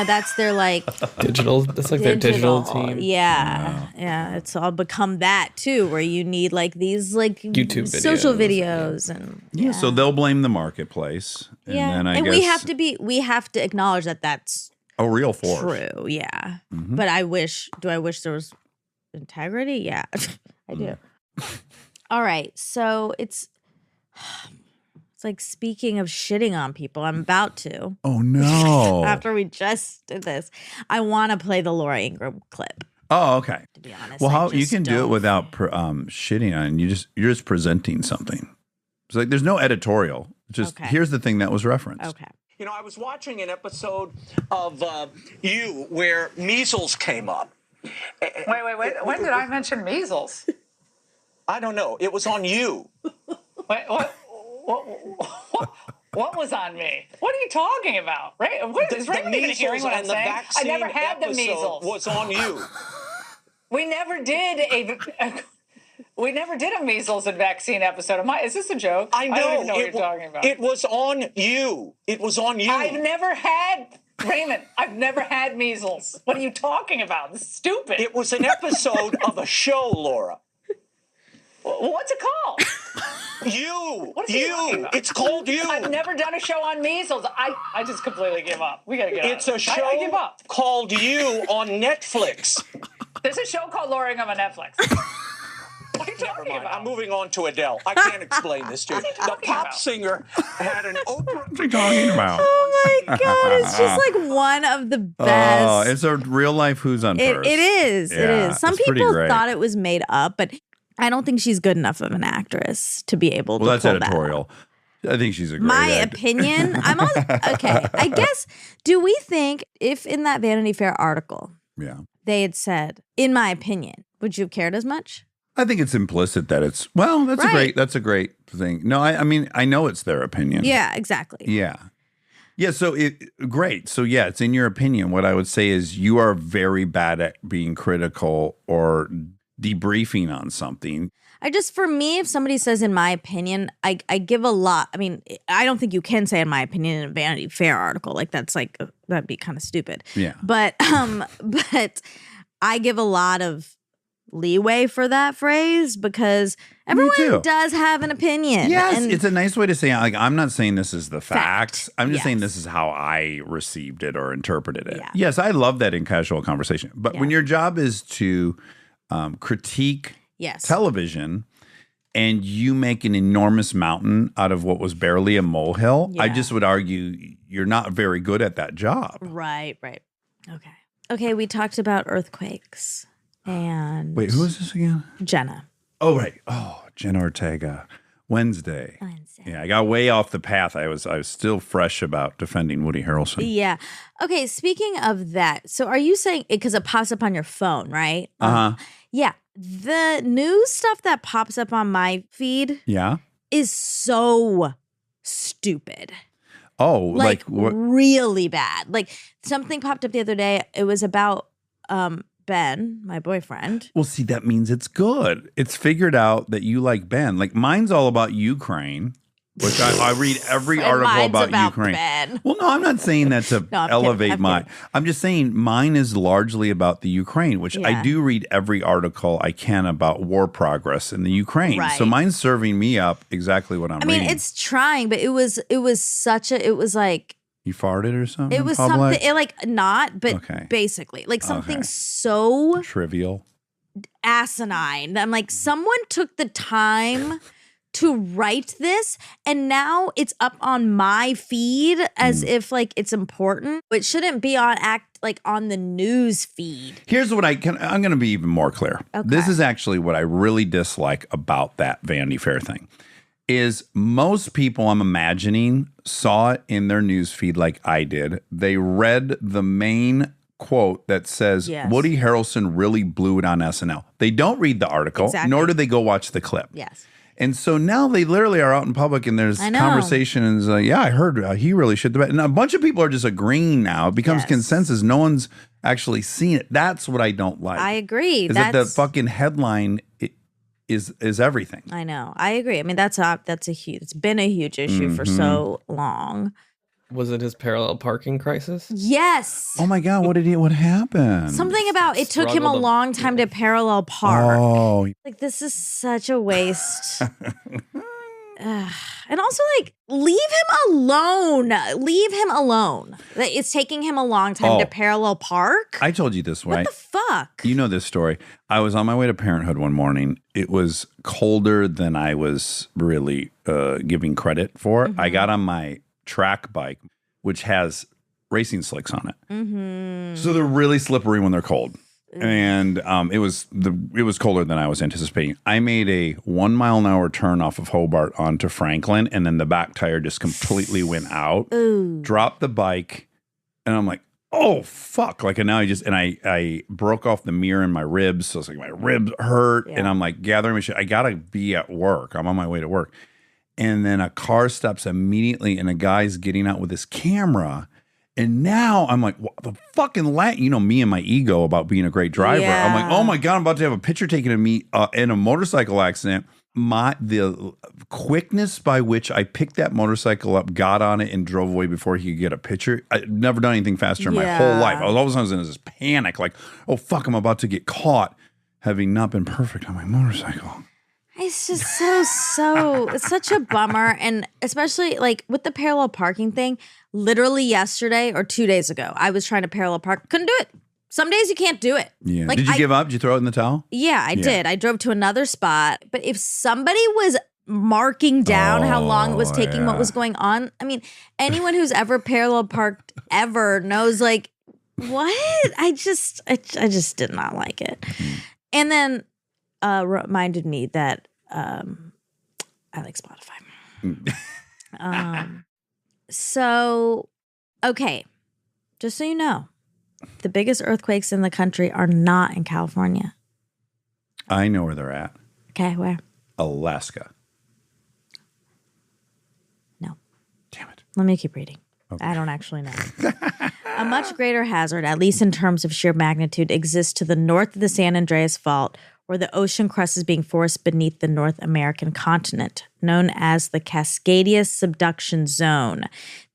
That's their, like, Digital. That's like their digital team. Yeah. Yeah. It's all become that, too, where you need, like, these, like, YouTube social videos, videos. And yeah, so they'll blame the marketplace. And then I guess we have to acknowledge that that's a real force. true. Yeah. Mhm. But do I wish there was integrity? Yeah, I do. Mm. All right. So It's like speaking of shitting on people, I'm about to. Oh, no. After we just did this, I want to play the Laura Ingraham clip. Oh, okay. To be honest, Well, I how you just can do it don't without think- shitting on it. You're just presenting something. It's like there's no editorial. Just Okay. here's the thing that was referenced. Okay. You know, I was watching an episode of You where measles came up. Wait. When did I mention measles? I don't know. It was on You. Wait, what was on me? What are you talking about? Right? What, is Raymond even hearing what I'm and the saying? I vaccine never had the episode measles. was on You. We never did a measles and vaccine episode. Is this a joke? I know. don't even know what you're talking about. It was on You. It was on You. I've never had measles. What are you talking about? This is stupid. It was an episode of a show, Laura. What's it called? You. What is he talking about? It's called You. I've never done a show on measles. I just completely give up. We gotta get It's out a of show it. I give up. called You on Netflix. There's a show called Laura Ingraham on Netflix. What are you Never talking mind. about? I'm moving on to Adele. I can't explain this to you. What are you The talking pop about? singer had an Oprah. What are you talking about? Oh my God. It's just like one of the best. Oh, it's a real life Who's on First. It is. It Yeah, is. Some it's pretty people great. thought it was made up, but I don't think she's good enough of an actress to be able to Well, that's pull that editorial. I think she's a great My actor. opinion, I'm on. Okay, I guess. Do we think if in that Vanity Fair article Yeah. they had said, "In my opinion," would you have cared as much? I think it's implicit that it's Right. that's a great thing. No, I mean I know it's their opinion. Yeah, exactly. Yeah. Yeah, so great. So yeah, it's in your opinion. What I would say is you are very bad at being critical or debriefing on something. For me, if somebody says "in my opinion," I give a lot. I mean, I don't think you can say "in my opinion" in a Vanity Fair article. Like that'd be kind of stupid. Yeah. But I give a lot of leeway for that phrase because too. everyone does have an opinion. Yes, and it's a nice way to say like I'm not saying this is the facts. I'm just saying Yes. this is how I received it or interpreted it. Yeah. Yes, I love that in casual conversation. But when your job is to critique yes. television and you make an enormous mountain out of what was barely a molehill, I Yeah. just would argue you're not very good at that job. Right. Okay, we talked about earthquakes and Wait, who is this again? Jenna. Oh, right. Oh, Jenna Ortega. Wednesday. Yeah, I got way off the path. I was still fresh about defending Woody Harrelson. Yeah. Okay, speaking of that, so are you saying because it pops up on your phone, right? Uh-huh. Yeah. The news stuff that pops up on my feed Yeah. is so stupid. Oh, Like what? really bad. Like something popped up the other day. It was about Ben, my boyfriend. Well, see, that means it's good. It's figured out that you like Ben. Like mine's all about Ukraine, which I read every And article mine's about about Ukraine. Ben. Well, no, I'm not saying that to No, I'm elevate kidding. mine. I'm just saying mine is largely about the Ukraine, which I Yeah. do read every article I can about war progress in the Ukraine. So Right. mine's serving me up exactly what I'm I mean, reading. it's trying, but it was like You farted or something? it was in public? something not, but Okay. basically like something Okay. so Trivial. asinine. I'm like, someone took the time to write this and now it's up on my feed as if like it's important. It shouldn't be on the news feed. Here's what I'm going to be even more clear. Okay. This is actually what I really dislike about that Vanity Fair thing. Is most people I'm imagining saw it in their news feed like I did. They read the main quote that says Yes. Woody Harrelson really blew it on SNL. They don't read the article, Exactly. nor do they go watch the clip. Yes. And so now they literally are out in public and there's I know. conversation and it's like, yeah, I heard he really should. And a bunch of people are just agreeing now. It becomes Yes. consensus. No one's actually seen it. That's what I don't like. I agree. Is that the fucking headline is everything. I know. I agree. I mean, it's been a huge issue for so long. Was it his parallel parking crisis? Yes. Oh my God, what happened? Something about it took him a Struggled to- long time to parallel park. Oh, Like, this is such a waste. And also, like, leave him alone. Leave him alone. It's taking him a long time to parallel park. I told you this, right? What the fuck? You know this story. I was on my way to Parenthood one morning. It was colder than I was really giving credit for. I got on my track bike, which has racing slicks on it. So they're really slippery when they're cold. And it was colder than I was anticipating. I made a 1 mile an hour turn off of Hobart onto Franklin, and then the back tire just completely went out. Dropped the bike, and I'm like, oh fuck! Like, and now I broke off the mirror in my ribs, so it's like my ribs hurt, and I'm like gathering my shit. I gotta be at work. I'm on my way to work, and then a car stops immediately, and a guy's getting out with his camera. And now I'm like, what the fucking you know, me and my ego about being a great driver. Yeah. I'm like, oh my God, I'm about to have a picture taken of me in a motorcycle accident. The quickness by which I picked that motorcycle up, got on it, and drove away before he could get a picture. I've never done anything faster in my whole life. I was always in this panic, like, oh fuck, I'm about to get caught, having not been perfect on my motorcycle. It's just so it's such a bummer. And especially like with the parallel parking thing, literally yesterday or 2 days ago, I was trying to parallel park. Couldn't do it. Some days you can't do it. Yeah. Like, Did you give up? Did you throw it in the towel? Yeah, I did. I drove to another spot. But if somebody was marking down how long it was taking, what was going on, I mean, anyone who's ever parallel parked ever knows, like, what? I just did not like it. And then reminded me that I like Spotify. So, okay, just so you know, the biggest earthquakes in the country are not in California. I know where they're at. Okay, where? Alaska. No. Damn it. Let me keep reading. Okay. I don't actually know. A much greater hazard, at least in terms of sheer magnitude, exists to the north of the San Andreas Fault, where the ocean crust is being forced beneath the North American continent, known as the Cascadia Subduction Zone.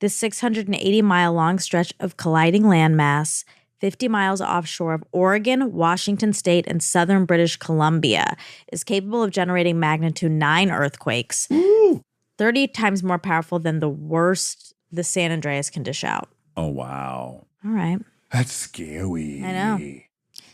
This 680-mile-long stretch of colliding landmass, 50 miles offshore of Oregon, Washington State, and southern British Columbia, is capable of generating magnitude 9 earthquakes, 30 times more powerful than the worst the San Andreas can dish out. Oh, wow. All right. That's scary. I know.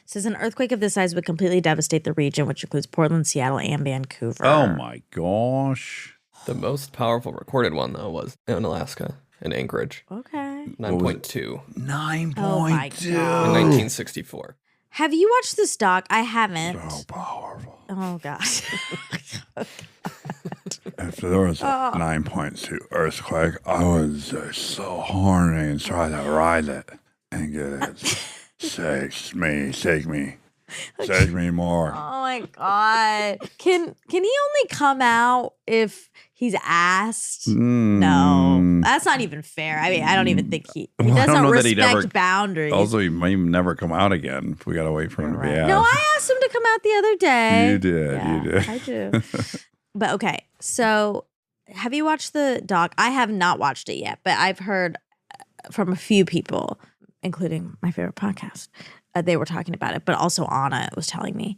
Says an earthquake of this size would completely devastate the region, which includes Portland, Seattle, and Vancouver. Oh my gosh. The most powerful recorded one, though, was in Alaska, in Anchorage. Okay. 9.2. 9.2. Oh my God. In 1964. Have you watched this doc? I haven't. So powerful. Oh, gosh. If there was a 9.2 earthquake, I would just so horny and try to ride it and get it. Shake me more. Oh my God. Can he only come out if he's asked? No. That's not even fair. I mean, I don't even think he doesn't respect boundaries. Also, he might never come out again if we gotta wait for him to be asked. No, I asked him to come out the other day. You did. Yeah, You did. I do. But okay, so have you watched the doc? I have not watched it yet, but I've heard from a few people, including my favorite podcast, they were talking about it, but also Anna was telling me.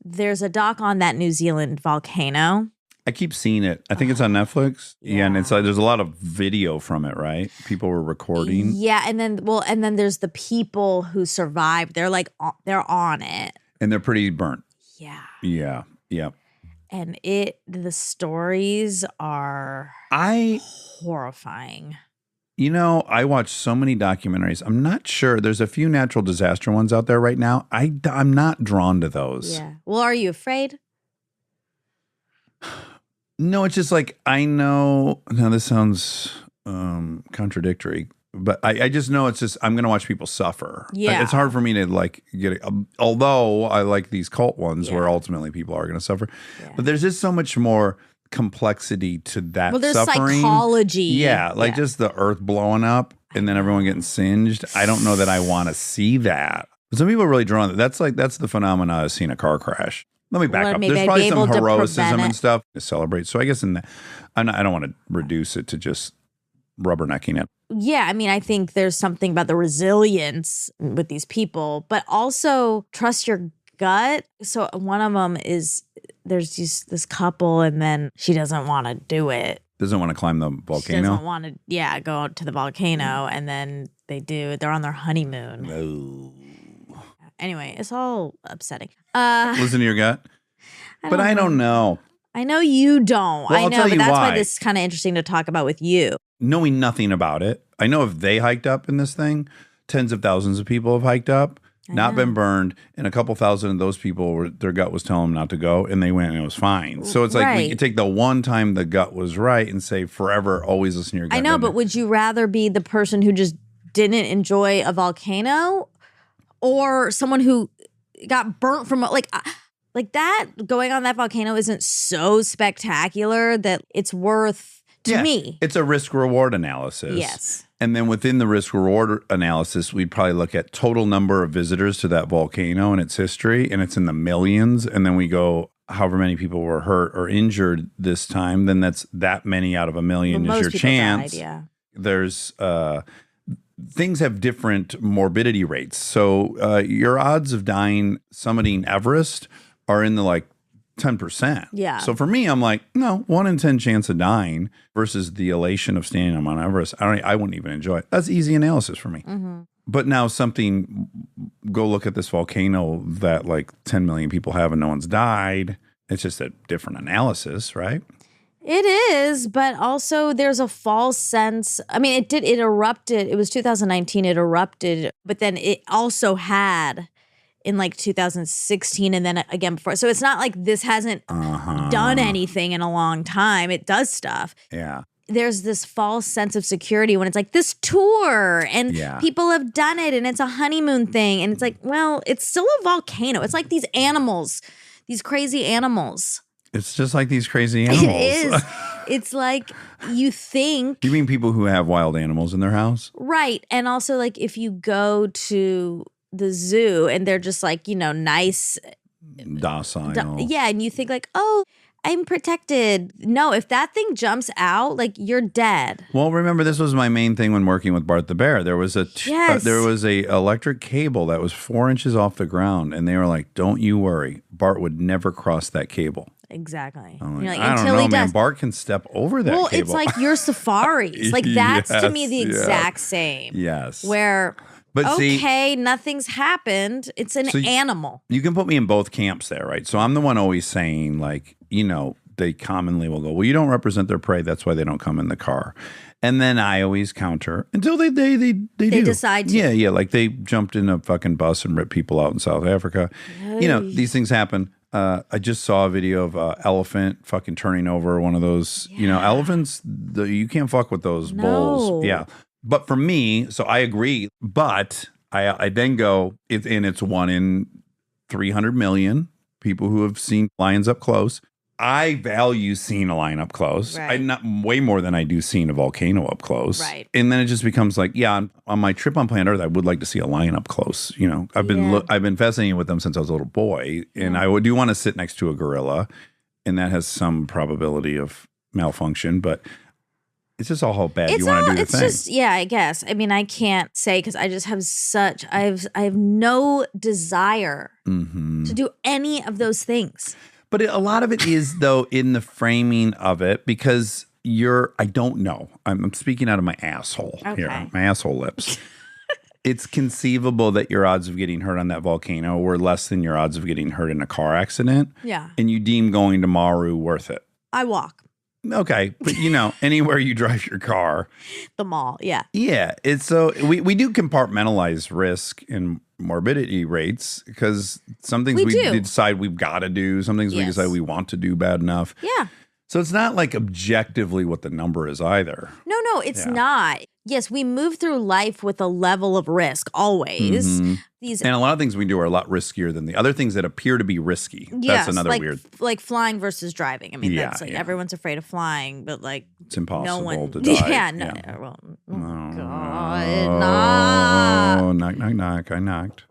There's a doc on that New Zealand volcano. I keep seeing it. I think it's on Netflix. Yeah, and it's like there's a lot of video from it, right? People were recording. Yeah, and then there's the people who survived. They're like they're on it. And they're pretty burnt. Yeah. Yeah. Yeah. And the stories are horrifying. You know, I watch so many documentaries. I'm not sure. There's a few natural disaster ones out there right now. I'm not drawn to those. Yeah. Well, are you afraid? No, it's just like I know. Now this sounds contradictory, but I just know it's just I'm going to watch people suffer. Yeah. It's hard for me to like get it. Although I like these cult ones where ultimately people are going to suffer. Yeah. But there's just so much more complexity to that there's suffering. Psychology. Yeah, like just the earth blowing up and then everyone getting singed. I don't know that I want to see that. But some people are really drawn to that. That's the phenomena of seeing a car crash. Let me back up. There's probably some heroism and stuff to celebrate. So I guess in that, I don't want to reduce it to just rubbernecking it. Yeah, I mean, I think there's something about the resilience with these people, but also trust your gut. So one of them is there's just this couple, and then she doesn't want to do it. Doesn't want to climb the She volcano. doesn't want to, go out to the volcano, and then they do. They're on their honeymoon. No. Anyway, it's all upsetting. Listen to your gut. I don't know. I know you don't. Well, I I'll know, tell but you that's why why. this is kind of interesting to talk about with you. Knowing nothing about it, I know if they hiked up in this thing, tens of thousands of people have hiked up, not been burned, and a couple thousand of those people, their gut was telling them not to go, and they went and it was fine. So it's like we could take the one time the gut was right and say forever, always listen to your gut. I know, but would you rather be the person who just didn't enjoy a volcano or someone who got burnt from like that? Going on that volcano isn't so spectacular that it's worth to me. It's a risk reward analysis. Yes. And then within the risk reward analysis, we'd probably look at total number of visitors to that volcano and its history, and it's in the millions. And then we go, however many people were hurt or injured this time, then that's that many out of a million Well, is most your people chance. died, yeah. There's things have different morbidity rates. So your odds of dying summiting Everest are in the like 10%. Yeah. So for me, I'm like, no, 1 in 10 chance of dying versus the elation of standing on Mount Everest. I wouldn't even enjoy it. That's easy analysis for me. Mm-hmm. But now go look at this volcano that like 10 million people have and no one's died. It's just a different analysis, right? It is, but also there's a false sense. I mean, it erupted. It was 2019, it erupted, but then it also had in like 2016 and then again before. So it's not like this hasn't done anything in a long time. It does stuff. Yeah. There's this false sense of security when it's like this tour and people have done it and it's a honeymoon thing. And it's like, well, it's still a volcano. It's like these animals, these crazy animals. It's just like these crazy animals. It is. It's like you think. You mean people who have wild animals in their house? Right. And also like if you go to the zoo and they're just like, nice. Docile. Yeah. And you think like, oh, I'm protected. No, if that thing jumps out, like you're dead. Well, remember this was my main thing when working with Bart the Bear. There was a electric cable that was 4 inches off the ground, and they were like, "Don't you worry, Bart would never cross that cable." Exactly. I'm You're like, like, I don't until know, he man. does. Bart can step over that Well, cable. it's like your safaris. Like that's to me the Yes, exact same. Yes. Where But see- okay, nothing's happened. It's an animal. You can put me in both camps there, right? So I'm the one always saying, like, they commonly will go, well, you don't represent their prey. That's why they don't come in the car. And then I always counter until they do. Decide to. Yeah. Like they jumped in a fucking bus and ripped people out in South Africa. These things happen. I just saw a video of an elephant fucking turning over one of those, elephants. You can't fuck with those bulls. Yeah. But for me, so I agree. But I then go, it's 1 in 300 million people who have seen lions up close. I value seeing a lion up close. Right. Not way more than I do seeing a volcano up close. Right. And then it just becomes like, on my trip on planet Earth, I would like to see a lion up close. I've been fascinated with them since I was a little boy, and I do want to sit next to a gorilla, and that has some probability of malfunction, but it's just all how bad you want to do the thing. It's just, I guess. I mean, I can't say because I just have I have no desire to do any of those things. But a lot of it is, though, in the framing of it, because I don't know. I'm speaking out of my asshole here, my asshole lips. It's conceivable that your odds of getting hurt on that volcano were less than your odds of getting hurt in a car accident. Yeah. And you deem going to Maru worth it. I walk. Okay. But, anywhere you drive your car. The mall. Yeah. Yeah. It's so we do compartmentalize risk and morbidity rates because some things we decide we've got to do. Some things we decide we want to do bad enough. Yeah. So it's not like objectively what the number is either. No, it's not. Yes, we move through life with a level of risk always. And a lot of things we do are a lot riskier than the other things that appear to be risky. Yes, That's another weird. Like flying versus driving. I mean, that's like everyone's afraid of flying, but like it's impossible no one, to die. Yeah, no. Well, God, nah. Oh, knock, knock, knock. I knocked.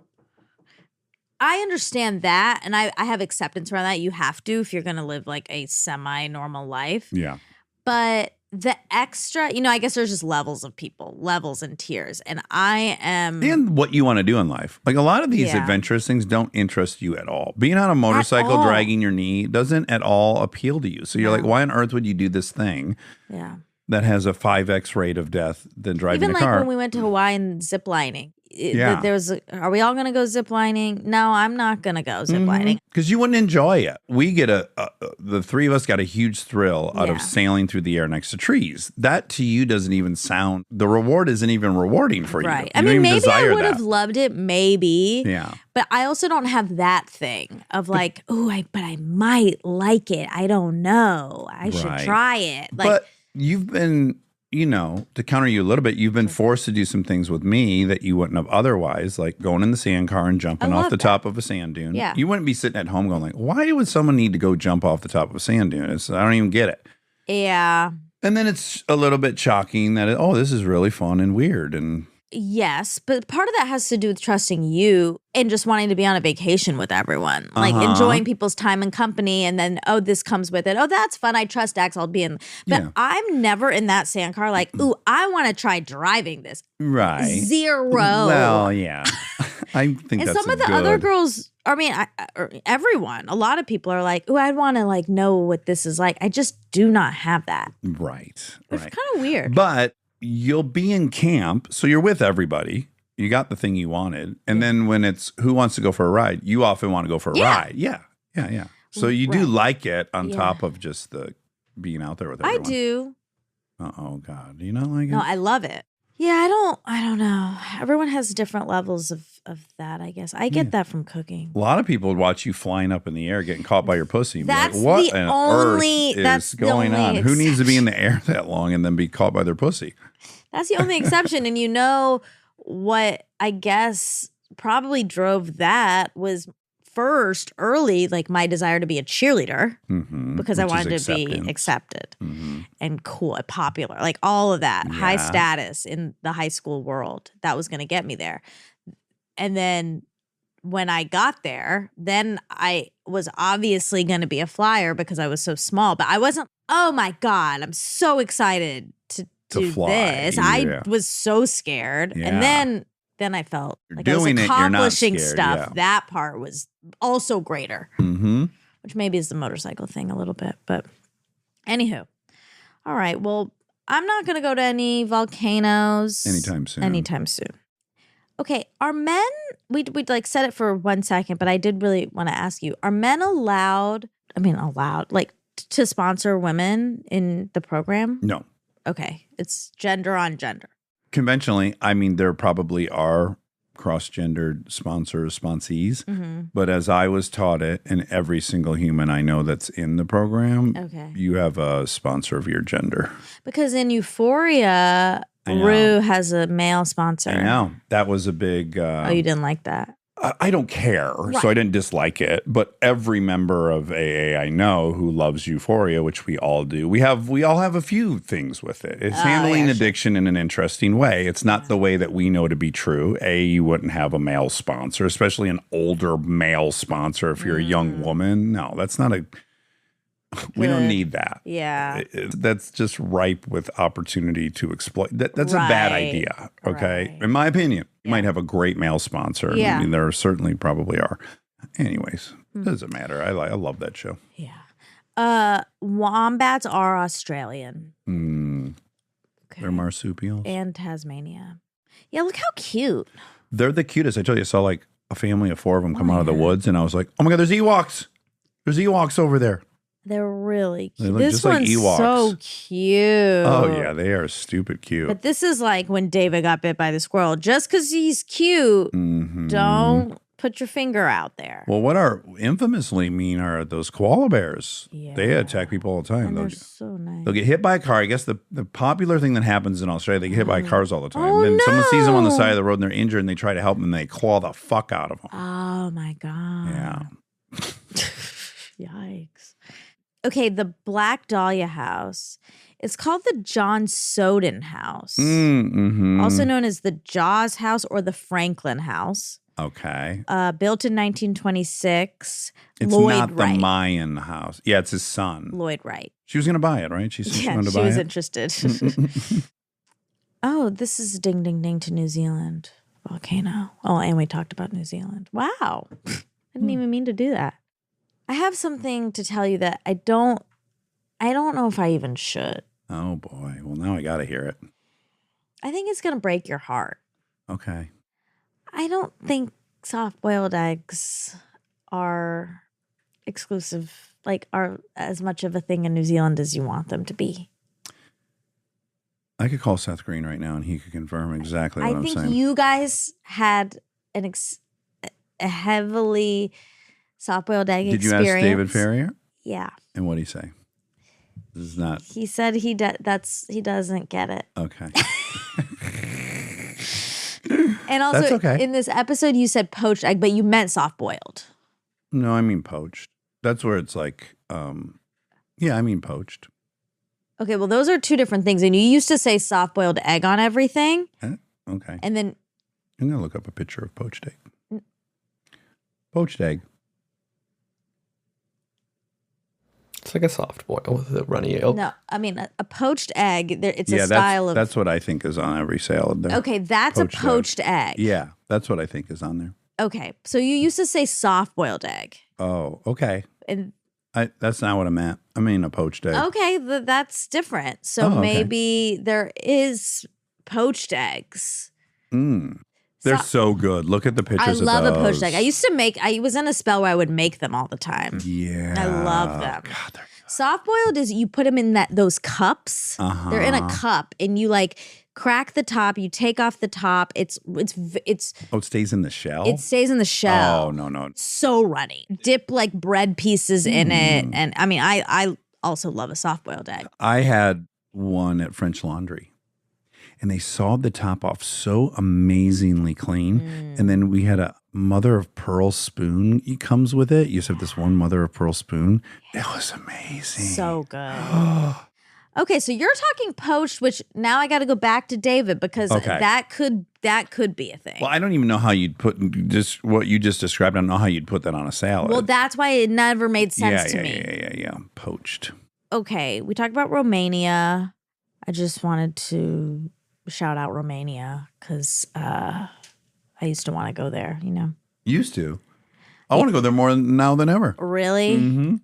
I understand that, and I have acceptance around that. You have to if you're going to live like a semi-normal life. Yeah. But the extra, I guess there's just levels of people, levels and tiers. And I am. And what you want to do in life. Like a lot of these Yeah. adventurous things don't interest you at all. Being on a motorcycle all. dragging your knee doesn't at all appeal to you. So you're No. like, why on earth would you do this thing Yeah. that has a 5x rate of death than driving Even a like car? when we went to Hawaii and zip lining. Yeah. Are we all going to go zip lining? No, I'm not going to go zip lining. Because you wouldn't enjoy it. We get the three of us got a huge thrill out Yeah. of sailing through the air next to trees. That to you doesn't even sound, the reward isn't even rewarding for you. Right. You I don't mean, even maybe I desire would have that. loved it, maybe. Yeah. But I also don't have that thing of like, but I might like it. I don't know. I should Right. try it. Like, But you've been, to counter you a little bit, you've been forced to do some things with me that you wouldn't have otherwise, like going in the sand car and jumping I off love the that. top of a sand dune. Yeah. You wouldn't be sitting at home going like, why would someone need to go jump off the top of a sand dune? I don't even get it. yeah. And then it's a little bit shocking that, this is really fun and weird. And Yes, but part of that has to do with trusting you and just wanting to be on a vacation with everyone, like enjoying people's time and company. And then, this comes with it. Oh, that's fun. I trust Dax. I'll be in. But Yeah. I'm never in that sand car like, I want to try driving this. right. Zero. Well, yeah. I think And that's some of the other good. girls, or everyone, a lot of people are like, I'd want to like know what this is like. I just do not have that. Right. It's Right. kind of weird. But you'll be in camp, so you're with everybody. You got the thing you wanted. And then when it's who wants to go for a ride, you often want to go for a Yeah. ride. Yeah. So you do Right. like it on Yeah. top of just the being out there with I everyone. do. Oh God. Do you not like it? No, I love it. Yeah, I don't know. Everyone has different levels of that, I guess. I get that from cooking. A lot of people would watch you flying up in the air, getting caught by your pussy. And be That's like, what the on only- earth is that's the going on? only Who needs to be in the air that long and then be caught by their pussy? That's the only exception. And what I guess probably drove that was first early, like my desire to be a cheerleader because I Which wanted is to be acceptance. accepted Mhm. and cool and popular, like all of that high Yeah. status in the high school world. That was going to get me there. And then when I got there, then I was obviously going to be a flyer because I was so small, but I wasn't, oh my God, I'm so excited to do fly, this. yeah. I was so scared. Yeah. And then I felt You're like I was doing it, you're not accomplishing scared, stuff. yeah. That part was also greater, Mm-hmm. which maybe is the motorcycle thing a little bit. But anywho, all right. Well, I'm not going to go to any volcanoes Anytime soon. Okay, are men? We'd like set it for 1 second, but I did really want to ask you: are men allowed? Like to sponsor women in the program? No. Okay, it's gender on gender. Conventionally, there probably are cross-gendered sponsees, Mm-hmm. but as I was taught it, and every single human I know that's in the program, Okay. you have a sponsor of your gender. Because in Euphoria, I know. Rue has a male sponsor. I know. That was a big... Oh, you didn't like that? I don't care, so I didn't dislike it. But every member of AA I know who loves Euphoria, which we all do, we all have a few things with it. It's handling addiction in an interesting way. It's not the way that we know to be true. You wouldn't have a male sponsor, especially an older male sponsor if you're a young woman. No, that's not a... We don't Good. need that. Yeah. That's just ripe with opportunity to exploit. That's a bad Right. idea, okay? Right. In my opinion. You might have a great male sponsor. Yeah. There certainly probably are. Anyways, doesn't matter. I love that show. Yeah. Wombats are Australian They're marsupials. and Tasmania. Yeah, look how cute. They're the cutest. I told you, I saw like a family of 4 of them come out of the woods, and I was like, oh my God, there's Ewoks. There's Ewoks over there. They're really cute. They look This just like one's Ewoks. so cute. Oh, yeah, they are stupid cute. But this is like when David got bit by the squirrel. Just because he's cute, don't put your finger out there. Well, what are infamously mean are those koala bears. They attack people all the time. And They'll, they're so nice. they'll get hit by a car. I guess the popular thing that happens in Australia, they get hit by cars all the time. Oh, Then someone sees them on the no. side of the road and they're injured and they try to help them and they claw the fuck out of them. Oh my God. Yeah. Yikes. Okay, the Black Dahlia House. It's called the John Soden House, Mm-hmm. also known as the Jaws House or the Franklin House. Okay. Built in 1926. It's Lloyd not the Wright. Mayan house. Yeah, it's his son. Lloyd Wright. She was going to buy it, right? She said she Yeah, wanted to she buy was it. interested. Oh, this is ding, ding, ding to New Zealand. Volcano. Oh, and we talked about New Zealand. Wow. I didn't even mean to do that. I have something to tell you that I don't know if I even should. Oh, boy. Well, now I got to hear it. I think it's going to break your heart. Okay. I don't think soft-boiled eggs are exclusive, like are as much of a thing in New Zealand as you want them to be. I could call Seth Green right now and he could confirm exactly what I I'm think saying. you guys had a heavily soft-boiled egg Did you experience. ask David Ferrier? Yeah. And what did he say? This is not. He said he doesn't get it. Okay. And also That's okay. in this episode you said poached egg, but you meant soft-boiled. No, I mean poached. That's where it's like, yeah, I mean poached. Okay, well those are two different things. And you used to say soft-boiled egg on everything. Okay. And then I'm going to look up a picture of poached egg. Poached egg. It's like a soft boil with a runny yolk. no, I mean a poached egg. It's a Yeah, style of. that's what I think is on every salad there. Okay, that's Poached a poached egg. Yeah, that's what I think is on there. Okay, so you used to say soft-boiled egg, Oh, okay. and That's not what I meant. I mean a poached egg. okay, that's different. So Oh, okay. maybe there is poached eggs. They're so good. Look at the pictures I of love a those. poached egg. I was in a spell where I would make them all the time. Yeah. I love them. God, they're Soft boiled is you put them in those cups. Uh-huh. They're in a cup, and you like crack the top. You take off the top. It's Oh, it stays in the shell? it stays in the shell. Oh, no. So runny. Dip like bread pieces in it, and I mean I also love a soft boiled egg. I had one at French Laundry, and they sawed the top off so amazingly clean. And then we had a mother of pearl spoon. It comes with it. You just have this one mother of pearl spoon. It was amazing. So good. Okay, so you're talking poached, which now I got to go back to David because Okay. that could be a thing. Well, I don't even know how you'd put just what you just described. I don't know how you'd put that on a salad. Well, that's why it never made sense to me. Yeah. Poached. Okay, we talked about Romania. I just wanted to shout out Romania because I used to want to go there, you know. Used to. I want to go there more now than ever. Really? Mm-hmm.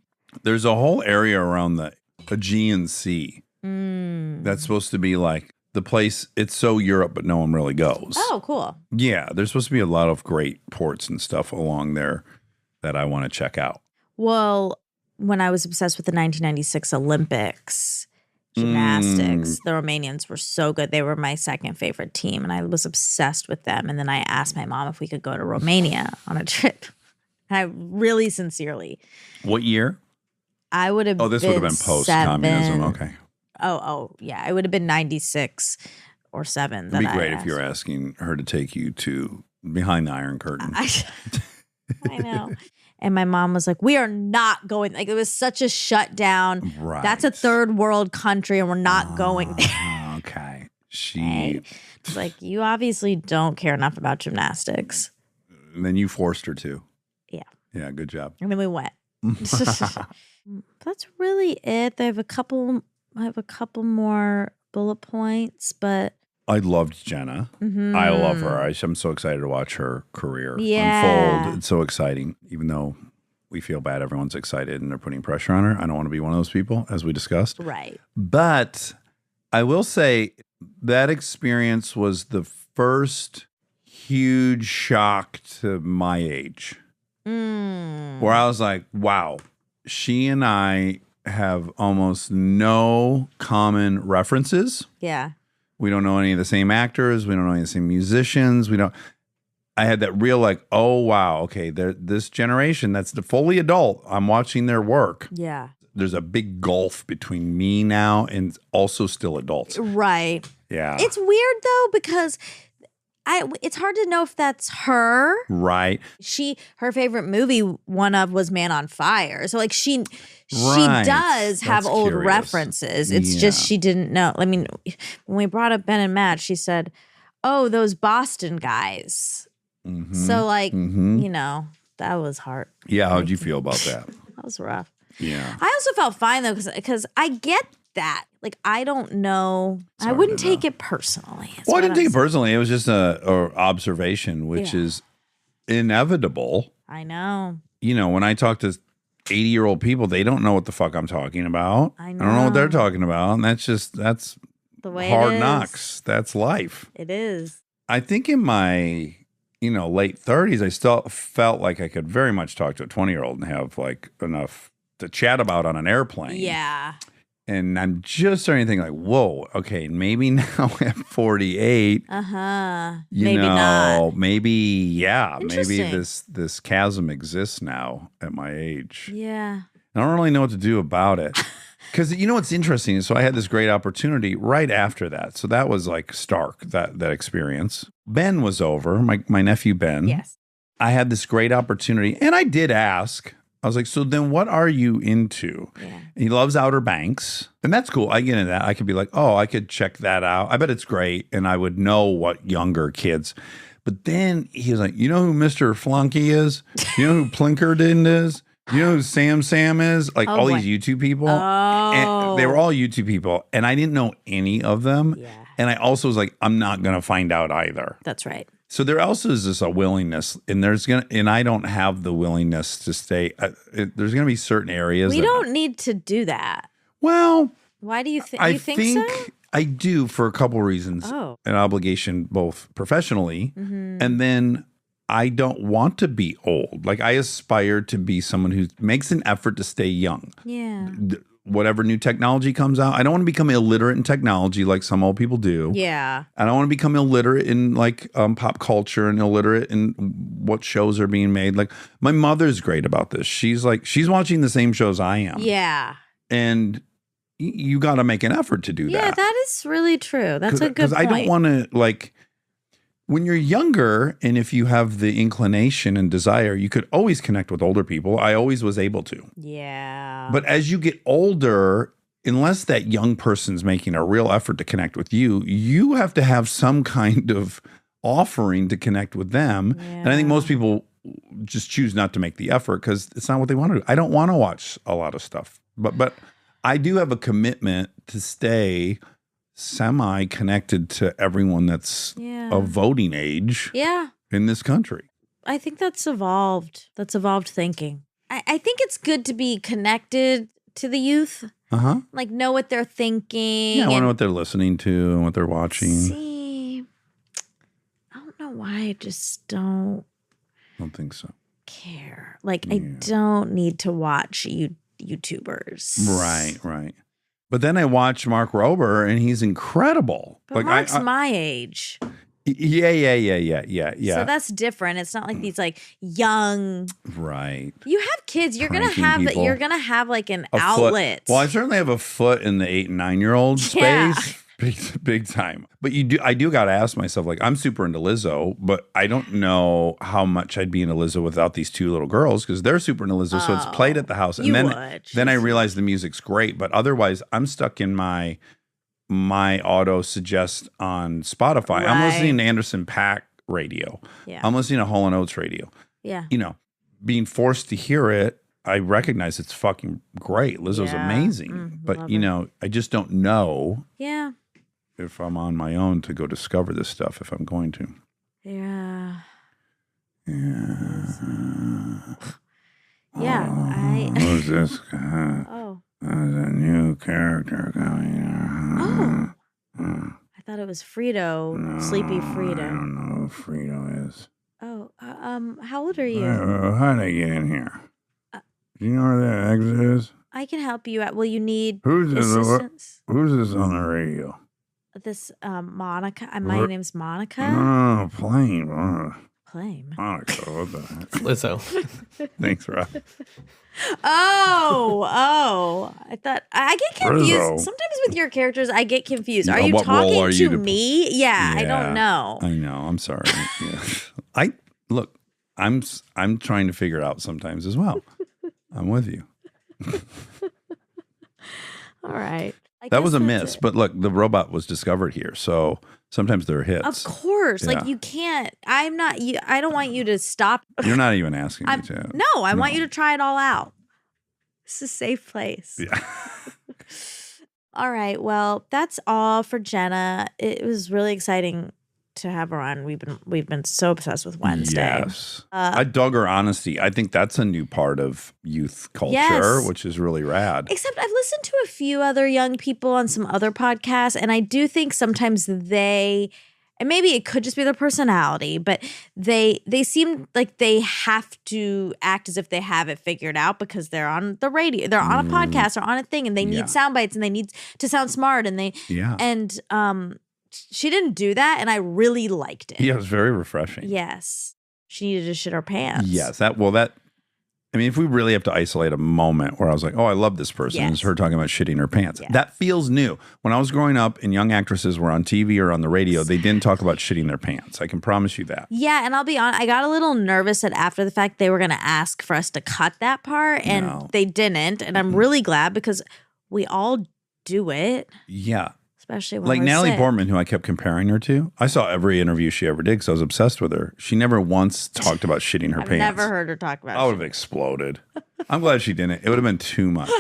There's a whole area around the Aegean Sea that's supposed to be like the place. It's so Europe, but no one really goes. Oh, cool. Yeah, there's supposed to be a lot of great ports and stuff along there that I want to check out. Well, when I was obsessed with the 1996 Olympics gymnastics, the Romanians were so good. They were my second favorite team, and I was obsessed with them. And then I asked my mom if we could go to Romania on a trip. I really sincerely. What year? I would have. Oh, this would have been post-communism. Okay. Oh, yeah. It would have been 96 or 7. It'd be great if you were asking her to take you to behind the Iron Curtain. I know. And my mom was like, we are not going. Like, it was such a shutdown. Right. That's a third world country, and we're not going there. Okay. It's like, you obviously don't care enough about gymnastics. And then you forced her to. Yeah. Yeah, good job. And then we went. That's really it. I have a couple more bullet points, but I loved Jenna. Mm-hmm. I love her. I'm so excited to watch her career unfold. It's so exciting, even though we feel bad everyone's excited and they're putting pressure on her. I don't want to be one of those people, as we discussed. right. But I will say that experience was the first huge shock to my age, where I was like, wow, she and I have almost no common references. Yeah. We don't know any of the same actors. We don't know any of the same musicians. I had that real like, oh, wow, okay, this generation that's the fully adult, I'm watching their work. Yeah. There's a big gulf between me now and also still adults. Right. Yeah. It's weird though because it's hard to know if that's her. Right. Her favorite movie was Man on Fire. So like she Right. does have That's old curious. references. It's just she didn't know. I mean, when we brought up Ben and Matt, she said, "Oh, those Boston guys." So like, you know, that was hard. Yeah, how'd you feel about that? That was rough. Yeah. I also felt fine though, because I get that. Like, I don't know. I wouldn't take it personally. Well, I didn't take it personally. It was just a observation, which is inevitable. I know. You know, when I talk to 80-year-old people, they don't know what the fuck I'm talking about. I don't know what they're talking about. And that's the way hard it is. knocks. That's life. It is. I think in my, late 30s, I still felt like I could very much talk to a 20-year-old and have like enough to chat about on an airplane. Yeah. And I'm just starting to think like, whoa, okay, maybe now at 48, maybe not. Maybe Interesting. this chasm exists now at my age. Yeah. I don't really know what to do about it. Because you know what's interesting? So I had this great opportunity right after that. So that was like stark, that experience. Ben was over, my nephew Ben. Yes. I had this great opportunity, and I did ask. I was like, so then what are you into? Yeah. And he loves Outer Banks, and that's cool. I get into that. I could be like, oh, I could check that out. I bet it's great, and I would know what younger kids. But then he was like, you know who Mr. Flunky is? You know who Plinkerton is? You know who Sam is? Like all these YouTube people. And they were all YouTube people, and I didn't know any of them. Yeah. And I also was like, I'm not going to find out either. That's right. So there also is this a willingness, and I don't have the willingness to stay. There's going to be certain areas. We don't need to do that. Well, why do you think? I You think so? I do for a couple reasons. Oh. An obligation, both professionally, and then I don't want to be old. Like I aspire to be someone who makes an effort to stay young. Yeah. Whatever new technology comes out, I don't want to become illiterate in technology like some old people do. Yeah. I don't want to become illiterate in like pop culture and illiterate in what shows are being made. Like my mother's great about this. She's watching the same shows I am. Yeah. And you got to make an effort to do that. Yeah, that is really true. That's a good point. Because I don't want to like, when you're younger and if you have the inclination and desire, you could always connect with older people. I always was able to. Yeah. But as you get older, unless that young person's making a real effort to connect with you, you have to have some kind of offering to connect with them. Yeah. And I think most people just choose not to make the effort because it's not what they want to do. I don't want to watch a lot of stuff. But I do have a commitment to stay semi-connected to everyone that's of voting age in this country. I think that's evolved. That's evolved thinking. I think it's good to be connected to the youth. Like know what they're thinking. Yeah, I want to know what they're listening to and what they're watching. See, I don't know why I just don't think so. care. Like I don't need to watch YouTubers. Right. But then I watch Mark Rober, and he's incredible. But Mark's my age. Yeah. So that's different. It's not like these like young. Right. You have kids. You're Pranking gonna have people. You're gonna have like an A outlet. Foot. Well, I certainly have a foot in the 8 and 9-year-old space. Big time. But I do got to ask myself, like, I'm super into Lizzo, but I don't know how much I'd be into Lizzo without these two little girls because they're super into Lizzo. So it's played at the house. And then I realized the music's great, but otherwise I'm stuck in my auto suggest on Spotify. Right. I'm listening to Anderson .Paak radio. Yeah. I'm listening to Hall & Oates radio. Yeah. You know, being forced to hear it, I recognize it's fucking great. Lizzo's amazing. But, you know, I just don't know. Yeah. If I'm on my own to go discover this stuff, if I'm going to. Yeah. Who's this guy? Oh. There's a new character coming. I thought it was Frito, Sleepy Frito. I don't know who Frito is. Oh, how old are you? How'd I get in here? Do you know where the exit is? I can help you out. Will you need Who's assistance? Who's this on the radio? This Monica. My name's Monica. No, Plane. Plane. Monica, what the heck? Lizzo. Thanks, Rob. Oh. I thought I get confused. Rizzo. Sometimes with your characters, I get confused. Are Yeah, you what role talking are you to to- me? Yeah, I don't know. I know. I'm sorry. Yeah. I'm trying to figure it out sometimes as well. I'm with you. All right. That was a miss, but look, the robot was discovered here. So Sometimes they're hits. Of course. Yeah. Like you can't, I'm not, you, I don't want you to stop. You're not even asking me to. No, I want you to try it all out. It's a safe place. Yeah. All right. Well, that's all for Jenna. It was really exciting to have her on. We've been so obsessed with Wednesday. Yes. I dug her honesty. I think that's a new part of youth culture, Yes. which is really rad. Except I've listened to a few other young people on some other podcasts, and I do think sometimes they, and maybe it could just be their personality, but they seem like they have to act as if they have it figured out because they're on the radio, they're on a podcast or on a thing, and they need sound bites and they need to sound smart, and she didn't do that, and I really liked it. Yeah, it was very refreshing. Yes. She needed to shit her pants. Yes. I mean, if we really have to isolate a moment where I was like, oh, I love this person, it's her talking about shitting her pants. Yes. That feels new. When I was growing up and young actresses were on TV or on the radio, they didn't talk about shitting their pants. I can promise you that. Yeah, and I'll be honest, I got a little nervous that after the fact they were going to ask for us to cut that part, and they didn't. And I'm really glad because we all do it. Yeah. Especially when like we're Natalie sick. Portman, who I kept comparing her to. I saw every interview she ever did because I was obsessed with her. She never once talked about shitting her I've pants. never heard her talk about I would have exploded. I'm glad she didn't. It would have been too much.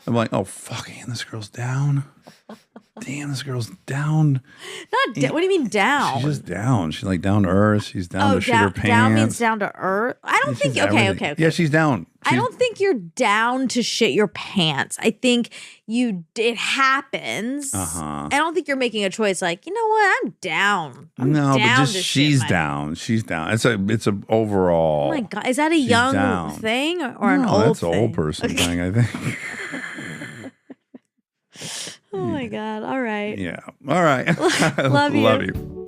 I'm like, oh, fucking, this girl's down. Damn, this girl's down. What do you mean down? She's just down. She's like down to earth. She's down to shit her pants. Down means down to earth. I don't think. She's Okay. everything. Yeah, she's down. I don't think you're down to shit your pants. I think it happens. I don't think you're making a choice like, you know what, I'm down. I'm no, down but just to she's shit my- down. She's down. It's a overall. Oh my God. Is that a She's young down. thing or an No, old that's thing? an old person thing, I think. Oh my God. All right. Yeah. All right. Love you. Love you.